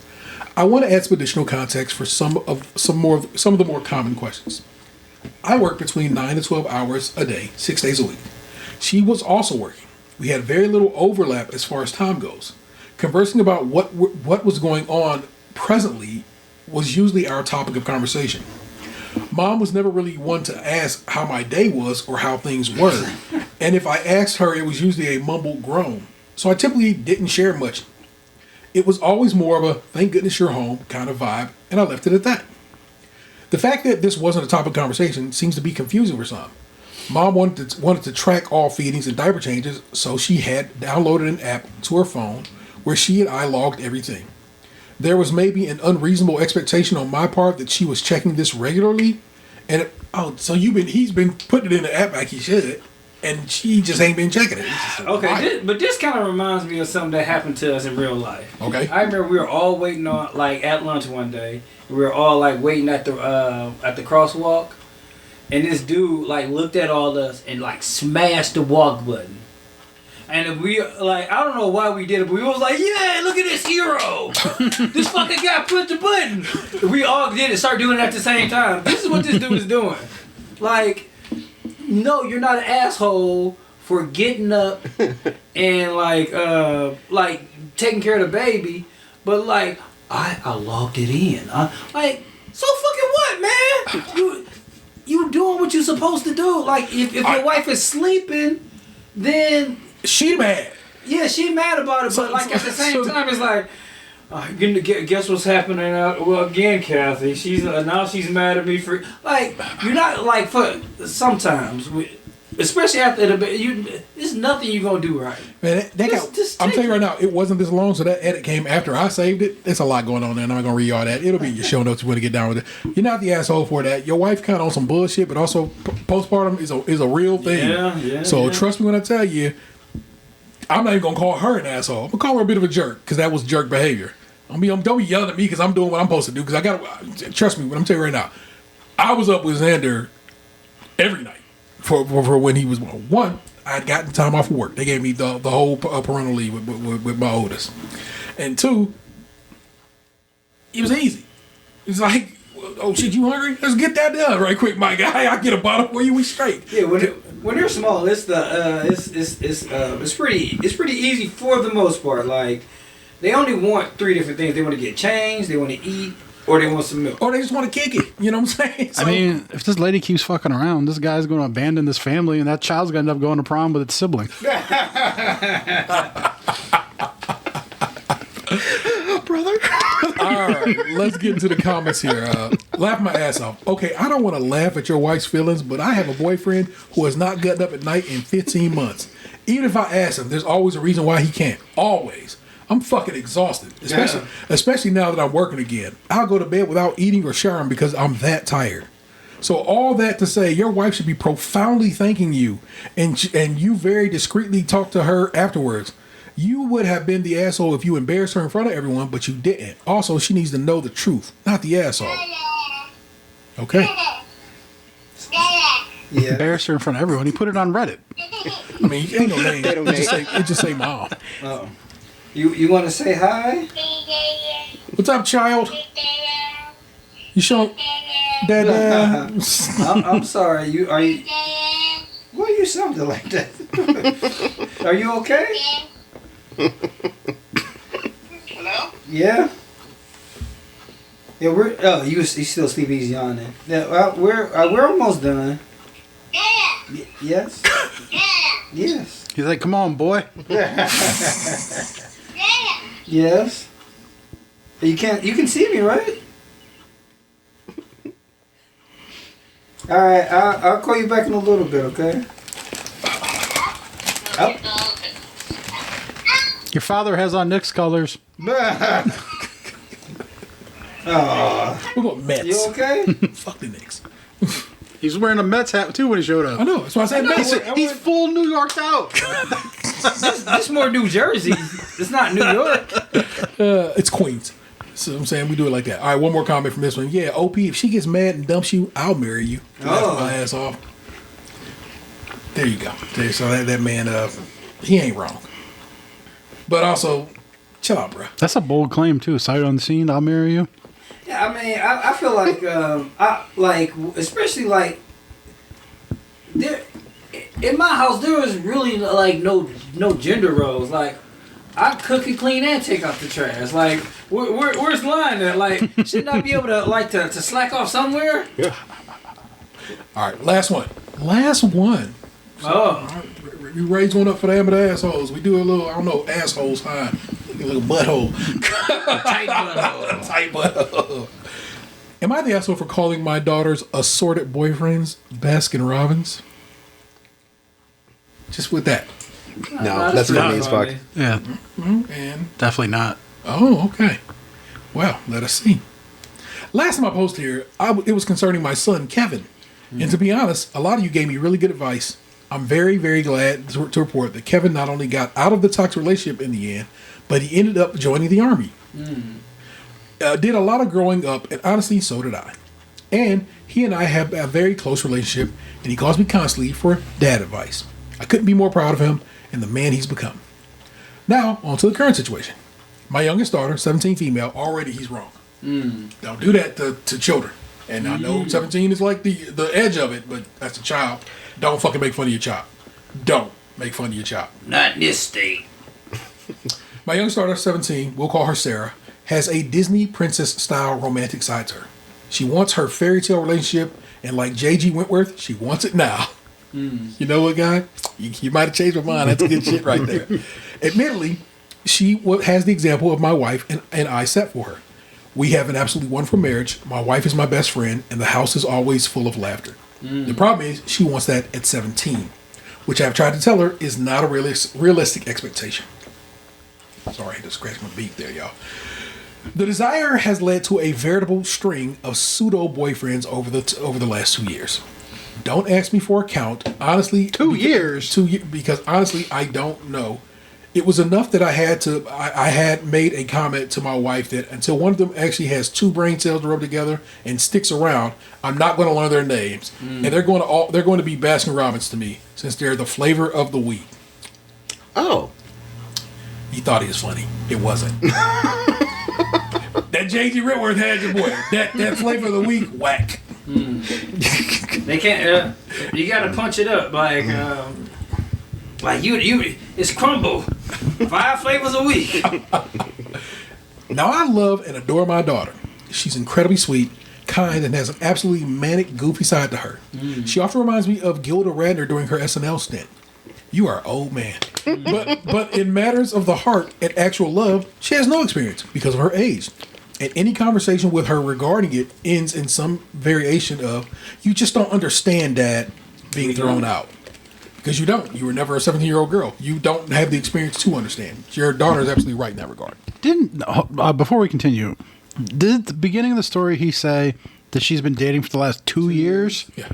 I want to add some additional context for some of the more common questions. I work between 9 to 12 hours a day, 6 days a week. She was also working. We had very little overlap as far as time goes. Conversing about what was going on presently was usually our topic of conversation. Mom was never really one to ask how my day was or how things were. And if I asked her, it was usually a mumbled groan. So I typically didn't share much. It was always more of a thank goodness you're home kind of vibe, and I left it at that. The fact that this wasn't a topic of conversation seems to be confusing for some. Mom wanted to track all feedings and diaper changes, so she had downloaded an app to her phone where she and I logged everything. There was maybe an unreasonable expectation on my part that she was checking this regularly, and he's been putting it in the app like he should, and she just ain't been checking it. Okay, but this kind of reminds me of something that happened to us in real life. Okay. I remember we were all waiting on at lunch one day. We were all waiting at the crosswalk, and this dude looked at all of us and smashed the walk button. And we I don't know why we did it, but we was like, yeah, look at this hero. This fucking guy pushed the button. And we all did it, start doing it at the same time. This is what this dude is doing. No, you're not an asshole for getting up and taking care of the baby, but I logged it in. So fucking what, man? You doing what you're supposed to do. If your wife is sleeping, then she mad. Yeah, she mad about it, but at the same time, it's guess what's happening now? Well, again, Kathy, she's now she's mad at me for you're not for sometimes, especially after the there's nothing you gonna do right. Man, I'm telling you right now, it wasn't this long, so that edit came after I saved it. There's a lot going on there, and I'm not gonna read all that. It'll be in your show notes if you want to get down with it. You're not the asshole for that. Your wife kind of on some bullshit, but also postpartum is a real thing. Yeah. So trust me when I tell you, I'm not even gonna call her an asshole. I'm gonna call her a bit of a jerk because that was jerk behavior. Don't be yelling at me because I'm doing what I'm supposed to do. Because I gotta trust me. What I'm telling you right now, I was up with Xander every night for when he was one. I had gotten time off of work. They gave me the whole parental leave with my oldest, and two, it was easy. It's like, oh shit, you hungry? Let's get that done right quick, my guy. I get a bottle for you. We straight. Yeah, when they're small, it's pretty easy for the most part. They only want 3 different things. They want to get changed, they want to eat, or they want some milk. Or they just want to kick it. You know what I'm saying? I mean, if this lady keeps fucking around, this guy's going to abandon this family, and that child's going to end up going to prom with its sibling. Brother. All right, let's get into the comments here. Laugh my ass off. Okay, I don't want to laugh at your wife's feelings, but I have a boyfriend who has not gotten up at night in 15 months. Even if I ask him, there's always a reason why he can't. Always. I'm fucking exhausted, especially now that I'm working again. I'll go to bed without eating or showering because I'm that tired. So all that to say, your wife should be profoundly thanking you, and you very discreetly talk to her afterwards. You would have been the asshole if you embarrassed her in front of everyone, but you didn't. Also, she needs to know the truth, not the asshole. Okay. Yeah. Embarrassed her in front of everyone. He put it on Reddit. I mean, ain't no name. It just say mom. Oh. You want to say hi? What's up, child? You show Dad? I'm sorry. Are you? Why are you sounding like that? Are you okay? Hello? Yeah. Yeah, we're. Oh, you still sleep easy on it. Yeah, we're almost done. Yes. Yes. He's like, come on, boy. Yes. You can see me, right? All right, I'll call you back in a little bit, okay? Oh. Your father has on Knicks colors. Oh. We're going Mets. You okay? Fuck the Knicks. He's wearing a Mets hat too when he showed up. I know. That's why I said Mets. He's full New Yorked out. This more New Jersey. It's not New York. It's Queens. So I'm saying we do it like that. All right, one more comment from this one. Yeah, OP, if she gets mad and dumps you, I'll marry you. Laugh my ass off. There you go. So that man, he ain't wrong. But also, chill out, bro. That's a bold claim too. Sight unseen, I'll marry you. Yeah, I mean, I feel like, especially there in my house, there was really no gender roles. I cook and clean and take out the trash. Like, where's the line there? Like, shouldn't I be able to slack off somewhere? Yeah. All right, last one. Last one. Oh. We raise one up for the amateur assholes. We do a little, I don't know, assholes high. A little butthole. Tight butthole. Tight butthole. Am I the asshole for calling my daughter's assorted boyfriends Baskin Robbins? Just with that. No, that's funny as fuck. Yeah, And definitely not. oh, okay. Well, let us see. Last time I posted here, it was concerning my son Kevin, and to be honest, a lot of you gave me really good advice. I'm very, very glad to report that Kevin not only got out of the toxic relationship in the end, but he ended up joining the army. Did a lot of growing up, and honestly, so did I. And he and I have a very close relationship, and he calls me constantly for dad advice. I couldn't be more proud of him and the man he's become. Now, on to the current situation. My youngest daughter, 17 female, already he's wrong. Don't do that to children. And I know 17 is like the edge of it, but that's a child. Don't fucking make fun of your child. Don't make fun of your child. Not in this state. My youngest daughter, 17, we'll call her Sarah, has a Disney princess-style romantic side to her. She wants her fairy tale relationship, and like J.G. Wentworth, she wants it now. You know what, guy? You might have changed my mind. That's good shit right there. Admittedly, she has the example of my wife and I set for her. We have an absolutely wonderful marriage. My wife is my best friend, and the house is always full of laughter. The problem is she wants that at 17, which I've tried to tell her is not a realistic expectation. Sorry, I had to scratch my beak there, y'all. The desire has led to a veritable string of pseudo boyfriends over the last 2 years. Don't ask me for a count. Honestly, 2 years. 2 years, because honestly, I don't know. It was enough that I had made a comment to my wife that until one of them actually has 2 brain cells to rub together and sticks around, I'm not going to learn their names, and they're going to be Baskin Robbins to me since they're the flavor of the week. Oh. You thought he was funny. It wasn't. That J.G. Wentworth had your boy. That flavor of the week, whack. They can't. You gotta punch it up like you. It's crumble. 5 flavors a week. Now I love and adore my daughter. She's incredibly sweet, kind, and has an absolutely manic, goofy side to her. She often reminds me of Gilda Radner during her SNL stint. You are old man. But in matters of the heart and actual love, she has no experience because of her age. And any conversation with her regarding it ends in some variation of, you just don't understand, Dad, being thrown out. Because you don't. You were never a 17-year-old girl. You don't have the experience to understand. Your daughter is absolutely right in that regard. Before we continue, did at the beginning of the story he say that she's been dating for the last 2 years? Yeah.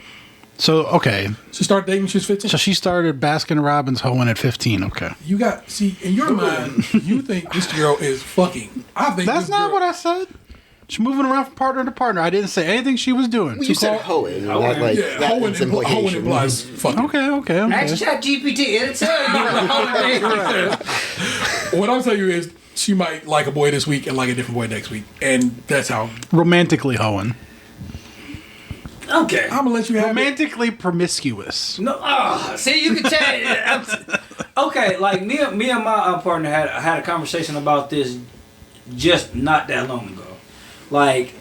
So, okay. She started dating when she was 15? So she started Baskin Robbins hoeing at 15, okay. You got, see, in your mind, you think this girl is fucking. I think That's not what I said. She's moving around from partner to partner. I didn't say anything she was doing. Well, you said hoeing. Not like that hoeing implication. implies fucking. Okay. Ask ChatGPT. It'll tell you. What I'll tell you is she might like a boy this week and like a different boy next week. And that's how. Romantically hoeing. Okay. I'm going to let you have Romantically promiscuous. No. See, you can tell. Okay, like me and my partner had a conversation about this just not that long ago. Like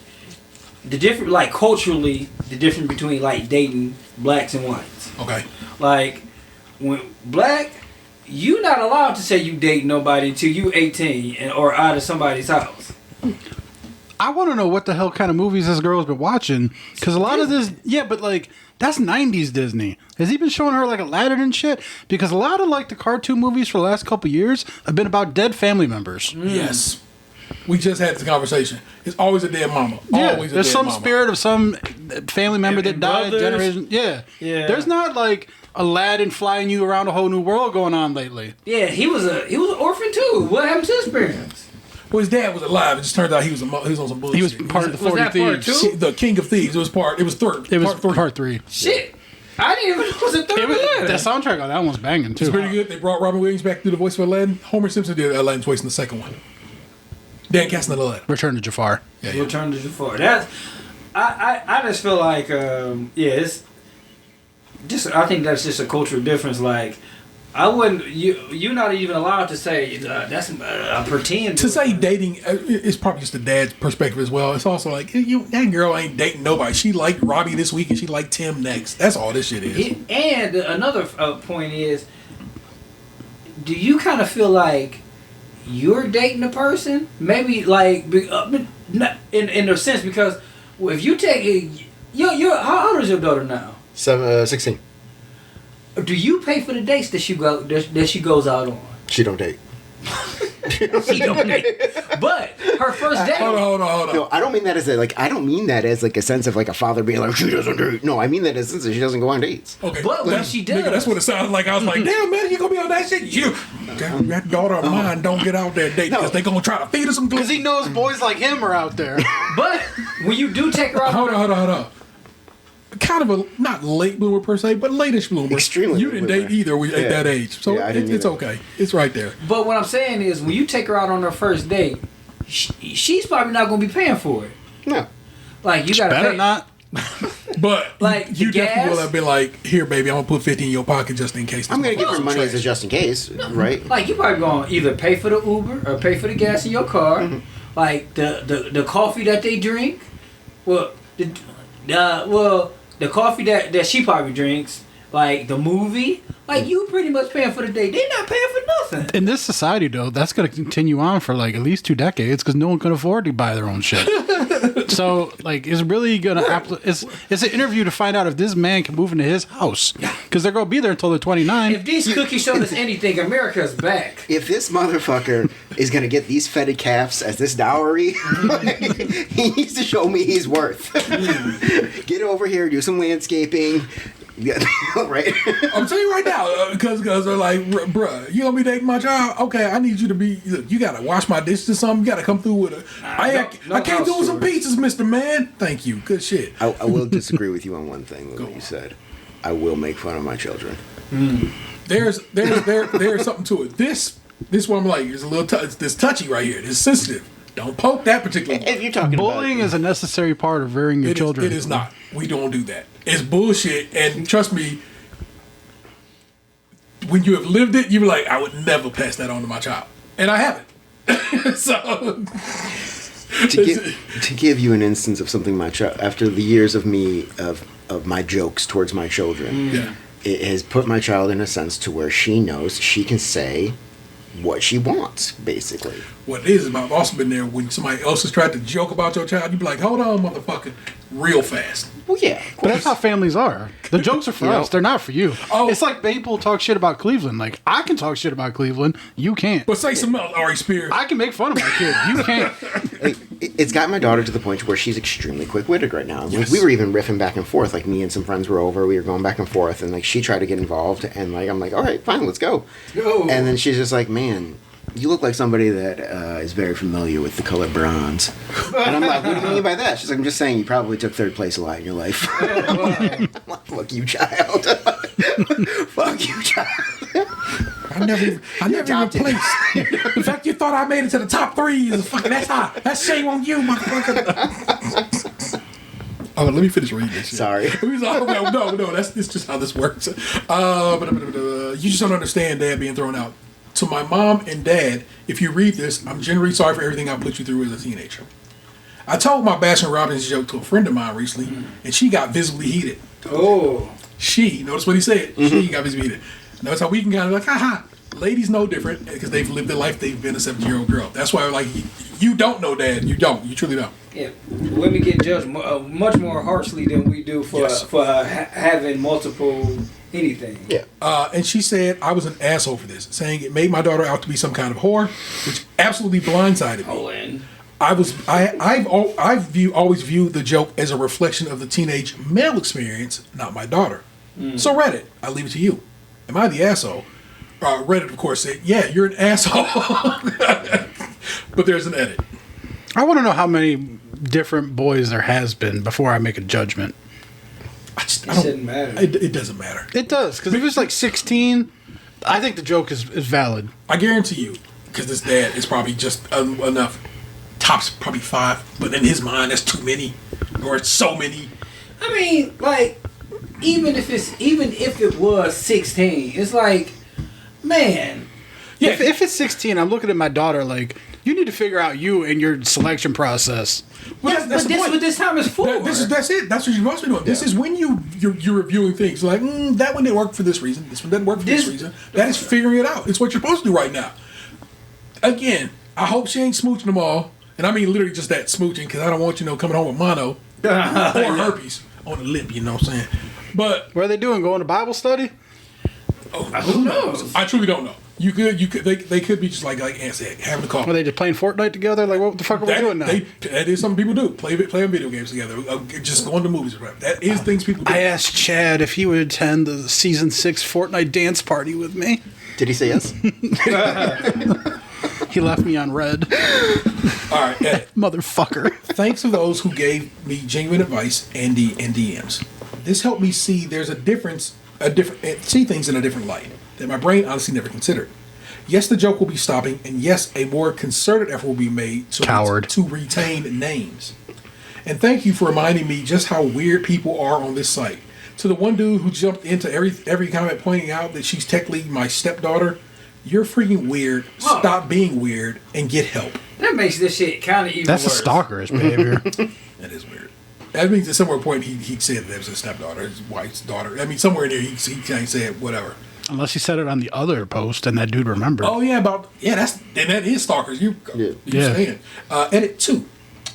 the different, like culturally, the difference between like dating blacks and whites. Okay. Like when black, you not allowed to say you date nobody until you 18 or out of somebody's house. I want to know what the hell kind of movies this girl's been watching. Because a lot of this, yeah, but like, that's 90s Disney. Has he been showing her like Aladdin and shit? Because a lot of like the cartoon movies for the last couple years have been about dead family members. Yes. We just had this conversation. It's always a dead mama. Yeah, Always a there's dead some mama. spirit of some family member that And died brothers. generation. Yeah. There's not like Aladdin flying you around a whole new world going on lately. Yeah, he was an orphan too. What happened to his parents? Well, his dad was alive. It just turned out he was on some bullshit. He was part of the Was 40 that part Thieves. two? The King of Thieves. It was third. It was part 3. part 3. Shit, I didn't even know it was a third one. The soundtrack on that one's banging too. It's pretty good. They brought Robin Williams back to do the voice of Aladdin. Homer Simpson did Aladdin twice in the second one. Dan Castellaneta Aladdin. Return to Jafar. Yeah. Return to Jafar. That's I just feel like it's just I think that's just a cultural difference. Like I wouldn't. You're not even allowed to say that's a pretend. To say dating is probably just the dad's perspective as well. It's also like that girl ain't dating nobody. She liked Robbie this week and she liked Tim next. That's all this shit is. And another point is, do you kind of feel like you're dating a person? Maybe like in a sense, because if you take how old is your daughter now? 16. Do you pay for the dates that she goes out on? She don't date. She don't date. But her first date. Hold on. No, I don't mean that as I don't mean that as like a sense of like a father being like she doesn't date. No, I mean that as a sense that she doesn't go on dates. Okay, But when she does, nigga, that's what it sounded like. I was like, damn man, you gonna be on that shit? You, that daughter of mine don't get out there date because they gonna try to feed her some. Because he knows boys like him are out there. But when you do take her out, Hold on. Kind of a not late bloomer per se, but late-ish bloomer. Extremely You didn't late date bloomer. either at that age, so Yeah, I didn't it's either. okay. It's right there. But what I'm saying is, when you take her out on her first date, she's probably not gonna be paying for it. No. Like you gotta Better pay. not. But Like, you the definitely gas? will have been like, here, baby, I'm gonna put 50 in your pocket just in case. I'm gonna give her motherfucker's money as a trash. just in case, right? Like you probably gonna either pay for the Uber or pay for the gas in your car. Mm-hmm. Like the coffee that they drink. Well, the coffee that she probably drinks. Like the movie. Like you pretty much paying for the date. They're not paying for nothing. In this society, though, that's going to continue on for like at least 2 decades because no one can afford to buy their own shit. So, like, it's really going to... It's an interview to find out if this man can move into his house because they're going to be there until they're 29. If these cookies showed us anything, America's back. If this motherfucker is gonna get these fetid calves as this dowry, he needs to show me he's worth. Get over here, do some landscaping. Yeah, right. I'm telling you right now, because they're like, bruh, you gonna be dating my child? Okay, I need you to be. Look, you gotta wash my dishes or something. You gotta come through with a. I came through with some pizzas, Mr. Man. Thank you. Good shit. I will disagree with you on one thing that you said. I will make fun of my children. There's something to it. This one I'm like, it's a little it's this touchy right here. It's sensitive. Don't poke that particular one. If you're talking Bullying is a necessary part of rearing your children. It is not. We don't do that. It's bullshit. And trust me, when you have lived it, you're like, I would never pass that on to my child. And I haven't. So to give you an instance of something my child, after the years of me of my jokes towards my children, yeah. it has put my child in a sense to where she knows she can say what she wants, basically. What it is, I've also been there when somebody else has tried to joke about your child, you be like, hold on, motherfucker, real fast. Well, yeah. But that's how families are. The jokes are for You know? us. They're not for you. Oh. It's like people talk shit about Cleveland. Like, I can talk shit about Cleveland. You can't. But say something else, Ari Spears. I can make fun of my kid. You can't. Like, it's got my daughter to the point where she's extremely quick-witted right now. Yes. We were even riffing back and forth. Like, me and some friends were over. We were going back and forth. And, like, she tried to get involved. And, like, I'm like, all right, fine, let's go. Go. And then she's just like, man, you look like somebody that is very familiar with the color bronze. And I'm like, what do you mean by that? She's like, I'm just saying you probably took third place a lot in your life. I'm like, fuck you, child. Fuck you, child. I never even adopted. placed. The fact you thought I made it to the top 3 is fucking, that's high. That's shame on you, motherfucker. Oh, let me finish reading this shit. Sorry. No, it's just how this works. You just don't understand Dad being thrown out. To my mom and dad, if you read this, I'm genuinely sorry for everything I put you through as a teenager. I told my Baskin Robbins joke to a friend of mine recently, and she got visibly heated. Oh. She, notice what he said, she got visibly heated. Notice how we can kind of like, haha. Ladies know different because they've lived their life, they've been a 17-year-old girl. That's why, like, you don't know Dad. You don't. You truly don't. Yeah, women get judged much more harshly than we do for Yes. having multiple anything. Yeah. And she said I was an asshole for this, saying it made my daughter out to be some kind of whore, which absolutely blindsided me. Oh, and I've always viewed the joke as a reflection of the teenage male experience, not my daughter. So Reddit, I leave it to you. Am I the asshole? Reddit, of course, said, yeah, you're an asshole. But there's an edit. I want to know how many different boys there has been before I make a judgment. I it shouldn't matter. It doesn't matter. It does, because if it's like 16, I think the joke is valid. I guarantee you, because this dad is probably just enough. Tops probably 5, but in his mind, that's too many, or it's so many. I mean, like, even if it was 16, it's like, Man, Yeah, If it's 16, I'm looking at my daughter like, you need to figure out you and your selection process. well, yes, that's but the this point. what this time is for. That's it. That's what you're supposed to be doing. This is when you're reviewing things. Like, that one didn't work for this reason. This one doesn't work for this reason. That is figuring it out. It's what you're supposed to do right now. Again, I hope she ain't smooching them all. And I mean literally just that smooching, because I don't want, coming home with mono or herpes on the lip, you know what I'm saying? But What are they doing? Going to Bible study? who knows? I truly don't know. You could, they could be just like Ant said, having a call. Are they just playing Fortnite together? Like, what the fuck are we doing now? That is something people do. Playing video games together. Just going to movies. Right? That is things people do. I asked Chad if he would attend the season 6 Fortnite dance party with me. Did he say yes? He left me on red. All right. Motherfucker. Thanks to those who gave me genuine advice and DMs. This helped me see there's see things in a different light that my brain honestly never considered. Yes, the joke will be stopping, and yes, a more concerted effort will be made to retain names. And thank you for reminding me just how weird people are on this site. To the one dude who jumped into every comment pointing out that she's technically my stepdaughter, you're freaking weird. Stop being weird and get help. That makes this shit kind of even That's worse. a stalkerish behavior. That is weird. That means at somewhere point he said that it was his stepdaughter, his wife's daughter. I mean, somewhere in there he can't say it, whatever. Unless he said it on the other post and that dude remembered. Oh yeah, that is stalkers. You saying. Edit 2.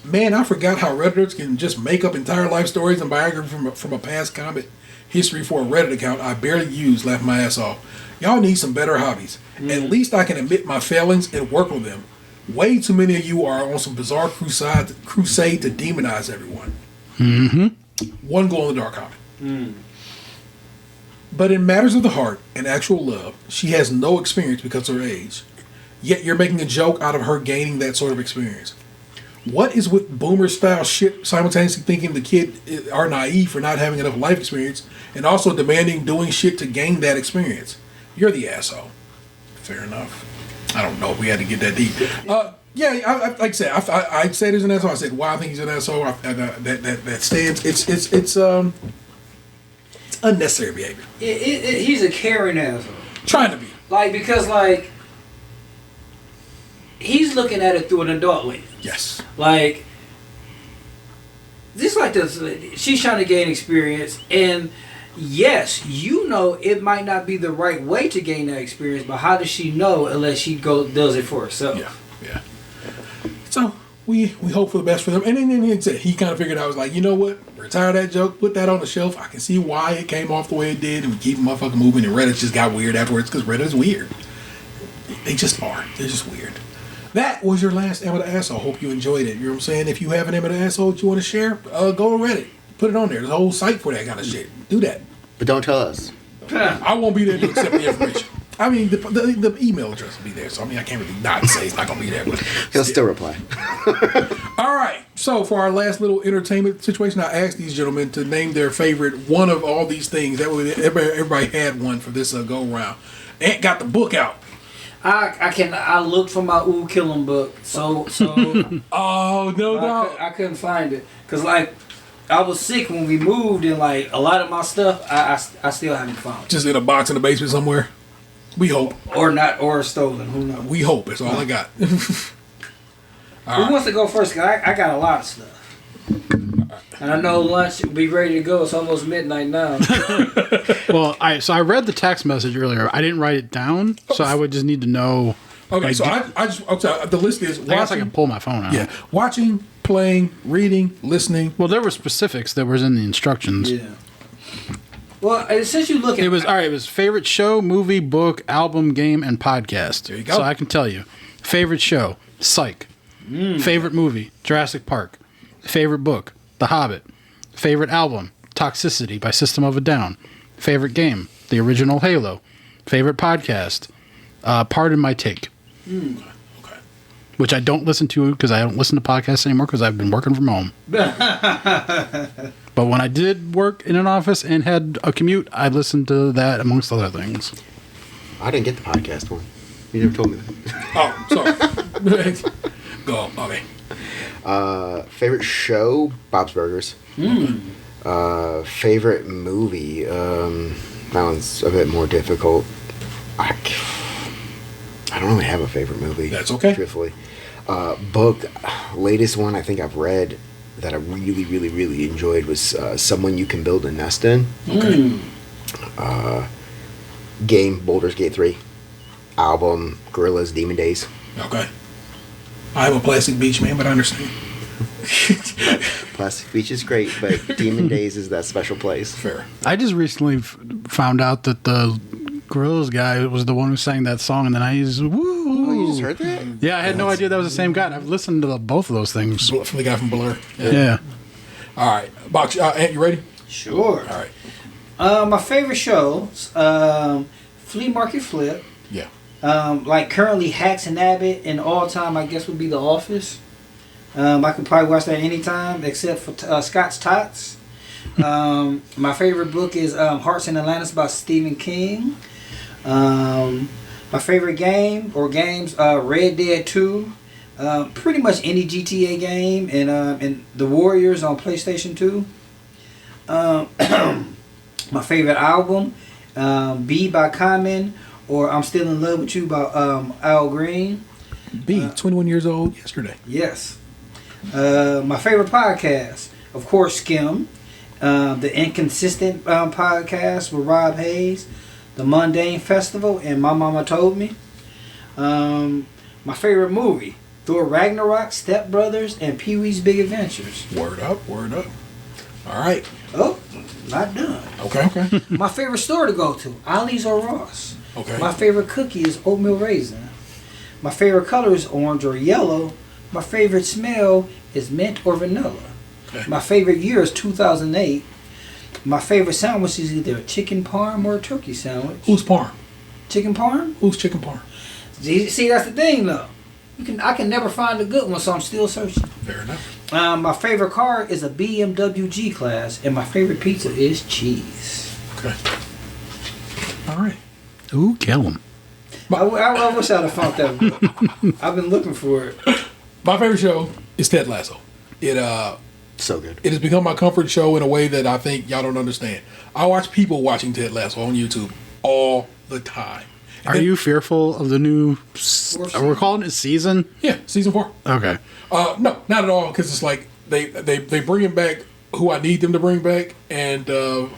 Man, I forgot how Redditors can just make up entire life stories and biography from a past comment history for a Reddit account I barely use. Laugh my ass off. Y'all need some better hobbies. At least I can admit my failings and work on them. Way too many of you are on some bizarre crusade to demonize everyone. One glow in the dark comment. But in matters of the heart and actual love, she has no experience because of her age. Yet you're making a joke out of her gaining that sort of experience. What is with boomer style shit simultaneously thinking the kid are naive for not having enough life experience and also demanding doing shit to gain that experience? You're the asshole. Fair enough. I don't know if we had to get that deep. Like I said, I said he's an asshole. I said why I think he's an asshole. That stands. It's unnecessary behavior. He's a caring asshole. Trying to be. Because he's looking at it through an adult lens. Yes. This she's trying to gain experience, and yes, it might not be the right way to gain that experience, but how does she know unless she does it for herself? Yeah. So we hope for the best for them. And then he kind of figured out, was like, you know what? Retire that joke, put that on the shelf. I can see why it came off the way it did, and we keep motherfucking moving. And Reddit just got weird afterwards because Reddit is weird. They just are. They're just weird. That was your last Am of the Asshole. Hope you enjoyed it. You know what I'm saying? If you have an Am of the Asshole that you want to share, go to Reddit. Put it on there. There's a whole site for that kind of shit. Do that. But don't tell us. I won't be there to accept the information. I mean, the email address will be there, so I can't really not say it's not going to be there. But He'll still reply. All right. So for our last little entertainment situation, I asked these gentlemen to name their favorite one of all these things. That way, everybody had one for this go round. Ant got the book out. I looked for my Ooh Kill 'em book, so Oh no! I couldn't find it because I was sick when we moved, and a lot of my stuff I still haven't found. Just in a box in the basement somewhere. We hope. Or stolen. Who knows? We hope. That's all I got. Who wants to go first? Cause I got a lot of stuff. And I know lunch will be ready to go. It's almost midnight now. Well, I read the text message earlier. I didn't write it down, so I would just need to know. Okay, so the list is watching. I guess I can pull my phone out. Yeah, watching, playing, reading, listening. Well, there were specifics that was in the instructions. Yeah. Well, since you look at it was all right. It was favorite show, movie, book, album, game, and podcast. There you go. So I can tell you, favorite show, Psych. Favorite movie, Jurassic Park. Favorite book, The Hobbit. Favorite album, Toxicity by System of a Down. Favorite game, the original Halo. Favorite podcast, Pardon My Take. Okay. Which I don't listen to because I don't listen to podcasts anymore because I've been working from home. But when I did work in an office and had a commute, I listened to that amongst other things. I didn't get the podcast one. You never told me that. Oh, sorry. Go. Okay. Favorite show? Bob's Burgers. Favorite movie? That one's a bit more difficult. I don't really have a favorite movie. That's okay. Truthfully. Book, latest one I think I've read that I really, really, really enjoyed was Someone You Can Build a Nest In. Okay. Game, Baldur's Gate 3. Album, Gorillaz, Demon Days. Okay. I'm a Plastic Beach man, but I understand. Plastic Beach is great, but Demon Days is that special place. Fair. I just recently found out that the Gorillaz guy was the one who sang that song in the 90s. Woo! Oh, you just heard that? Yeah, I had no idea that was the same guy. And I've listened to both of those things. From the guy from Blur. Yeah. All right. Box, Ant, you ready? Sure. All right. My favorite shows, Flea Market Flip. Yeah. Like currently Hacks and Abbott, and all time I guess would be The Office. I could probably watch that anytime except for Scott's Tots. My favorite book is Hearts and Atlantis by Stephen King. My favorite game or games, Red Dead 2. Pretty much any GTA game, and The Warriors on PlayStation 2. My favorite album, B by Common, or I'm Still in Love with You by Al Green. B, 21 years old yesterday. Yes. My favorite podcast, of course, SKiM. The Inconsistent podcast with Rob Hayes. The Mundane Festival and My Mama Told Me. My favorite movie, Thor Ragnarok, Step Brothers, and Pee-wee's Big Adventures. Word up, word up. All right. Oh, not done. Okay. My favorite store to go to, Ollie's or Ross. Okay. My favorite cookie is oatmeal raisin. My favorite color is orange or yellow. My favorite smell is mint or vanilla. Okay. My favorite year is 2008. My favorite sandwich is either a chicken parm or a turkey sandwich. Who's Parm? Chicken parm? Who's Chicken Parm? See, that's the thing though. I can never find a good one, so I'm still searching. Fair enough. My favorite car is a BMW G-Class, and my favorite pizza is cheese. Okay. All right. Ooh, kill him. I wish I'd have found that book. I've been looking for it. My favorite show is Ted Lasso. So good. It has become my comfort show in a way that I think y'all don't understand. I watch people watching Ted Lasso on YouTube all the time. Are you fearful of the new, we're calling it season? Yeah, season 4. Okay. No, not at all, because it's like they bringing back who I need them to bring back, and the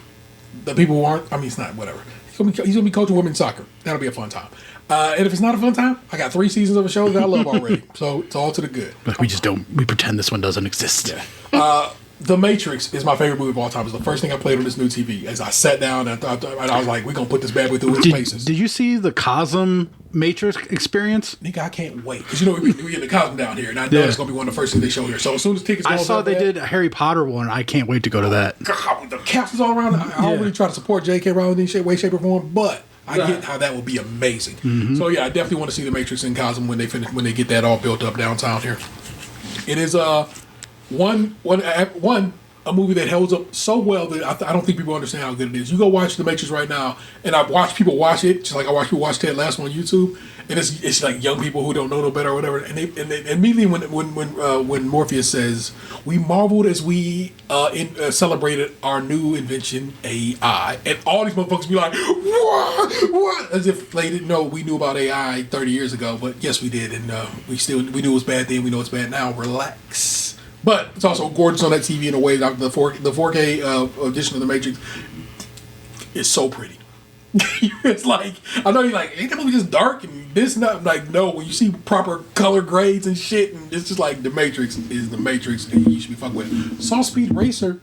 people who aren't. I mean, it's not whatever. He's gonna be coaching women's soccer. That'll be a fun time. And if it's not a fun time, I got 3 seasons of a show that I love already, so it's all to the good. But we just don't, we pretend this one doesn't exist. Yeah. The Matrix is my favorite movie of all time. It's the first thing I played on this new TV. As I sat down and I was like, we're going to put this bad boy through its paces. Did you see the Cosm Matrix experience? Nigga, I can't wait. Because you know, we get the Cosm down here, and I know it's going to be one of the first things they show here. So as soon as tickets go I saw they did a Harry Potter one. I can't wait to go to that. God, the capsules all around. I don't really try to support J.K. Rowling in any way, shape, or form, but I get how that would be amazing. Mm-hmm. So yeah, I definitely want to see the Matrix and Cosm when they get that all built up downtown here. It is a movie that holds up so well that I don't think people understand how good it is. You go watch The Matrix right now, and I've watched people watch it, just like I watch people watch Ted Lasso on YouTube, and it's like young people who don't know no better or whatever, and they immediately when Morpheus says, "We marveled as we celebrated our new invention AI," and all these motherfuckers be like, "What?" As if they didn't know we knew about AI 30 years ago, but yes, we did, and we knew it was bad then, we know it's bad now. Relax. But it's also gorgeous on that TV in a way that the 4K edition of The Matrix is so pretty. It's like, I know you're like, ain't that movie just dark and this and that? I'm like, no, when you see proper color grades and shit, and it's just like The Matrix is The Matrix, and you should be fucking with it. Saw Speed Racer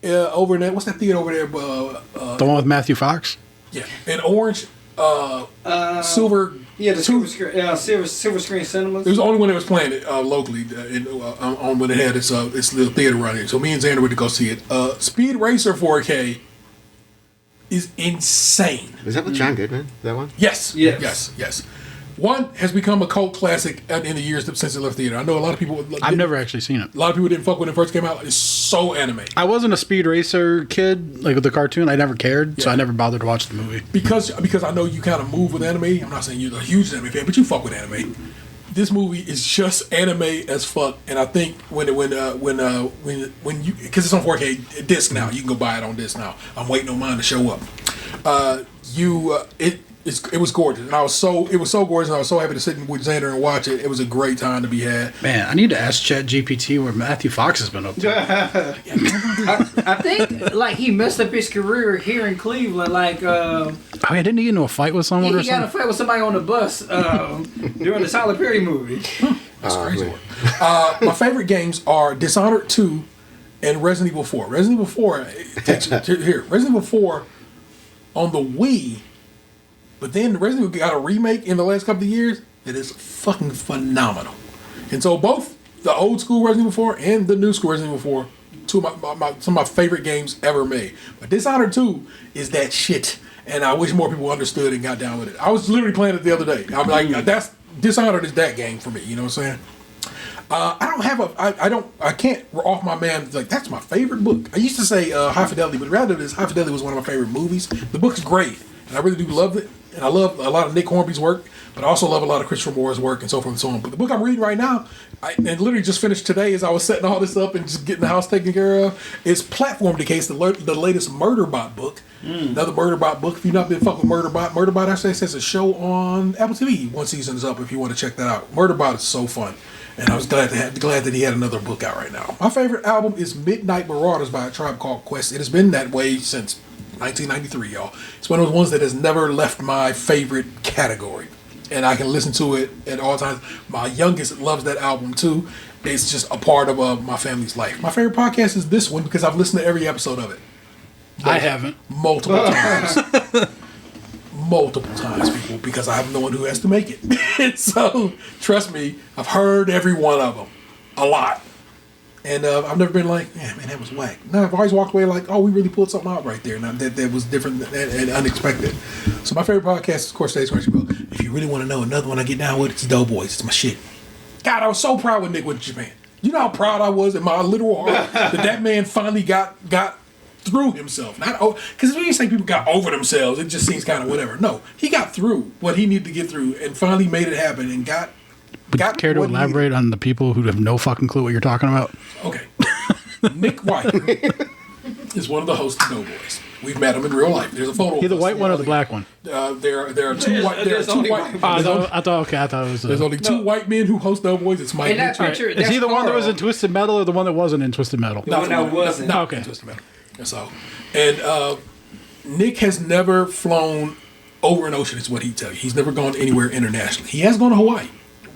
over in that, what's that theater over there? The one with Matthew Fox? Yeah, and orange, silver. Yeah, the silver screen cinemas. It was the only one that was playing it locally on when it had its little theater running. So me and Xander went to go see it. Speed Racer 4K is insane. Is that with John Goodman? That one? Yes. Yes. Yes. One has become a cult classic in the years since it left theater. I know a lot of people. I've never actually seen it. A lot of people didn't fuck when it first came out. It's so anime. I wasn't a Speed Racer kid, like with the cartoon. I never cared, so I never bothered to watch the movie. Because I know you kind of move with anime. I'm not saying you're a huge anime fan, but you fuck with anime. This movie is just anime as fuck, and I think when you, because it's on 4K disc now, you can go buy it on disc now. I'm waiting on mine to show up. it was gorgeous, and it was so gorgeous, and I was so happy to sit with Xander and watch it. It was a great time to be had. Man, I need to ask ChatGPT where Matthew Fox has been up to. I think like he messed up his career here in Cleveland. Like, Oh, yeah, didn't he get into a fight with someone or he got in a something? fight with somebody on the bus during the Tyler Perry movie. That's crazy. My favorite games are Dishonored 2 and Resident Evil 4. Resident Evil 4, Resident Evil 4 on the Wii, but then Resident Evil got a remake in the last couple of years that is fucking phenomenal. And so both the old school Resident Evil 4 and the new school Resident Evil 4, some of my favorite games ever made. But Dishonored 2 is that shit, and I wish more people understood and got down with it. I was literally playing it the other day. I'm like, that's Dishonored is that game for me. You know what I'm saying? I can't off my man like that's my favorite book. I used to say High Fidelity, but rather than High Fidelity was one of my favorite movies. The book's great, and I really do love it. And I love a lot of Nick Hornby's work, but I also love a lot of Christopher Moore's work and so forth and so on. But the book I'm reading right now, and literally just finished today as I was setting all this up and just getting the house taken care of, is Platform Decay, the latest Murderbot book. Another Murderbot book. If you've not been fucking with Murderbot actually says a show on Apple TV. One season is up if you want to check that out. Murderbot is so fun. And I was glad that he had another book out right now. My favorite album is Midnight Marauders by A Tribe Called Quest. It has been that way since 1993, y'all. It's one of those ones that has never left my favorite category. And I can listen to it at all times. My youngest loves that album too. It's just a part of my family's life. My favorite podcast is this one because I've listened to every episode of it. I haven't. Multiple times. Multiple times, people, because I'm the one who has to make it. And so, trust me, I've heard every one of them. A lot. And I've never been like, yeah, man, that was whack. No, I've always walked away like, oh, we really pulled something out right there. And that was different and unexpected. So my favorite podcast is, of course, Stage Crunchy. If you really want to know another one I get down with, it's Doughboys. It's my shit. God, I was so proud when Nick went to Japan. You know how proud I was in my literal heart that man finally got through himself. Not because when you say people got over themselves, it just seems kind of whatever. No, he got through what he needed to get through and finally made it happen and got. Would you care to elaborate on the people who have no fucking clue what you're talking about? Okay. Nick White is one of the hosts of Doughboys. We've met him in real life. There's a photo. He the white one or the black one? There are two white. There are two white. I thought it was. There's only two white men who host Doughboys. It's Mike. In that picture, Is he the one that was in Twisted Metal or the one that wasn't in Twisted Metal? The one that wasn't. No, okay. Twisted Metal. So, and Nick has never flown over an ocean. Is what he tell you. He's never gone anywhere internationally. He has gone to Hawaii,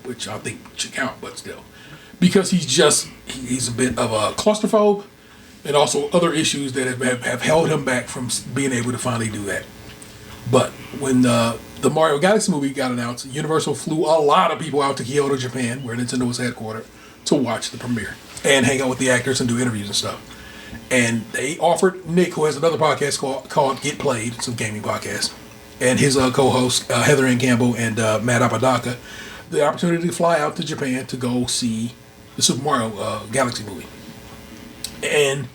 which I think should count, but still, because he's a bit of a claustrophobe, and also other issues that have held him back from being able to finally do that. But when the Mario Galaxy movie got announced, Universal flew a lot of people out to Kyoto, Japan, where Nintendo was headquartered, to watch the premiere and hang out with the actors and do interviews and stuff. And they offered Nick, who has another podcast called Get Played, it's a gaming podcast, and his co-hosts, Heather Ann Campbell and Matt Apodaca, the opportunity to fly out to Japan to go see the Super Mario Galaxy movie. And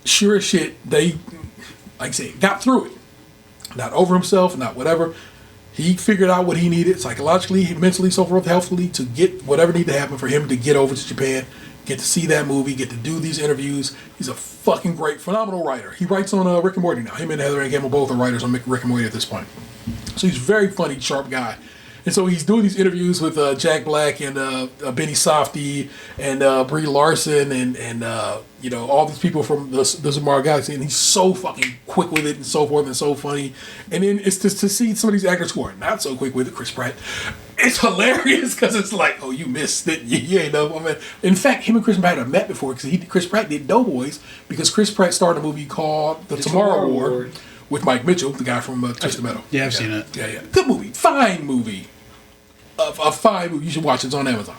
sure as shit, they, like I said, got through it. Not over himself, not whatever. He figured out what he needed psychologically, mentally, so forth, healthfully, to get whatever needed to happen for him to get over to Japan, get to see that movie, get to do these interviews. He's a fucking great, phenomenal writer. He writes on Rick and Morty now. Him and Heather Ann Campbell both are writers on Rick and Morty at this point. So he's a very funny, sharp guy. And so he's doing these interviews with Jack Black and Benny Safdie and Brie Larson and all these people from the Super Mario Galaxy, and he's so fucking quick with it and so forth and so funny. And then it's just to see some of these actors who are not so quick with it, Chris Pratt. It's hilarious because it's like, oh, you missed it. You ain't know. I mean, in fact, him and Chris Pratt have met before because Chris Pratt did Doughboys because Chris Pratt starred in a movie called The Tomorrow War with Mike Mitchell, the guy from Twisted Metal. Yeah, I've seen it. Yeah. Good movie. Fine movie. A fine movie. You should watch it. It's on Amazon.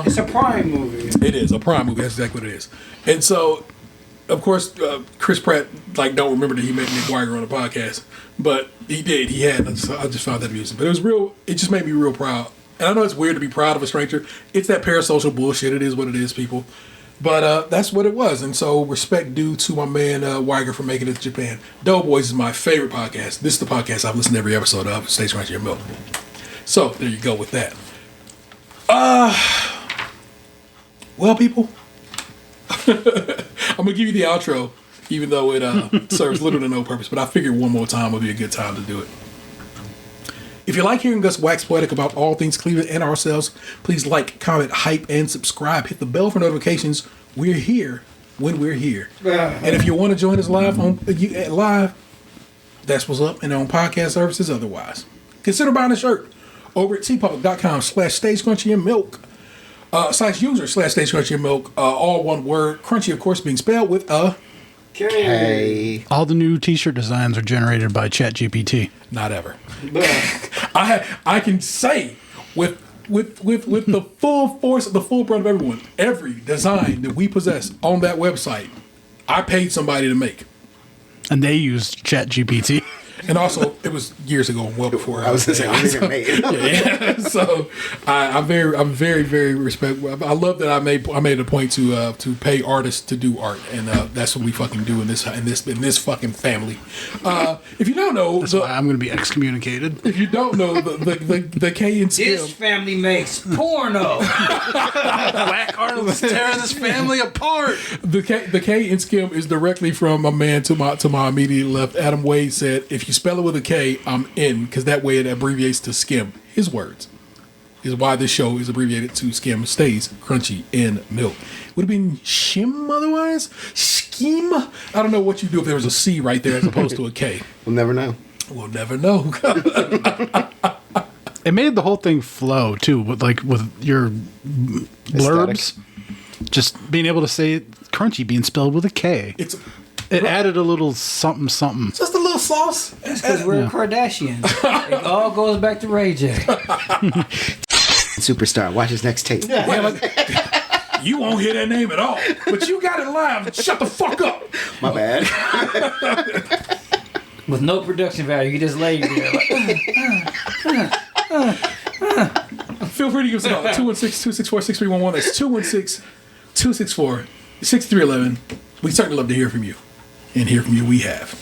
It's a Prime movie. It is a Prime movie. That's exactly what it is. And so, of course, Chris Pratt don't remember that he met Nick Weiger on the podcast, but he did. He had. I just found that amusing. But it was real. It just made me real proud. And I know it's weird to be proud of a stranger. It's that parasocial bullshit. It is what it is, people. But that's what it was. And so, respect due to my man Weiger for making it to Japan. Doughboys is my favorite podcast. This is the podcast I've listened to every episode of. It stays right here, milk. So there you go with that. Well, people, I'm gonna give you the outro, even though it serves little to no purpose. But I figured one more time would be a good time to do it. If you like hearing us wax poetic about all things Cleveland and ourselves, please like, comment, hype, and subscribe. Hit the bell for notifications. We're here when we're here. And if you want to join us live, that's what's up, and on podcast services otherwise. Consider buying a shirt over at tpublic.com/StageCrunchy and Milk. /user/Stage Crunchy and Milk, all one word. Crunchy, of course, being spelled with a Hey. All the new T-shirt designs are generated by ChatGPT. not ever. I can say with the full force of the full brunt of everyone, every design that we possess on that website, I paid somebody to make. And they use ChatGPT. And also, it was years ago, well before I was going to say, it wasn't even made. yeah. So I'm very, very respectful. I love that I made it a point to pay artists to do art, and that's what we fucking do in this fucking family. If you don't know, That's why I'm going to be excommunicated. if you don't know, the K and This SKiM. family makes porno. Black artists tearing this family apart. The K and SKiM is directly from a man to my immediate left. Adam Wade said, "If you spell it with a K, I'm in, because that way it abbreviates to SKiM." His words is why this show is abbreviated to SKiM, Stays Crunchy in Milk. Would have been Shim otherwise? Scheme? I don't know what you do if there was a C right there as opposed to a K. We'll never know. We'll never know. It made the whole thing flow too, with your blurbs, just being able to say Crunchy being spelled with a K. It added a little something something. Just a little sauce. Because we're Kardashians. It all goes back to Ray J. Superstar. Watch his next tape. You won't hear that name at all, but you got it live. Shut the fuck up. My bad. With no production value, you just lay there. Feel free to give us a call. 216-264-6311. That's 216-264-6311. We certainly love to hear from you. And hear from you we have.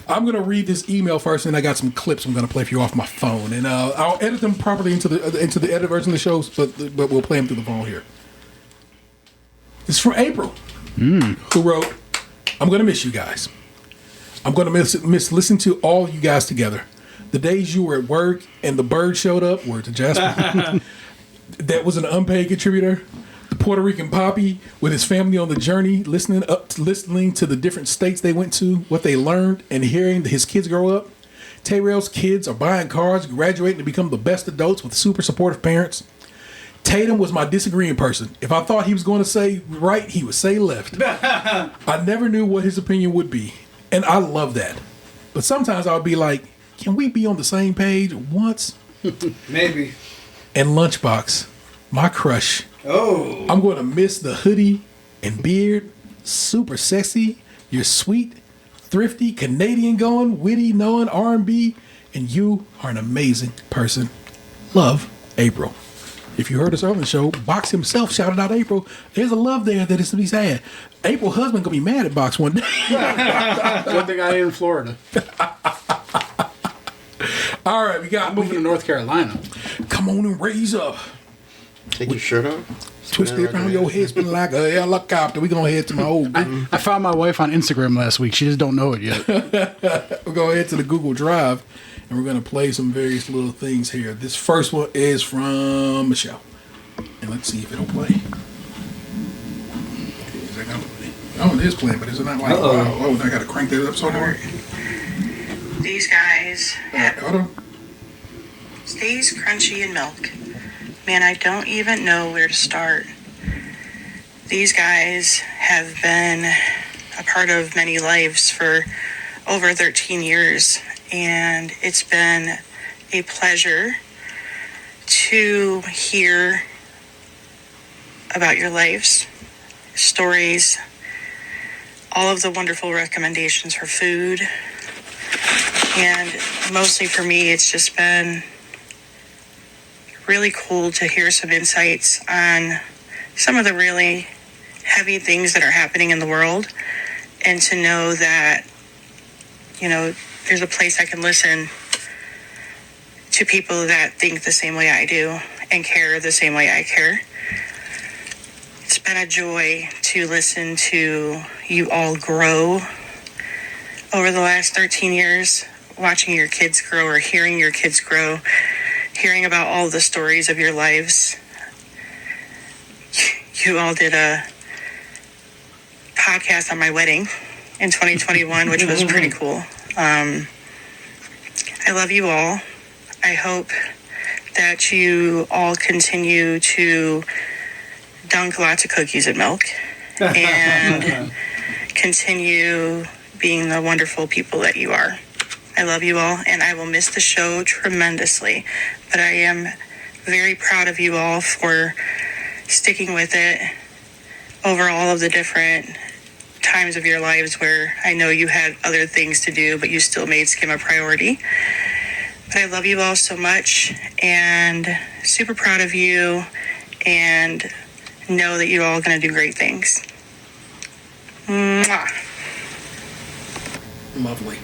I'm going to read this email first, and I got some clips I'm going to play for you off my phone. And I'll edit them properly into the edited version of the shows, but we'll play them through the phone here. This is from April, who wrote, "I'm going to miss you guys. I'm going to miss listening to all you guys together. The days you were at work and the bird showed up," word to Jasper, "that was an unpaid contributor. The Puerto Rican Poppy with his family on the journey, listening to the different states they went to, what they learned, and hearing his kids grow up. Tayrell's kids are buying cars, graduating to become the best adults with super supportive parents. Tatum was my disagreeing person. If I thought he was going to say right, he would say left. I never knew what his opinion would be, and I love that. But sometimes I'll be like, can we be on the same page once?" Maybe. And Lunchbox, my crush. Oh. "I'm going to miss the hoodie and beard. Super sexy. You're sweet, thrifty, Canadian going, witty, knowing, R&B, and you are an amazing person. Love, April." If you heard us earlier in the show, Box himself shouted out April. There's a love there that is to be sad. April's husband gonna be mad at Box one day. Good thing I ain't in Florida. All right, I'm moving to North Carolina. Come on and raise up. Take your shirt off. Twist it around your head, spin like a helicopter. We gonna head to my old. I found my wife on Instagram last week. She just don't know it yet. We're gonna head to the Google Drive, and we're gonna play some various little things here. This first one is from Michelle, and let's see if it'll play. Is that gonna play? Oh, it is playing, but is it not like? Oh, I gotta crank that up so hard. These guys Hold on. Stays Crunchy and Milk. Man, I don't even know where to start. These guys have been a part of many lives for over 13 years, and it's been a pleasure to hear about your lives, stories, all of the wonderful recommendations for food, and mostly for me, it's just been really cool to hear some insights on some of the really heavy things that are happening in the world, and to know that, you know, there's a place I can listen to people that think the same way I do and care the same way I care. It's been a joy to listen to you all grow over the last 13 years. watching your kids grow or hearing your kids grow, hearing about all the stories of your lives. You all did a podcast on my wedding in 2021, which was pretty cool. I love you all. I hope that you all continue to dunk lots of cookies in milk and continue being the wonderful people that you are. I love you all, and I will miss the show tremendously, but I am very proud of you all for sticking with it over all of the different times of your lives where I know you had other things to do, but you still made SKiM a priority. But I love you all so much and super proud of you, and know that you're all going to do great things. Mwah. Lovely.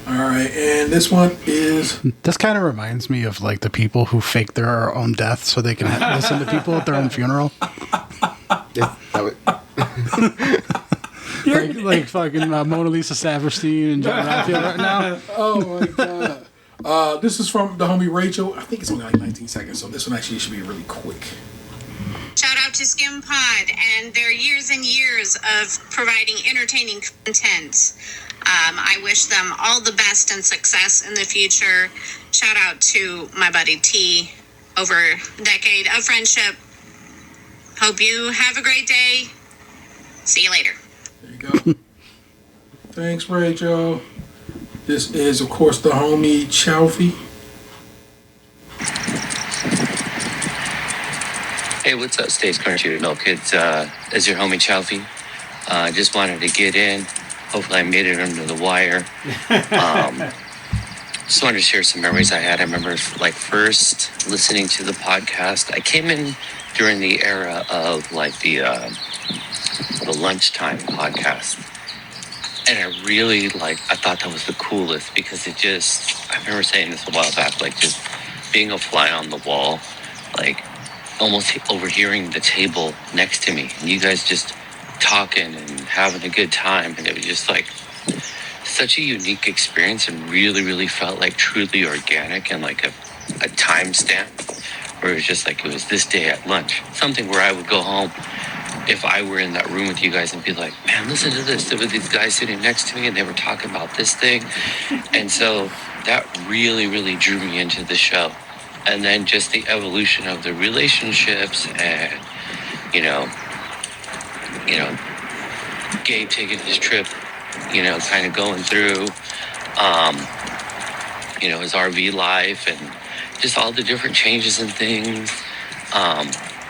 All right, and this one is This kind of reminds me of like the people who fake their own death so they can listen to people at their own funeral. like fucking Mona Lisa Saperstein and John Radfield right now. oh my god. This is from the homie Rachel. I think it's only like 19 seconds, so this one actually should be really quick. Shout out to SKiM Pod and their years and years of providing entertaining content. I wish them all the best and success in the future. Shout out to my buddy T, over a decade of friendship. Hope you have a great day. See you later. There you go. Thanks, Rachel. This is, of course, the homie Chalfie. Hey, what's up, Stays Krunchy Milk? It's your homie Chalfie. Just wanted to get in. Hopefully I made it under the wire. Just wanted to share some memories I had. I remember like first listening to the podcast. I came in during the era of like the lunchtime podcast. And I really I thought that was the coolest because it just, I remember saying this a while back, like just being a fly on the wall, like almost overhearing the table next to me. And you guys just talking and having a good time, and it was just like such a unique experience and really, really felt like truly organic and like a time stamp where it was just like it was this day at lunch, something where I would go home if I were in that room with you guys and be like, man, listen to this. There were these guys sitting next to me and they were talking about this thing. And so that really, really drew me into the show. And then just the evolution of the relationships and, you know, Gabe taking his trip, kind of going through, his RV life and just all the different changes and things.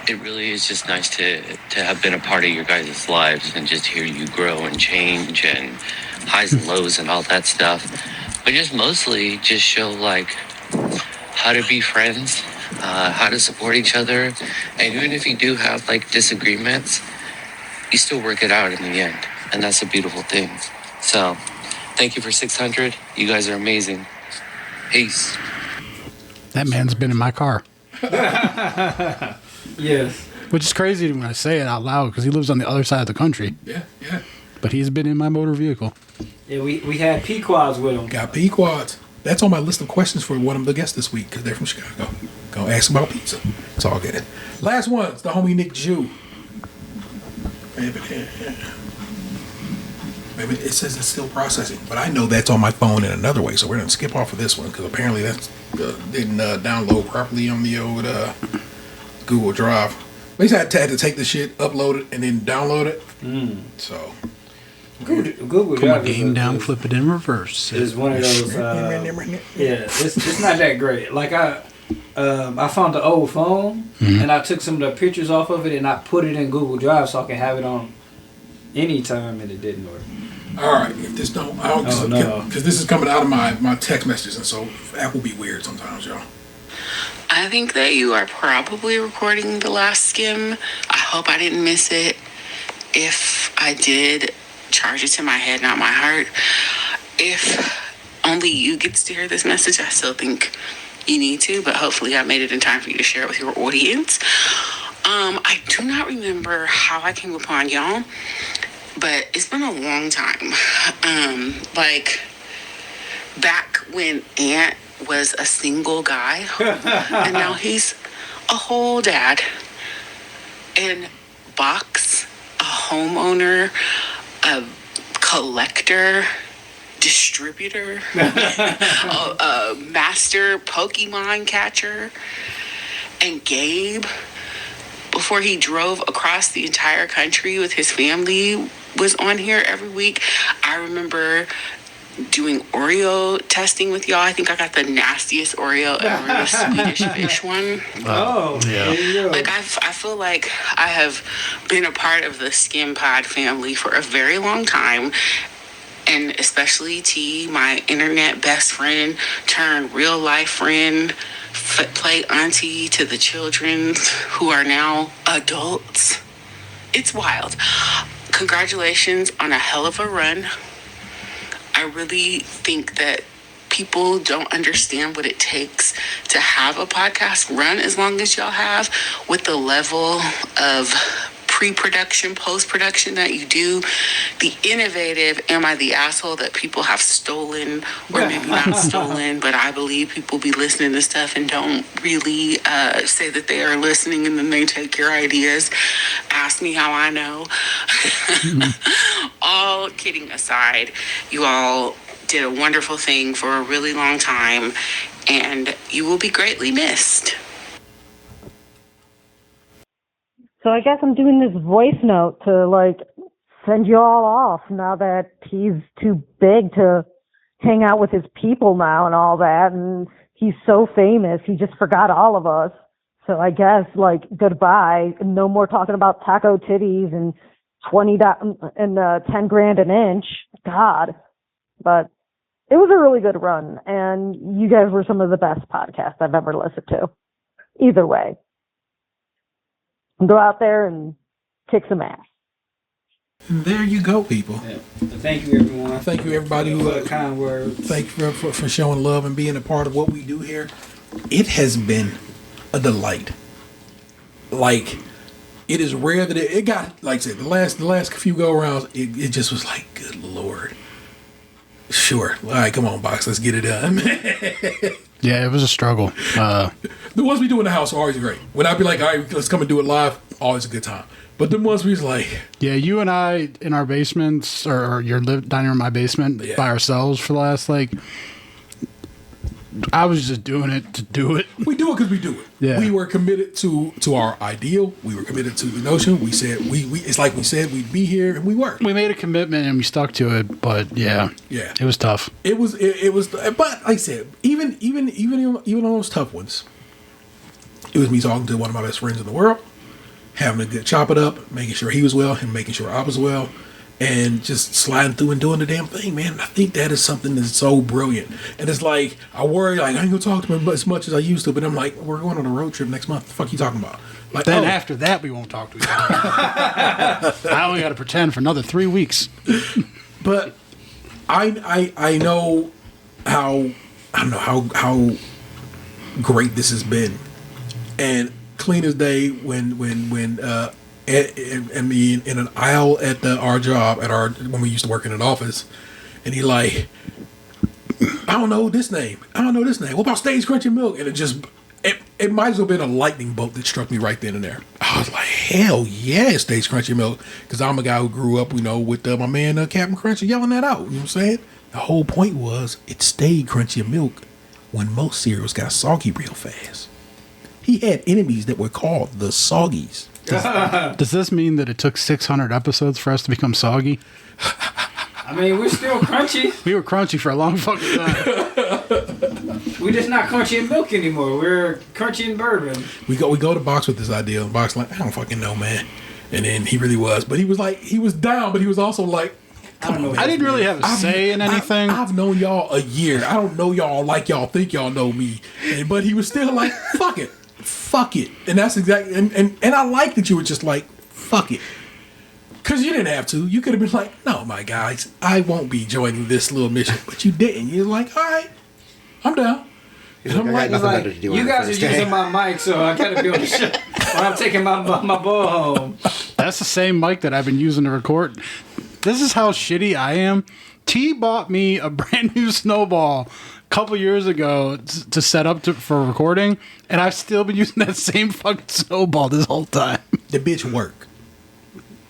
It really is just nice to have been a part of your guys' lives and just hear you grow and change and highs and lows and all that stuff. But just mostly just show how to be friends, how to support each other. And even if you do have disagreements, you still work it out in the end. And that's a beautiful thing. So thank you for 600. You guys are amazing. Peace. That man's been in my car. Yes. Which is crazy when I say it out loud because he lives on the other side of the country. Yeah. But he's been in my motor vehicle. Yeah, we had Pequods with him. Got Pequods. That's on my list of questions for one of the guests this week because they're from Chicago. Go ask about pizza. It's all good. Last one. It's the homie Nick Jew. Maybe it says it's still processing, but I know that's on my phone in another way, so we're going to skip off of this one because apparently that didn't download properly on the old Google Drive. Basically, I had to take the shit, upload it, and then download it. So Google Put Drive my game down, flip it in reverse. is one of those. It's not that great. Like I found the old phone and I took some of the pictures off of it and I put it in Google Drive so I can have it on anytime, and it didn't work. all right, if this don't, because this is coming out of my text messages, and so Apple be weird sometimes, y'all. I think that you are probably recording the last SKiM. I hope I didn't miss it. If I did, charge it to my head, not my heart. If only you gets to hear this message, I still think you need to, but hopefully I made it in time for you to share it with your audience. I do not remember how I came upon y'all, but it's been a long time. Back when Ant was a single guy, and now he's a whole dad. And Box, a homeowner, a collector, distributor, a master Pokemon catcher, and Gabe, before he drove across the entire country with his family, was on here every week. I remember doing Oreo testing with y'all. I think I got the nastiest Oreo ever, the Swedish fish one. Oh, yeah. There you go. Like, I feel like I have been a part of the SKiM Pod family for a very long time. And especially T, my internet best friend turned real life friend, play auntie to the children who are now adults. It's wild. Congratulations on a hell of a run. I really think that people don't understand what it takes to have a podcast run as long as y'all have, with the level of pre-production, post-production that you do, the innovative am I the asshole that people have stolen, or maybe not stolen, but I believe people be listening to stuff and don't really say that they are listening, and then they take your ideas. Ask me how I know. All kidding aside, you all did a wonderful thing for a really long time, and you will be greatly missed. So I guess I'm doing this voice note to, like, send you all off now that he's too big to hang out with his people now and all that, and he's so famous, he just forgot all of us. So I guess, like, goodbye. No more talking about taco titties and 10 grand an inch. God. But it was a really good run, and you guys were some of the best podcasts I've ever listened to. Either way. Go out there and kick some ass. And there you go, people. Yeah. Thank you, everyone. Thank you, everybody who for the kind words. Thank you for showing love and being a part of what we do here. It has been a delight. Like, it is rare that it got, like I said, the last few go arounds, it just was like, good Lord. Sure. All right, come on, Box. Let's get it done. Yeah, it was a struggle. The ones we do in the house are always great. When I be like, all right, let's come and do it live, always a good time. But the ones we was like... Yeah, you and I in our basements, or your dining room in my basement, by ourselves for the last, like... I was just doing it to do it. We do it because we do it. Yeah. We were committed to our ideal. We were committed to the notion. We said it's like we said we'd be here, and we were. We made a commitment and we stuck to it, but yeah, it was tough. It was, but like I said, even on those tough ones, it was me talking to one of my best friends in the world, having a good chop it up, making sure he was well, and making sure I was well. And just sliding through and doing the damn thing, man. I think that is something that's so brilliant. And it's like, I worry, like, I ain't gonna talk to him as much as I used to, but I'm like, we're going on a road trip next month. What the fuck you talking about? Like, then after that, we won't talk to each other. I only got to pretend for another 3 weeks. But I know how great this has been. And clean as day when and me in an aisle at our job when we used to work in an office, and he like, I don't know this name. What about Stage Crunchy Milk? And it might as well have been a lightning bolt that struck me right then and there. I was like, hell yeah, Stage Crunchy Milk, because I'm a guy who grew up, with my man Captain Crunchy yelling that out. You know what I'm saying? The whole point was it stayed crunchy milk when most cereals got soggy real fast. He had enemies that were called the Soggies. Does this mean that it took 600 episodes for us to become soggy? I mean, we're still crunchy. We were crunchy for a long fucking time. We're just not crunchy in milk anymore. We're crunchy in bourbon. We go to Box with this idea, and Box like, I don't fucking know, man. And then he really was, but he was like, he was down, but he was also like, come on, man. I didn't really have a say in anything. I've known y'all a year. I don't know y'all like y'all think y'all know me, but he was still like, fuck it. And that's exactly, and I like that you were just like, fuck it. Because you didn't have to. You could have been like, no, my guys, I won't be joining this little mission. But you didn't. You're like, all right, I'm down. And I'm like, you guys are using my mic, so I gotta be on the show. Or I'm taking my ball home. That's the same mic that I've been using to record. This is how shitty I am T bought me a brand new snowball a couple years ago to set up for recording, and I've still been using that same fucking snowball this whole time. The bitch work.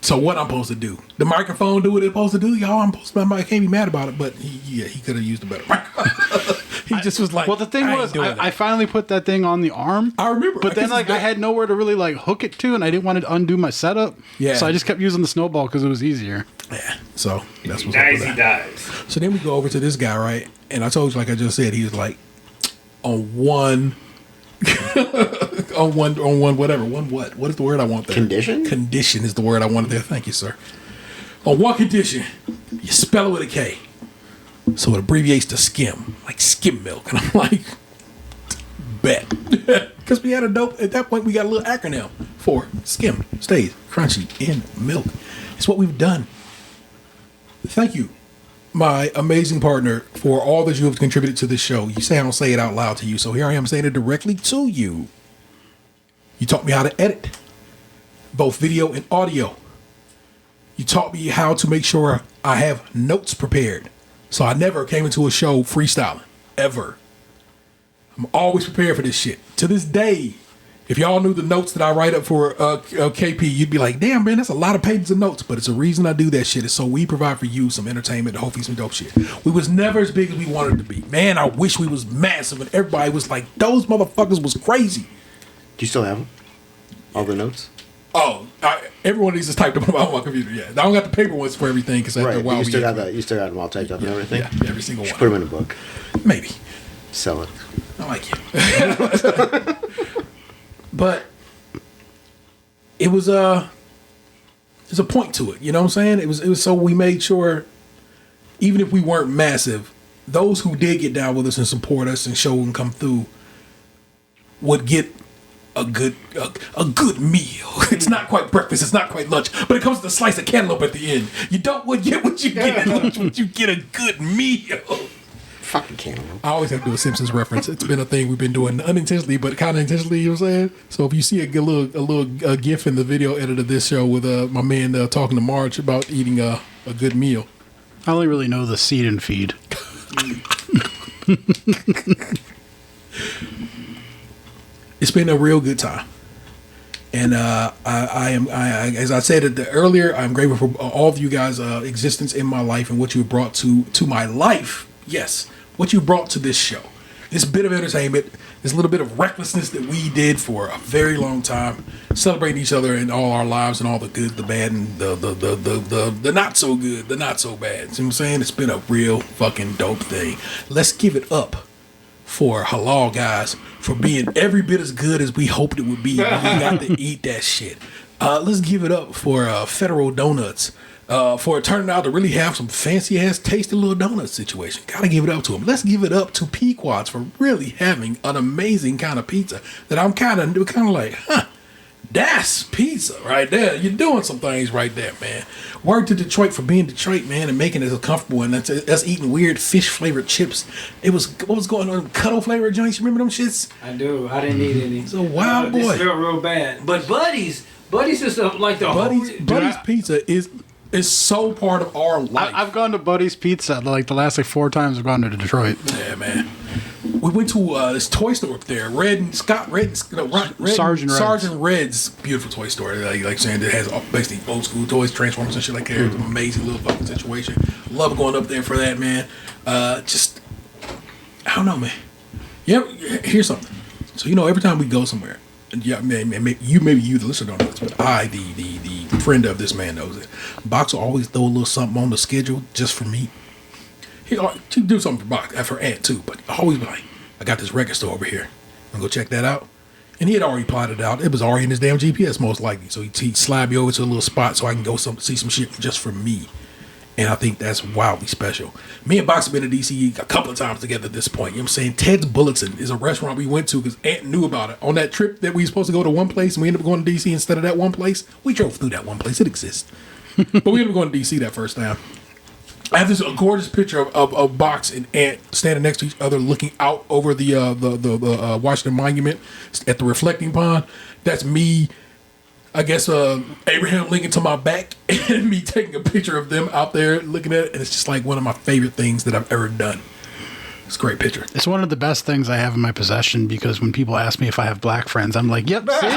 So what I'm supposed to do? The microphone do what it's supposed to do, y'all. I can't be mad about it, but he could have used a better microphone. He just was like, well, the thing was, I finally put that thing on the arm. I remember, but then like I had nowhere to really like hook it to, and I didn't want to undo my setup. Yeah, so I just kept using the snowball because it was easier. Yeah, so that's what's up with that. Dies. So then we go over to this guy, right? And I told you, like I just said, he was like on one. on one whatever. One what? What is the word I want there? Condition? Condition is the word I wanted there. Thank you, sir. On one condition, you spell it with a K. So it abbreviates to skim, like skim milk. And I'm like, bet. Because we had at that point, we got a little acronym for skim, stays, crunchy, in milk. It's what we've done. Thank you, my amazing partner, for all that you have contributed to this show. You say I don't say it out loud to you, so here I am saying it directly to you. You taught me how to edit, both video and audio. You taught me how to make sure I have notes prepared. So I never came into a show freestyling, ever. I'm always prepared for this shit. To this day, if y'all knew the notes that I write up for KP, you'd be like, damn, man, that's a lot of pages of notes. But it's a reason I do that shit. It's so we provide for you some entertainment, hopefully some dope shit. We was never as big as we wanted to be. Man, I wish we was massive and everybody was like, those motherfuckers was crazy. Do you still have them? All the notes? Oh, every one of these is typed up on my computer. Yeah, I don't got the paper ones for everything because after a while you still got them all typed up and everything. Yeah, every single one. Put them in a book. Maybe sell it. I like it. But it was there's a point to it. You know what I'm saying? It was so we made sure, even if we weren't massive, those who did get down with us and support us and show and come through would get a good meal. It's not quite breakfast, it's not quite lunch, but it comes with a slice of cantaloupe at the end. You don't get what you get at lunch, but you get a good meal. Fucking cantaloupe. I always have to do a Simpsons reference. It's been a thing we've been doing unintentionally, but kind of intentionally. You know what I'm saying? So if you see a little gif in the video edit of this show with my man talking to Marge about eating a good meal, I only really know the seed and feed. It's been a real good time, and I am as I said earlier, I'm grateful for all of you guys' existence in my life and what you brought to my life. Yes, what you brought to this show, this bit of entertainment, this little bit of recklessness that we did for a very long time, celebrating each other in all our lives and all the good, the bad, and the not so good, the not so bad. See what I'm saying? It's been a real fucking dope thing. Let's give it up for Halal guys for being every bit as good as we hoped it would be when we got to eat that shit. Let's give it up for Federal Donuts for it turning out to really have some fancy ass tasty little donut situation. Gotta give it up to them. Let's give it up to Pequods for really having an amazing kind of pizza that I'm kind of like, that's pizza right there. You're doing some things right there, man. Word to Detroit for being Detroit, man, and making it so comfortable. And that's eating weird fish flavored chips. It was what was going on? Cuddle flavored joints. You remember them shits? I do. I didn't eat any. It's a wild boy. This felt real bad. But Buddy's is like the Buddy's pizza is so part of our life. I've gone to Buddy's Pizza like the last 4 times I've gone to Detroit. Yeah, man. We went to this toy store up there, Sergeant Red's beautiful toy store. Like saying it has basically old school toys, Transformers and shit like that. It's an amazing little fucking situation. Love going up there for that, man. Just I don't know, man. Yeah, here's something. So every time we go somewhere, yeah, maybe you the listener don't know this, but I, the friend of this man knows it. Box will always throw a little something on the schedule just for me. He'll do something for Box, for Ant too, but always be like, I got this record store over here. I'm gonna go check that out. And he had already plotted it out. It was already in his damn GPS most likely. So he'd slide me over to a little spot so I can go see some shit just for me. And I think that's wildly special. Me and Box have been to DC a couple of times together at this point. You know what I'm saying? Ted's Bulletin is a restaurant we went to because Ant knew about it. On that trip that we were supposed to go to one place and we ended up going to DC instead of that one place, we drove through that one place. It exists. But we ended up going to DC that first time. I have this gorgeous picture of Box and Ant standing next to each other looking out over the Washington Monument at the reflecting pond. That's me I guess Abraham Lincoln to my back and me taking a picture of them out there looking at it. And it's just like one of my favorite things that I've ever done. It's a great picture. It's one of the best things I have in my possession because when people ask me if I have black friends, I'm like, yep, see?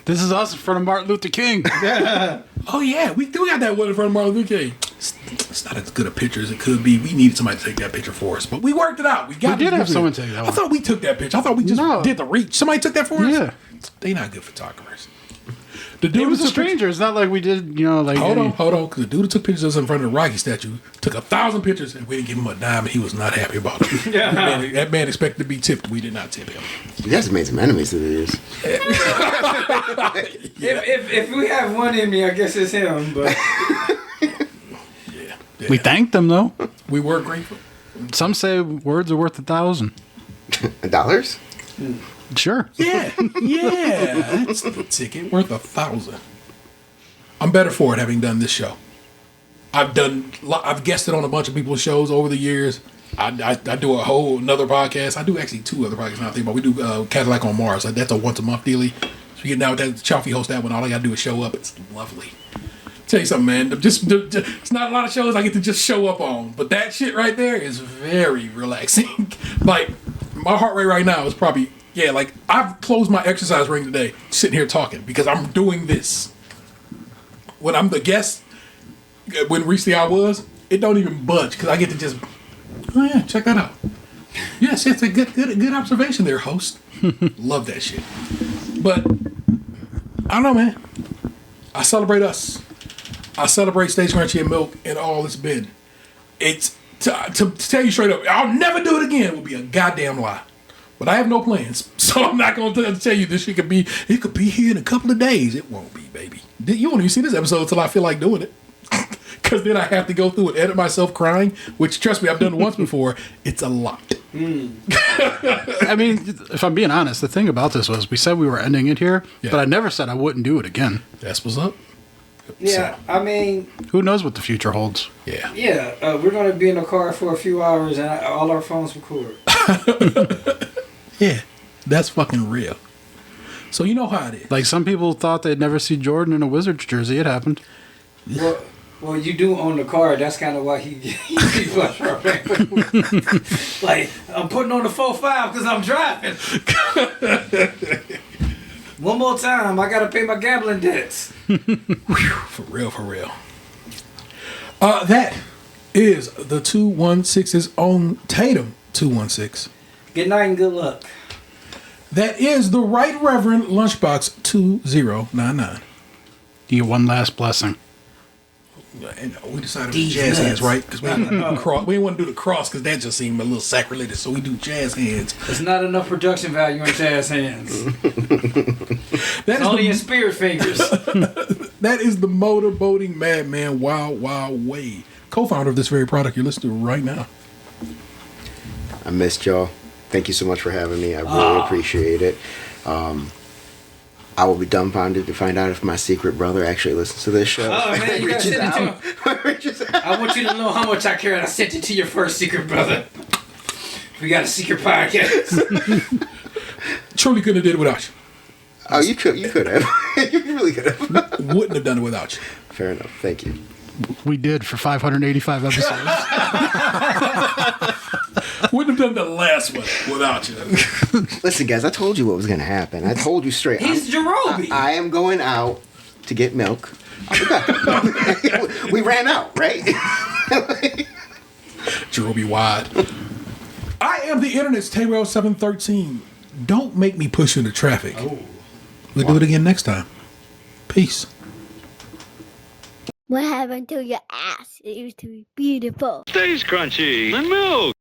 This is us in front of Martin Luther King. Oh, yeah. We got that one in front of Martin Luther King. It's not as good a picture as it could be. We needed somebody to take that picture for us, but we worked it out. We did have someone take that one. I thought we took that picture. I thought we just did the reach. Somebody took that for us? Yeah. They not good photographers. The dude It was who a took stranger. It's not like we did, you know, like... Hold on. Because the dude who took pictures of us in front of the Rocky statue took 1,000 pictures, and we didn't give him a dime, and he was not happy about it. That man expected to be tipped. We did not tip him. You guys have made some enemies through the years. If we have one enemy, I guess it's him. But Yeah. We thanked them, though. We were grateful. Some say words are worth 1,000. Dollars? Sure. Yeah. That's the ticket. Worth 1,000. I'm better for it having done this show. I've guested on a bunch of people's shows over the years. I do a whole another podcast. I do actually 2 other podcasts now I think about. We do Cadillac on Mars. That's a once a month dealie. So you get now that Chalfie hosts that one. All I gotta do is show up. It's lovely. Tell you something, man. Just it's not a lot of shows I get to just show up on, but that shit right there is very relaxing. Like my heart rate right now is probably like I've closed my exercise ring today, sitting here talking because I'm doing this. When I'm the guest, when recently I was, it don't even budge because I get to just check that out. Yes, it's a good observation there, host. Love that shit. But I don't know, man. I celebrate us. I celebrate Stage Krunchy and Milk and all it's been. It's to tell you straight up, I'll never do it again. It would be a goddamn lie. But I have no plans, so I'm not going to tell you this shit could be. It could be here in a couple of days. It won't be, baby. You won't even see this episode until I feel like doing it, because then I have to go through and edit myself crying. Which, trust me, I've done it once before. It's a lot. I mean, if I'm being honest, the thing about this was we said we were ending it here, but I never said I wouldn't do it again. That's what's up. yeah, I mean, Who knows what the future holds? Yeah. we're gonna be in the car for a few hours and all our phones record. Yeah, that's fucking real. So you know how it is. Like some people thought they'd never see Jordan in a Wizards jersey. It happened. Well, you do own the car. That's kind of why he flushed our back. Like, I'm putting on the 4.5 because I'm driving. One more time, I gotta pay my gambling debts. For real. That is the 216's own Tatum 216. Good night and good luck. That is the Right Reverend Lunchbox 2099. Do you one last blessing? And we decided to do jazz hands, right? Because we didn't want to do the cross because that just seemed a little sacrilegious. So we do jazz hands. There's not enough production value in jazz hands. That's only in spirit fingers. That is the motorboating madman Wild Wild Way, co-founder of this very product you're listening to right now. I missed y'all. Thank you so much for having me. I really appreciate it. I will be dumbfounded to find out if my secret brother actually listens to this show. Oh man, you gotta send it to him. I want you to know how much I care, and I sent it to your first secret brother. We got a secret podcast. Truly couldn't have did it without you. Oh, you could have. You really could have. Wouldn't have done it without you. Fair enough. Thank you. We did for 585 episodes. Wouldn't have done the last one without you. Listen, guys, I told you what was going to happen. I told you straight. He's Jerobe. I am going out to get milk. We ran out, right? Jerobe wide. I am the internet's Tayrell 713. Don't make me push you into traffic. We'll do it again next time. Peace. What happened to your ass? It used to be beautiful. Stays crunchy and milk.